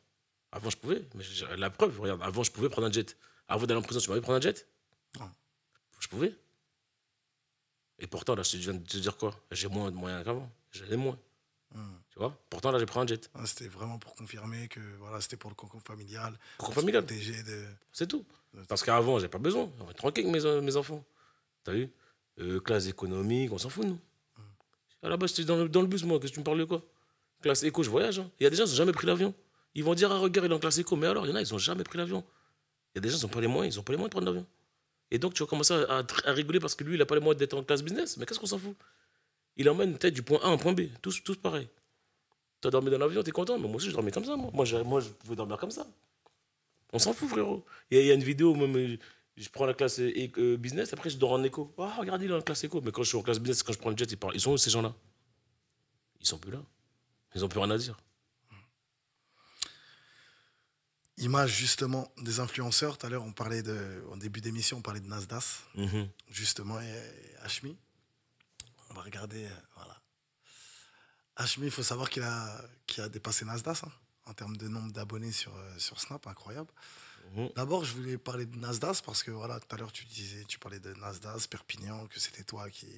Avant, je pouvais. Mais la preuve, regarde, avant, je pouvais prendre un jet. Avant d'aller en prison, tu m'avais prendre un jet? Non. Je pouvais. Et pourtant, là, je viens de te dire quoi? J'ai moins de moyens qu'avant. J'en ai moins. Tu vois? Pourtant, là, j'ai pris un jet. C'était vraiment pour confirmer que voilà, c'était pour le cocon familial. Cocon familial. De... C'est tout. Parce qu'avant, j'ai pas besoin. On est tranquille avec mes enfants. T'as vu? Classe économique, on s'en fout, nous. À la base, j'étais dans le bus, moi. Qu'est-ce que tu me parles de quoi? Classe éco, je voyage. Hein. Il y a des gens qui n'ont jamais pris l'avion. Ils vont dire, ah, regarde, il est en classe éco. Mais alors, il y en a, ils n'ont jamais pris l'avion. Il y a des gens qui n'ont pas les moyens. Ils n'ont pas les moyens de prendre l'avion. Et donc, tu vas commencer à rigoler parce que lui, il n'a pas les moyens d'être en classe business. Mais qu'est-ce qu'on s'en fout? Il emmène peut-être du point A en point B. Tous pareil. Tu as dormi dans l'avion, t'es content? Mais moi aussi, je dormais comme ça. Moi, je pouvais dormir comme ça. On s'en fout, frérot. Il y a une vidéo, même, je prends la classe business, après, je dors en éco. Ah, oh, regarde, il est en classe éco. Mais quand je suis en classe business, quand je prends le jet, ils sont où, ces gens-là? Ils sont plus là. Ils n'ont plus rien à dire. Image, justement, des influenceurs. Tout à l'heure, en début d'émission, on parlait de Nasdas. Justement, et Hashmi. On va regarder, voilà. Hashmi, il faut savoir qu'il a dépassé Nasdas, hein, en termes de nombre d'abonnés sur Snap, incroyable. D'abord, je voulais parler de Nasdas parce que, voilà, tout à l'heure, tu parlais de Nasdas, Perpignan, que c'était toi qui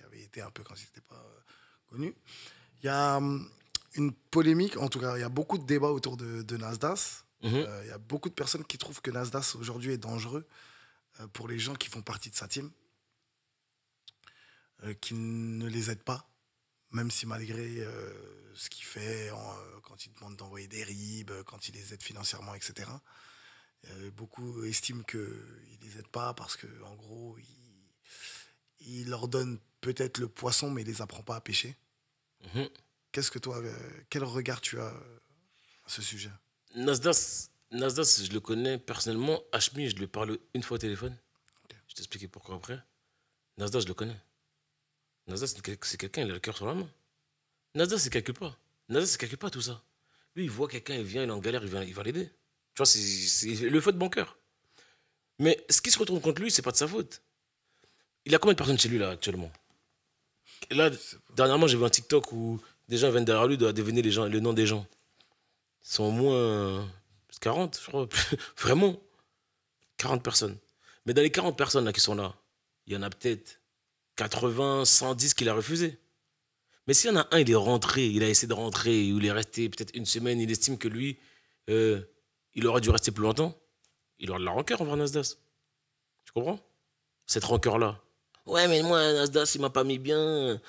avait été un peu quand il n'était pas connu. Il y a une polémique, en tout cas, il y a beaucoup de débats autour de Nasdas. Il y a beaucoup de personnes qui trouvent que Nasdas, aujourd'hui, est dangereux pour les gens qui font partie de sa team, qui ne les aident pas, même si malgré ce qu'il fait, quand il demande d'envoyer des RIB, quand il les aide financièrement, etc. Beaucoup estiment qu'il ne les aide pas parce qu'en gros, il leur donne peut-être le poisson, mais il ne les apprend pas à pêcher. Qu'est-ce que toi, quel regard tu as à ce sujet? Nasdas, je le connais personnellement. Hashmi, je lui parle une fois au téléphone. Okay. Je t'expliquer pourquoi après. Nasdas, je le connais. Nasdas, c'est quelqu'un, il a le cœur sur la main. Nasdas, il ne calcule pas. Nasdas, il ne calcule pas tout ça. Lui, il voit quelqu'un, il vient, il est en galère, il va l'aider. Tu vois, c'est le fait de bon cœur. Mais ce qui se retourne contre lui, c'est pas de sa faute. Il a combien de personnes chez lui, là, actuellement? Et là, dernièrement, j'ai vu un TikTok où des gens viennent derrière lui, doivent deviner le nom des gens. Ils sont au moins 40, je crois. Vraiment. 40 personnes. Mais dans les 40 personnes là, qui sont là, il y en a peut-être 80, 110 qu'il a refusé. Mais s'il y en a un, il est rentré, il a essayé de rentrer, ou il est resté peut-être une semaine, il estime que lui, il aurait dû rester plus longtemps, il aura de la rancœur envers Nasdas. Tu comprends? Cette rancœur-là. Ouais, mais moi, Nasdas, il m'a pas mis bien.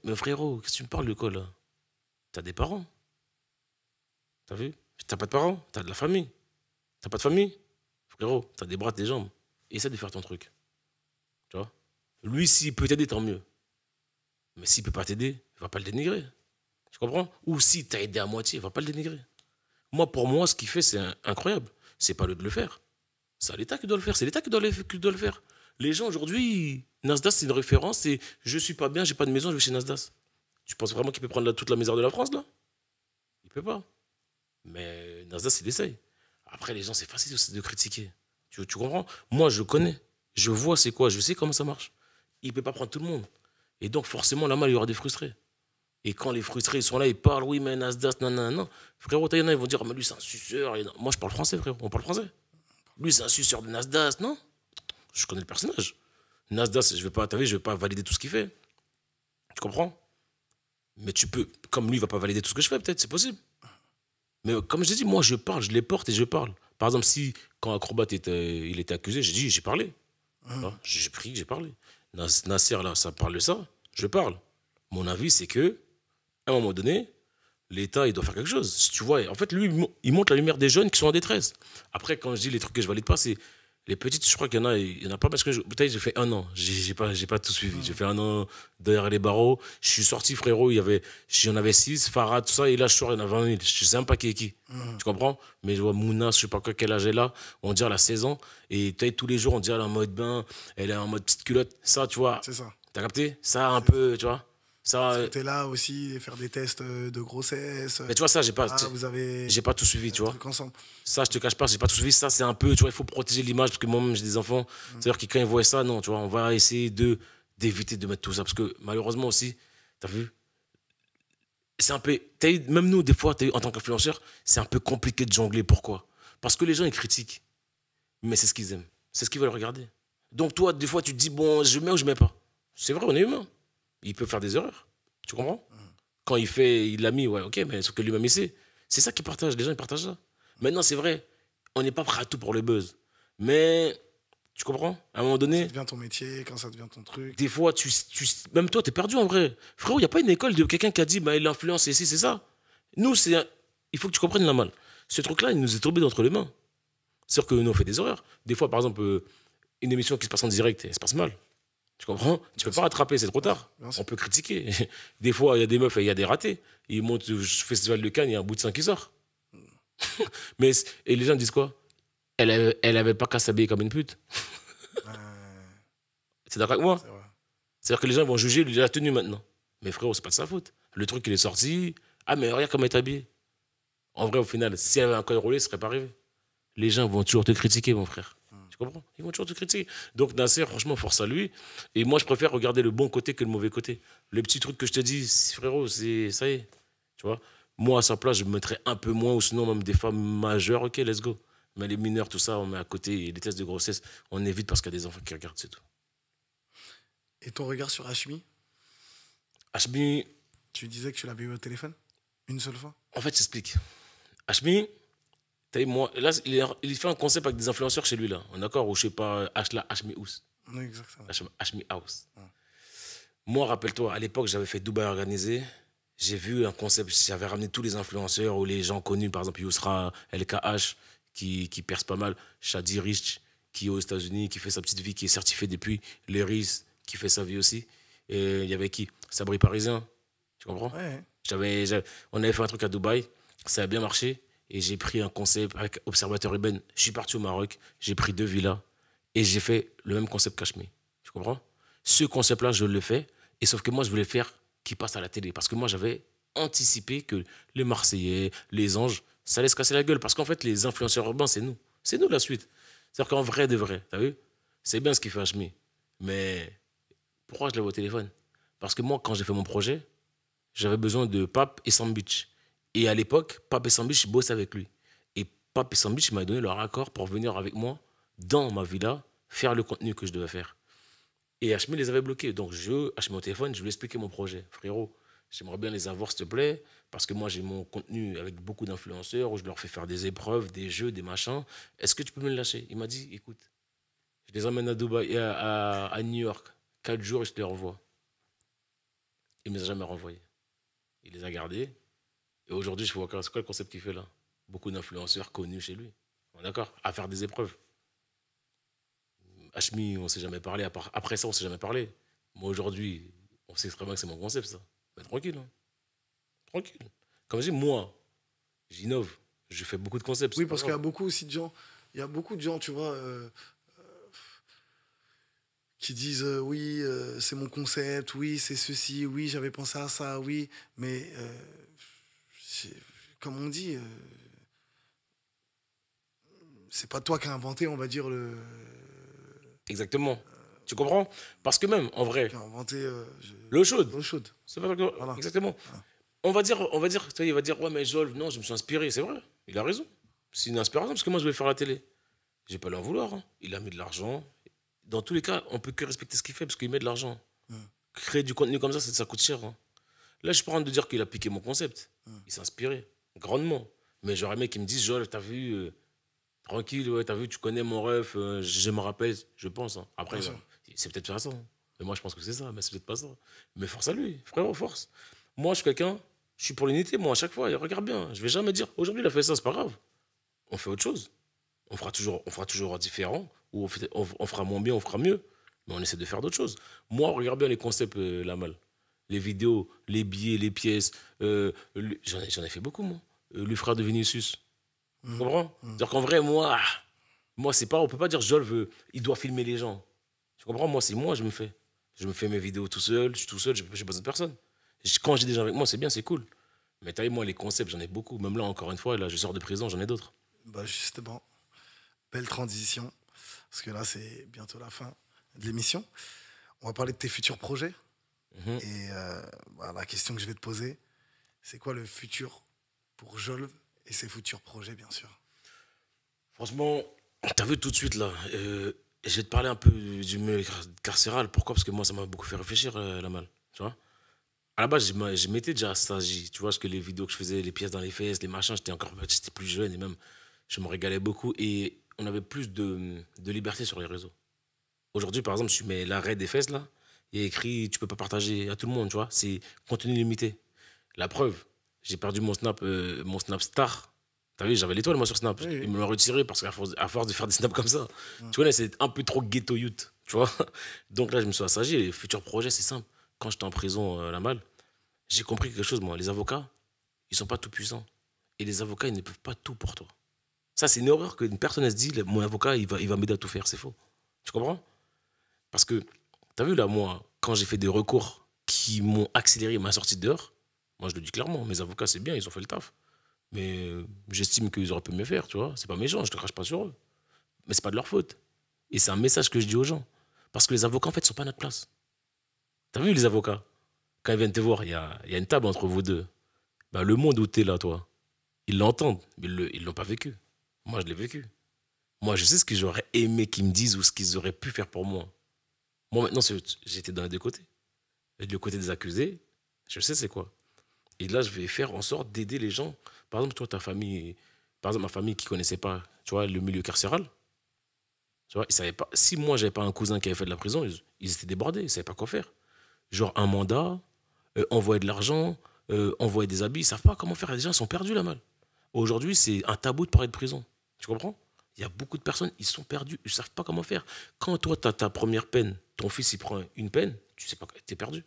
Mais frérot, qu'est-ce que tu me parles de quoi, là? T'as des parents. T'as vu? T'as pas de parents, t'as de la famille. T'as pas de famille? Frérot, t'as des bras, des jambes. Essaie de faire ton truc. Tu vois? Lui, s'il peut t'aider, tant mieux. Mais s'il ne peut pas t'aider, il ne va pas le dénigrer. Tu comprends? Ou si tu as aidé à moitié, il ne va pas le dénigrer. Moi, pour moi, ce qu'il fait, c'est incroyable. C'est pas lui de le faire. C'est à l'État qui doit le faire. C'est l'État qui doit le faire. Les gens, aujourd'hui, Nasdaq, c'est une référence. Et je ne suis pas bien, j'ai pas de maison, je vais chez Nasdaq. Tu penses vraiment qu'il peut prendre toute la misère de la France, là? Il ne peut pas. Mais Nasdaq, il essaye. Après, les gens, c'est facile aussi de critiquer. Tu comprends? Moi, je connais. Je vois c'est quoi. Je sais comment ça marche. Il ne peut pas prendre tout le monde. Et donc, forcément, là-bas, il y aura des frustrés. Et quand les frustrés, ils sont là, ils parlent, oui, mais Nasdaq, non. Frérot, il y en a, ils vont dire, mais lui, c'est un suceur. Moi, je parle français, frérot. On parle français. Lui, c'est un suceur de Nasdaq. Non. Je connais le personnage. Nasdaq, je vais pas valider tout ce qu'il fait. Tu comprends? Mais tu peux, comme lui, il va pas valider tout ce que je fais, peut-être, c'est possible. Mais comme je t'ai dit, moi, je parle, je les porte et je parle. Par exemple, si, quand Acrobat il était accusé, j'ai parlé. J'ai pris, j'ai parlé. Nasser, là, ça parle de ça, je parle. Mon avis, c'est que, à un moment donné, l'État, il doit faire quelque chose. Si tu vois, en fait, lui, il montre la lumière des jeunes qui sont en détresse. Après, quand je dis les trucs que je valide pas, c'est les petites, je crois qu'il y en a pas parce que peut-être j'ai fait 1 an. J'ai pas tout suivi. J'ai fait 1 an derrière les barreaux. Je suis sorti, frérot, j'en avais 6, Farah, tout ça, et là, je sors, il y en a 20 000. Je sais même pas qui est qui. Tu comprends? Mais je vois Mouna, je sais pas quel âge elle a. On dirait elle a 16 ans. Et peut-être tous les jours, on dirait elle est en mode bain, elle est en mode petite culotte. Ça, tu vois. C'est ça. T'as capté? Ça, un peu, tu vois. Ça, t'es là aussi, faire des tests de grossesse. Mais tu vois, ça, j'ai pas tout suivi, tu vois. Ça, je te cache pas, j'ai pas tout suivi. Ça, c'est un peu, tu vois, il faut protéger l'image parce que moi-même, j'ai des enfants. C'est-à-dire que quand ils voient ça, non, tu vois, on va essayer d'éviter de mettre tout ça. Parce que malheureusement aussi, t'as vu, c'est un peu. Même nous, des fois, en tant qu'influenceur, c'est un peu compliqué de jongler. Pourquoi? Parce que les gens, ils critiquent. Mais c'est ce qu'ils aiment. C'est ce qu'ils veulent regarder. Donc, toi, des fois, tu te dis, bon, je mets ou je mets pas. C'est vrai, on est humain. Il peut faire des erreurs. Tu comprends? Quand il l'a mis, ouais, ok, mais ce que lui-même il sait. C'est ça qu'il partage. Les gens, ils partagent ça. Maintenant, c'est vrai, on n'est pas prêt à tout pour le buzz. Mais, tu comprends? À un moment donné. Ça devient ton métier, quand ça devient ton truc. Des fois, même toi, t'es perdu en vrai. Frérot, il n'y a pas une école de quelqu'un qui a dit, bah, l'influence, c'est ici, c'est ça. Nous, il faut que tu comprennes la mal. Ce truc-là, il nous est tombé d'entre les mains. C'est sûr que nous, on fait des erreurs. Des fois, par exemple, une émission qui se passe en direct, elle se passe mal. Tu comprends? Tu peux pas rattraper, c'est trop tard. On peut critiquer. Des fois, il y a des meufs et il y a des ratés. Ils montent au Festival de Cannes, il y a un bout de sein qui sort. Et les gens disent quoi? Elle avait pas qu'à s'habiller comme une pute. C'est d'accord avec moi? C'est-à-dire que les gens vont juger la tenue maintenant. Mais frérot, c'est pas de sa faute. Le truc, il est sorti. Ah, mais regarde comment elle est habillée. En vrai, au final, si elle avait un col roulé, ça serait pas arrivé. Les gens vont toujours te critiquer, mon frère. Tu comprends? Ils vont toujours te critiquer. Donc, Nasser, franchement, force à lui. Et moi, je préfère regarder le bon côté que le mauvais côté. Le petit truc que je te dis, frérot, ça y est. Tu vois? Moi, à sa place, je me mettrais un peu moins, ou sinon, même des femmes majeures, ok, let's go. Mais les mineurs, tout ça, on met à côté. Et les tests de grossesse, on évite parce qu'il y a des enfants qui regardent, c'est tout. Et ton regard sur Hachmi? Hachmi. Tu disais que tu l'avais eu au téléphone? Une seule fois? En fait, j'explique. Hachmi. Moi, là, il fait un concept avec des influenceurs chez lui, là. On est d'accord? Ou je sais pas, Hachmi House. Oui, exactement. Hachmi House. Moi, rappelle-toi, à l'époque, j'avais fait Dubaï organisé. J'ai vu un concept, j'avais ramené tous les influenceurs ou les gens connus, par exemple, Yousra, LKH, qui perce pas mal, Shadi Rich, qui est aux États-Unis, qui fait sa petite vie, qui est certifié depuis, Léris, qui fait sa vie aussi. Et il y avait qui? Sabri Parisien. Tu comprends? Ouais. On avait fait un truc à Dubaï, ça a bien marché. Et j'ai pris un concept avec Observateur Eben. Je suis parti au Maroc, j'ai pris 2 villas et j'ai fait le même concept qu'Hachmi. Tu comprends? Ce concept-là, je le fais. Et sauf que moi, je voulais faire qu'il passe à la télé. Parce que moi, j'avais anticipé que les Marseillais, les Anges, ça allait se casser la gueule. Parce qu'en fait, les influenceurs urbains, c'est nous. C'est nous la suite. C'est-à-dire qu'en vrai de vrai, t'as vu? C'est bien ce qu'il fait Hachmi. Mais pourquoi je l'avais au téléphone? Parce que moi, quand j'ai fait mon projet, j'avais besoin de Pape et Sandwich. Et à l'époque, Pape et Sandwich, je bossais avec lui. Et Pape et Sandwich m'a donné leur accord pour venir avec moi dans ma villa faire le contenu que je devais faire. Et Hachmi les avait bloqués. Donc, Hachmi au téléphone, je lui ai expliqué mon projet. Frérot, j'aimerais bien les avoir, s'il te plaît, parce que moi, j'ai mon contenu avec beaucoup d'influenceurs où je leur fais faire des épreuves, des jeux, des machins. Est-ce que tu peux me le lâcher? Il m'a dit, écoute, je les emmène à Dubaï, à New York, 4 jours et je te les renvoie. Il ne me les a jamais renvoyés. Il les a gardés. Et aujourd'hui, je vois c'est quoi le concept qu'il fait là? Beaucoup d'influenceurs connus chez lui. D'accord? À faire des épreuves. Hachmi, on ne s'est jamais parlé. Après ça, on ne s'est jamais parlé. Moi, aujourd'hui, On sait très bien que c'est mon concept, ça. Mais tranquille, hein. Tranquille. Comme je dis, moi, j'innove. Je fais beaucoup de concepts. Oui, parce qu'il y a beaucoup aussi de gens, tu vois, qui disent oui, c'est mon concept, oui, c'est ceci, oui, j'avais pensé à ça, oui, mais comme on dit, c'est pas toi qui as inventé, on va dire, Exactement. Tu comprends? Parce que même, en vrai, qui a inventé l'eau chaude. l'eau chaude. C'est pas toi qui- Voilà. Exactement. On va dire, tu vois, il va dire, ouais, mais Jolv, non, je me suis inspiré. C'est vrai, il a raison. C'est une inspiration, parce que moi, je vais faire la télé. J'ai pas lui en vouloir, hein. Il a mis de l'argent. Dans tous les cas, on peut que respecter ce qu'il fait, parce qu'il met de l'argent. Créer du contenu comme ça coûte cher, hein. Là, je suis pas en train de dire qu'il a piqué mon concept. Il s'est inspiré, grandement. Mais j'aurais aimé qu'il me dise, Jolv, t'as vu, tranquille, ouais, t'as vu, tu connais mon ref, je me rappelle, je pense, hein. Après, Bien sûr. c'est peut-être pas ça, hein. Mais moi, je pense que c'est ça, mais c'est peut-être pas ça. Mais force à lui, frérot, force. Moi, je suis quelqu'un, je suis pour l'unité, moi, à chaque fois. Et regarde bien, je vais jamais dire, aujourd'hui, il a fait ça, c'est pas grave. On fait autre chose. On fera toujours différent, ou on fera moins bien, on fera mieux. Mais on essaie de faire d'autres choses. Moi, regarde bien les concepts, la malle. Les vidéos, les billets, les pièces. J'en ai fait beaucoup, moi. Le frère de Vinicius. Tu comprends? C'est-à-dire qu'en vrai, moi, c'est pas, on peut pas dire Jolv, il doit filmer les gens. Tu comprends? Moi, c'est moi, je me fais. Je me fais mes vidéos tout seul, je suis tout seul, j'ai besoin de personne. Quand j'ai des gens avec moi, c'est bien, c'est cool. Mais t'as vu, moi, les concepts, j'en ai beaucoup. Même là, encore une fois, là, je sors de prison, j'en ai d'autres. Bah justement, belle transition, parce que là, c'est bientôt la fin de l'émission. On va parler de tes futurs projets. Et bah, la question que je vais te poser, c'est quoi le futur pour Jolv et ses futurs projets, bien sûr? Franchement, t'as vu tout de suite, là, je vais te parler un peu du milieu carcéral. Pourquoi? Parce que moi, ça m'a beaucoup fait réfléchir, la malle. Tu vois? À la base, je m'étais déjà stagié. Tu vois, parce que les vidéos que je faisais, les pièces dans les fesses, les machins, j'étais plus jeune et même, je me régalais beaucoup. Et on avait plus de liberté sur les réseaux. Aujourd'hui, par exemple, je mets l'arrêt des fesses, là. Il y a écrit, tu peux pas partager à tout le monde, tu vois. C'est contenu limité. La preuve, j'ai perdu mon Snap Star. T'as vu, j'avais l'étoile, moi, sur Snap. Oui. Ils me l'ont retiré parce qu'à force de faire des snaps comme ça, tu connais, c'est un peu trop ghetto youth, tu vois. Donc là, je me suis assagi. Les futurs projets, c'est simple. Quand j'étais en prison, la malle, j'ai compris quelque chose, moi. Les avocats, ils sont pas tout puissants. Et les avocats, ils ne peuvent pas tout pour toi. Ça, c'est une erreur qu'une personne elle se dit, mon avocat, il va m'aider à tout faire. C'est faux. Tu comprends? Parce que, t'as vu, là, moi, quand j'ai fait des recours qui m'ont accéléré ma sortie de dehors, moi, je le dis clairement, mes avocats, c'est bien, ils ont fait le taf. Mais j'estime qu'ils auraient pu mieux faire, tu vois. C'est pas méchant, je te crache pas sur eux. Mais c'est pas de leur faute. Et c'est un message que je dis aux gens. Parce que les avocats, en fait, sont pas à notre place. T'as vu, les avocats? Quand ils viennent te voir, il y a une table entre vous deux. Ben, le monde où t'es là, toi, ils l'entendent, mais ils l'ont pas vécu. Moi, je l'ai vécu. Moi, je sais ce que j'aurais aimé qu'ils me disent ou ce qu'ils auraient pu faire pour moi. Moi, maintenant, j'étais dans les deux côtés. Et du côté des accusés, je sais c'est quoi. Et là, je vais faire en sorte d'aider les gens. Par exemple, toi, ta famille, par exemple, ma famille qui ne connaissait pas, tu vois, le milieu carcéral. Tu vois, ils savaient pas. Si moi, j'avais pas un cousin qui avait fait de la prison, ils étaient débordés, ils ne savaient pas quoi faire. Genre un mandat, envoyer de l'argent, envoyer des habits, ils ne savent pas comment faire. Les gens sont perdus là-bas. Aujourd'hui, c'est un tabou de parler de prison. Tu comprends? Il y a beaucoup de personnes, ils sont perdus, ils ne savent pas comment faire. Quand toi, tu as ta première peine, ton fils, il prend une peine, tu sais pas, tu es perdu.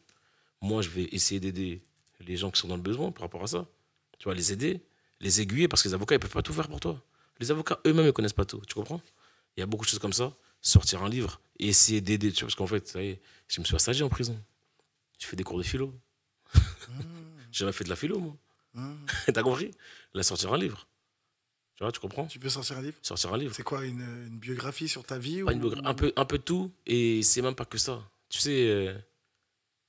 Moi, je vais essayer d'aider les gens qui sont dans le besoin par rapport à ça. Tu vas les aider, les aiguiller, parce que les avocats, ils ne peuvent pas tout faire pour toi. Les avocats, eux-mêmes, ils ne connaissent pas tout. Tu comprends? Il y a beaucoup de choses comme ça. Sortir un livre et essayer d'aider. Tu vois, parce qu'en fait, ça y est, je me suis assagi en prison. Je fais des cours de philo. J'ai jamais fait de la philo, moi. T'as compris? Là, sortir un livre. Tu vois, tu comprends? Tu peux sortir un livre? Sortir un livre. C'est quoi, une biographie sur ta vie? Pas une biographie, un peu de tout. Et c'est même pas que ça. Tu sais,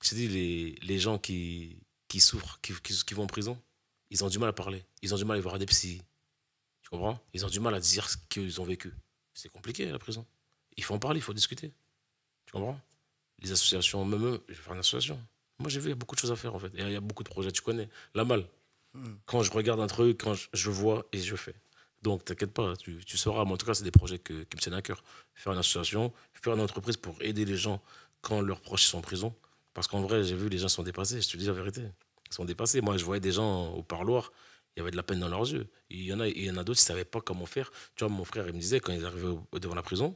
je te dis, les gens qui souffrent, qui vont en prison, ils ont du mal à parler. Ils ont du mal à aller voir des psys. Tu comprends? Ils ont du mal à dire ce qu'ils ont vécu. C'est compliqué, la prison. Il faut en parler, il faut discuter. Tu comprends? Les associations, même, je vais faire une association. Moi, j'ai vu, il y a beaucoup de choses à faire, en fait. Il y a beaucoup de projets, tu connais. La malle. Quand je regarde un truc, quand je vois et je fais. Donc, t'inquiète pas, tu sauras. Mais en tout cas, c'est des projets qui me tiennent à cœur. Faire une association, faire une entreprise pour aider les gens quand leurs proches sont en prison. Parce qu'en vrai, j'ai vu, les gens sont dépassés, je te dis la vérité. Ils sont dépassés. Moi, je voyais des gens au parloir, il y avait de la peine dans leurs yeux. Il y en a d'autres, ils ne savaient pas comment faire. Tu vois, mon frère, il me disait, quand ils arrivaient devant la prison,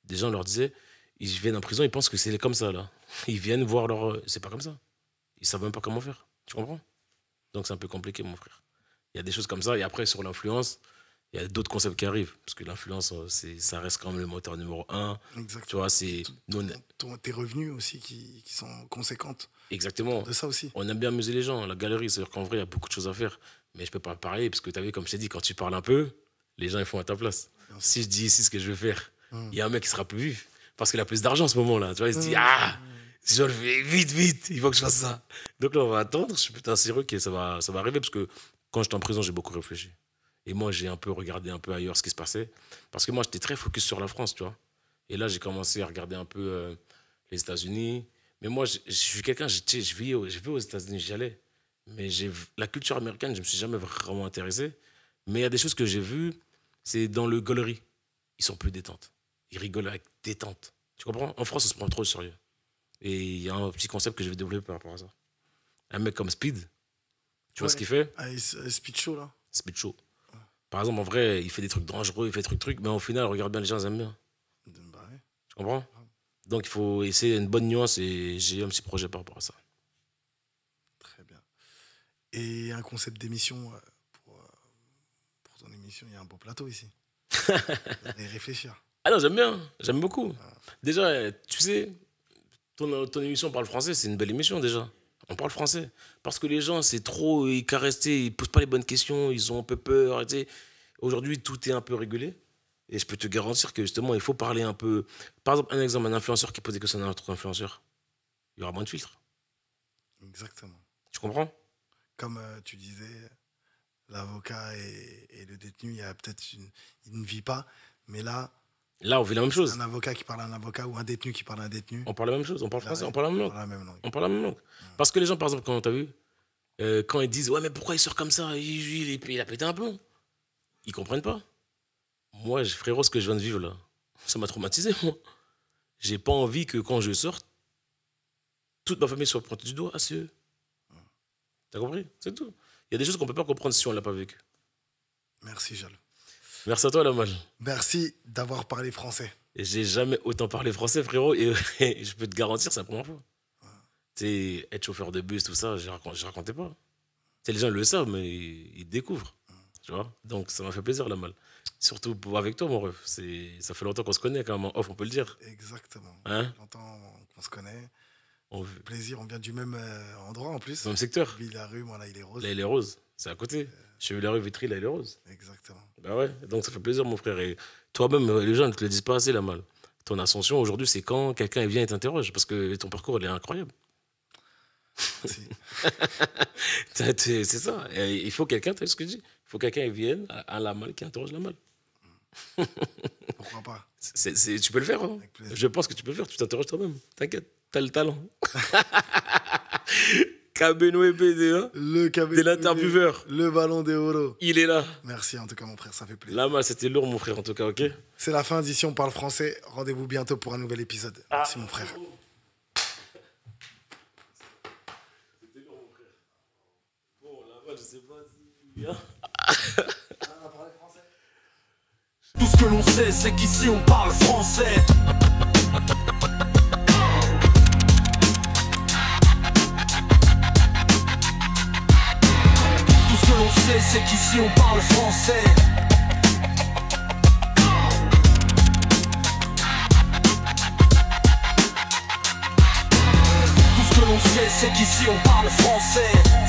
des gens leur disaient, ils viennent en prison, ils pensent que c'est comme ça, là. Ils viennent voir leur... C'est pas comme ça. Ils savent même pas comment faire. Tu comprends? Donc c'est un peu compliqué, mon frère. Il y a des choses comme ça. Et après, sur l'influence, il y a d'autres concepts qui arrivent. Parce que l'influence, ça reste quand même le moteur numéro 1. Exactement. Tu vois, c'est... Tes revenus aussi qui sont conséquentes. Exactement. De ça aussi. On aime bien amuser les gens. La galerie, c'est-à-dire qu'en vrai, il y a beaucoup de choses à faire. Mais je peux pas parler parce que tu as vu, comme je t'ai dit, quand tu parles un peu, les gens ils font à ta place. Si je dis ici ce que je veux faire, il y a un mec qui sera plus vif. Parce qu'il a plus d'argent en ce moment-là. Tu vois, il se dit, ah, si je le fais vite, il faut que je fasse ça. Donc là, on va attendre. Je suis putain sérieux que ça va arriver. Parce que quand j'étais en prison, j'ai beaucoup réfléchi. Et moi, j'ai un peu regardé un peu ailleurs ce qui se passait. Parce que moi, j'étais très focus sur la France, tu vois. Et là, j'ai commencé à regarder un peu les États-Unis. Mais moi, je suis quelqu'un, je vais aux États-Unis, j'y allais. Mais la culture américaine, je ne me suis jamais vraiment intéressé. Mais il y a des choses que j'ai vues, c'est dans le gaulerie. Ils sont plus détentes. Ils rigolent avec détente. Tu comprends? En France, on se prend trop au sérieux. Et il y a un petit concept que je vais développer par rapport à ça. Un mec comme Speed, tu vois ce qu'il fait? Speed Show, là. Speed Show. Par exemple, en vrai, il fait des trucs dangereux, il fait des trucs, mais au final, regarde bien, les gens aiment bien. Bah ouais. Tu comprends? Donc, il faut essayer une bonne nuance et j'ai un petit projet par rapport à ça. Très bien. Et un concept d'émission pour ton émission, il y a un beau plateau ici. Et réfléchir. Ah non, j'aime bien, j'aime beaucoup. Déjà, tu sais, ton émission parle français, c'est une belle émission déjà. On parle français. Parce que les gens, c'est trop, ils caressent, ils posent pas les bonnes questions, ils ont un peu peur. Aujourd'hui, tout est un peu régulé. Et je peux te garantir que justement, il faut parler un peu. Par exemple, un exemple, un influenceur qui pose des questions à un autre influenceur. Il y aura moins de filtres. Exactement. Tu comprends? Comme tu disais, l'avocat et le détenu, il y a peut-être il ne vit pas, mais là on vit la même chose. Un avocat qui parle à un avocat ou un détenu qui parle à un détenu. On parle la même chose, on parle français, on parle la même langue. On parle la même langue. Parce que les gens, par exemple, quand tu as vu, quand ils disent ouais, mais pourquoi il sort comme ça, il a pété un plomb. Ils comprennent pas. Moi, frérot, ce que je viens de vivre là, ça m'a traumatisé, moi. J'ai pas envie que quand je sorte, toute ma famille soit pointée du doigt. Ah, c'est eux. T'as compris? C'est tout. Il y a des choses qu'on peut pas comprendre si on l'a pas vécu. Merci, Jal. Merci à toi, Lamal. Merci d'avoir parlé français. Et j'ai jamais autant parlé français, frérot, et je peux te garantir, c'est la première fois. Tu sais, être chauffeur de bus, tout ça, je racontais pas. Les gens le savent, mais ils découvrent. Tu vois? Donc ça m'a fait plaisir, Lamal. Surtout avec toi, mon ref. Ça fait longtemps qu'on se connaît, quand même, en off, on peut le dire. Exactement. Hein? Longtemps qu'on se connaît. Plaisir, on vient du même endroit en plus. Même secteur. Villarue, moi là, il est rose. Là, il est rose. C'est à côté. Chez Villarue, Vitry, là, il est rose. Exactement. Bah ouais, donc ça fait plaisir, mon frère. Et toi-même, les gens ne te le disent pas assez, Lamal. Ton ascension, aujourd'hui, c'est quand quelqu'un vient et t'interroge. Parce que ton parcours, il est incroyable. C'est ça. Et il faut quelqu'un, tu sais ce que je dis? Il faut quelqu'un qui vienne à Lamal, qui interroge Lamal. Pourquoi pas? Tu peux le faire. Hein? Je pense que tu peux le faire. Tu t'interroges toi-même. T'inquiète, t'as le talent. Kabeno et PD, hein? Le Kabeno. T'es l'intervieweur. Le ballon des Oro. Il est là. Merci en tout cas, mon frère, ça fait plaisir. Lamal, c'était lourd, mon frère, en tout cas, ok? C'est la fin d'ici, on parle français. Rendez-vous bientôt pour un nouvel épisode. Merci, mon frère. C'était lourd, mon frère. Bon, Lamal, je sais pas si. Tout ce que l'on sait, c'est qu'ici on parle français. Tout ce que l'on sait, c'est qu'ici on parle français. Tout ce que l'on sait, c'est qu'ici on parle français.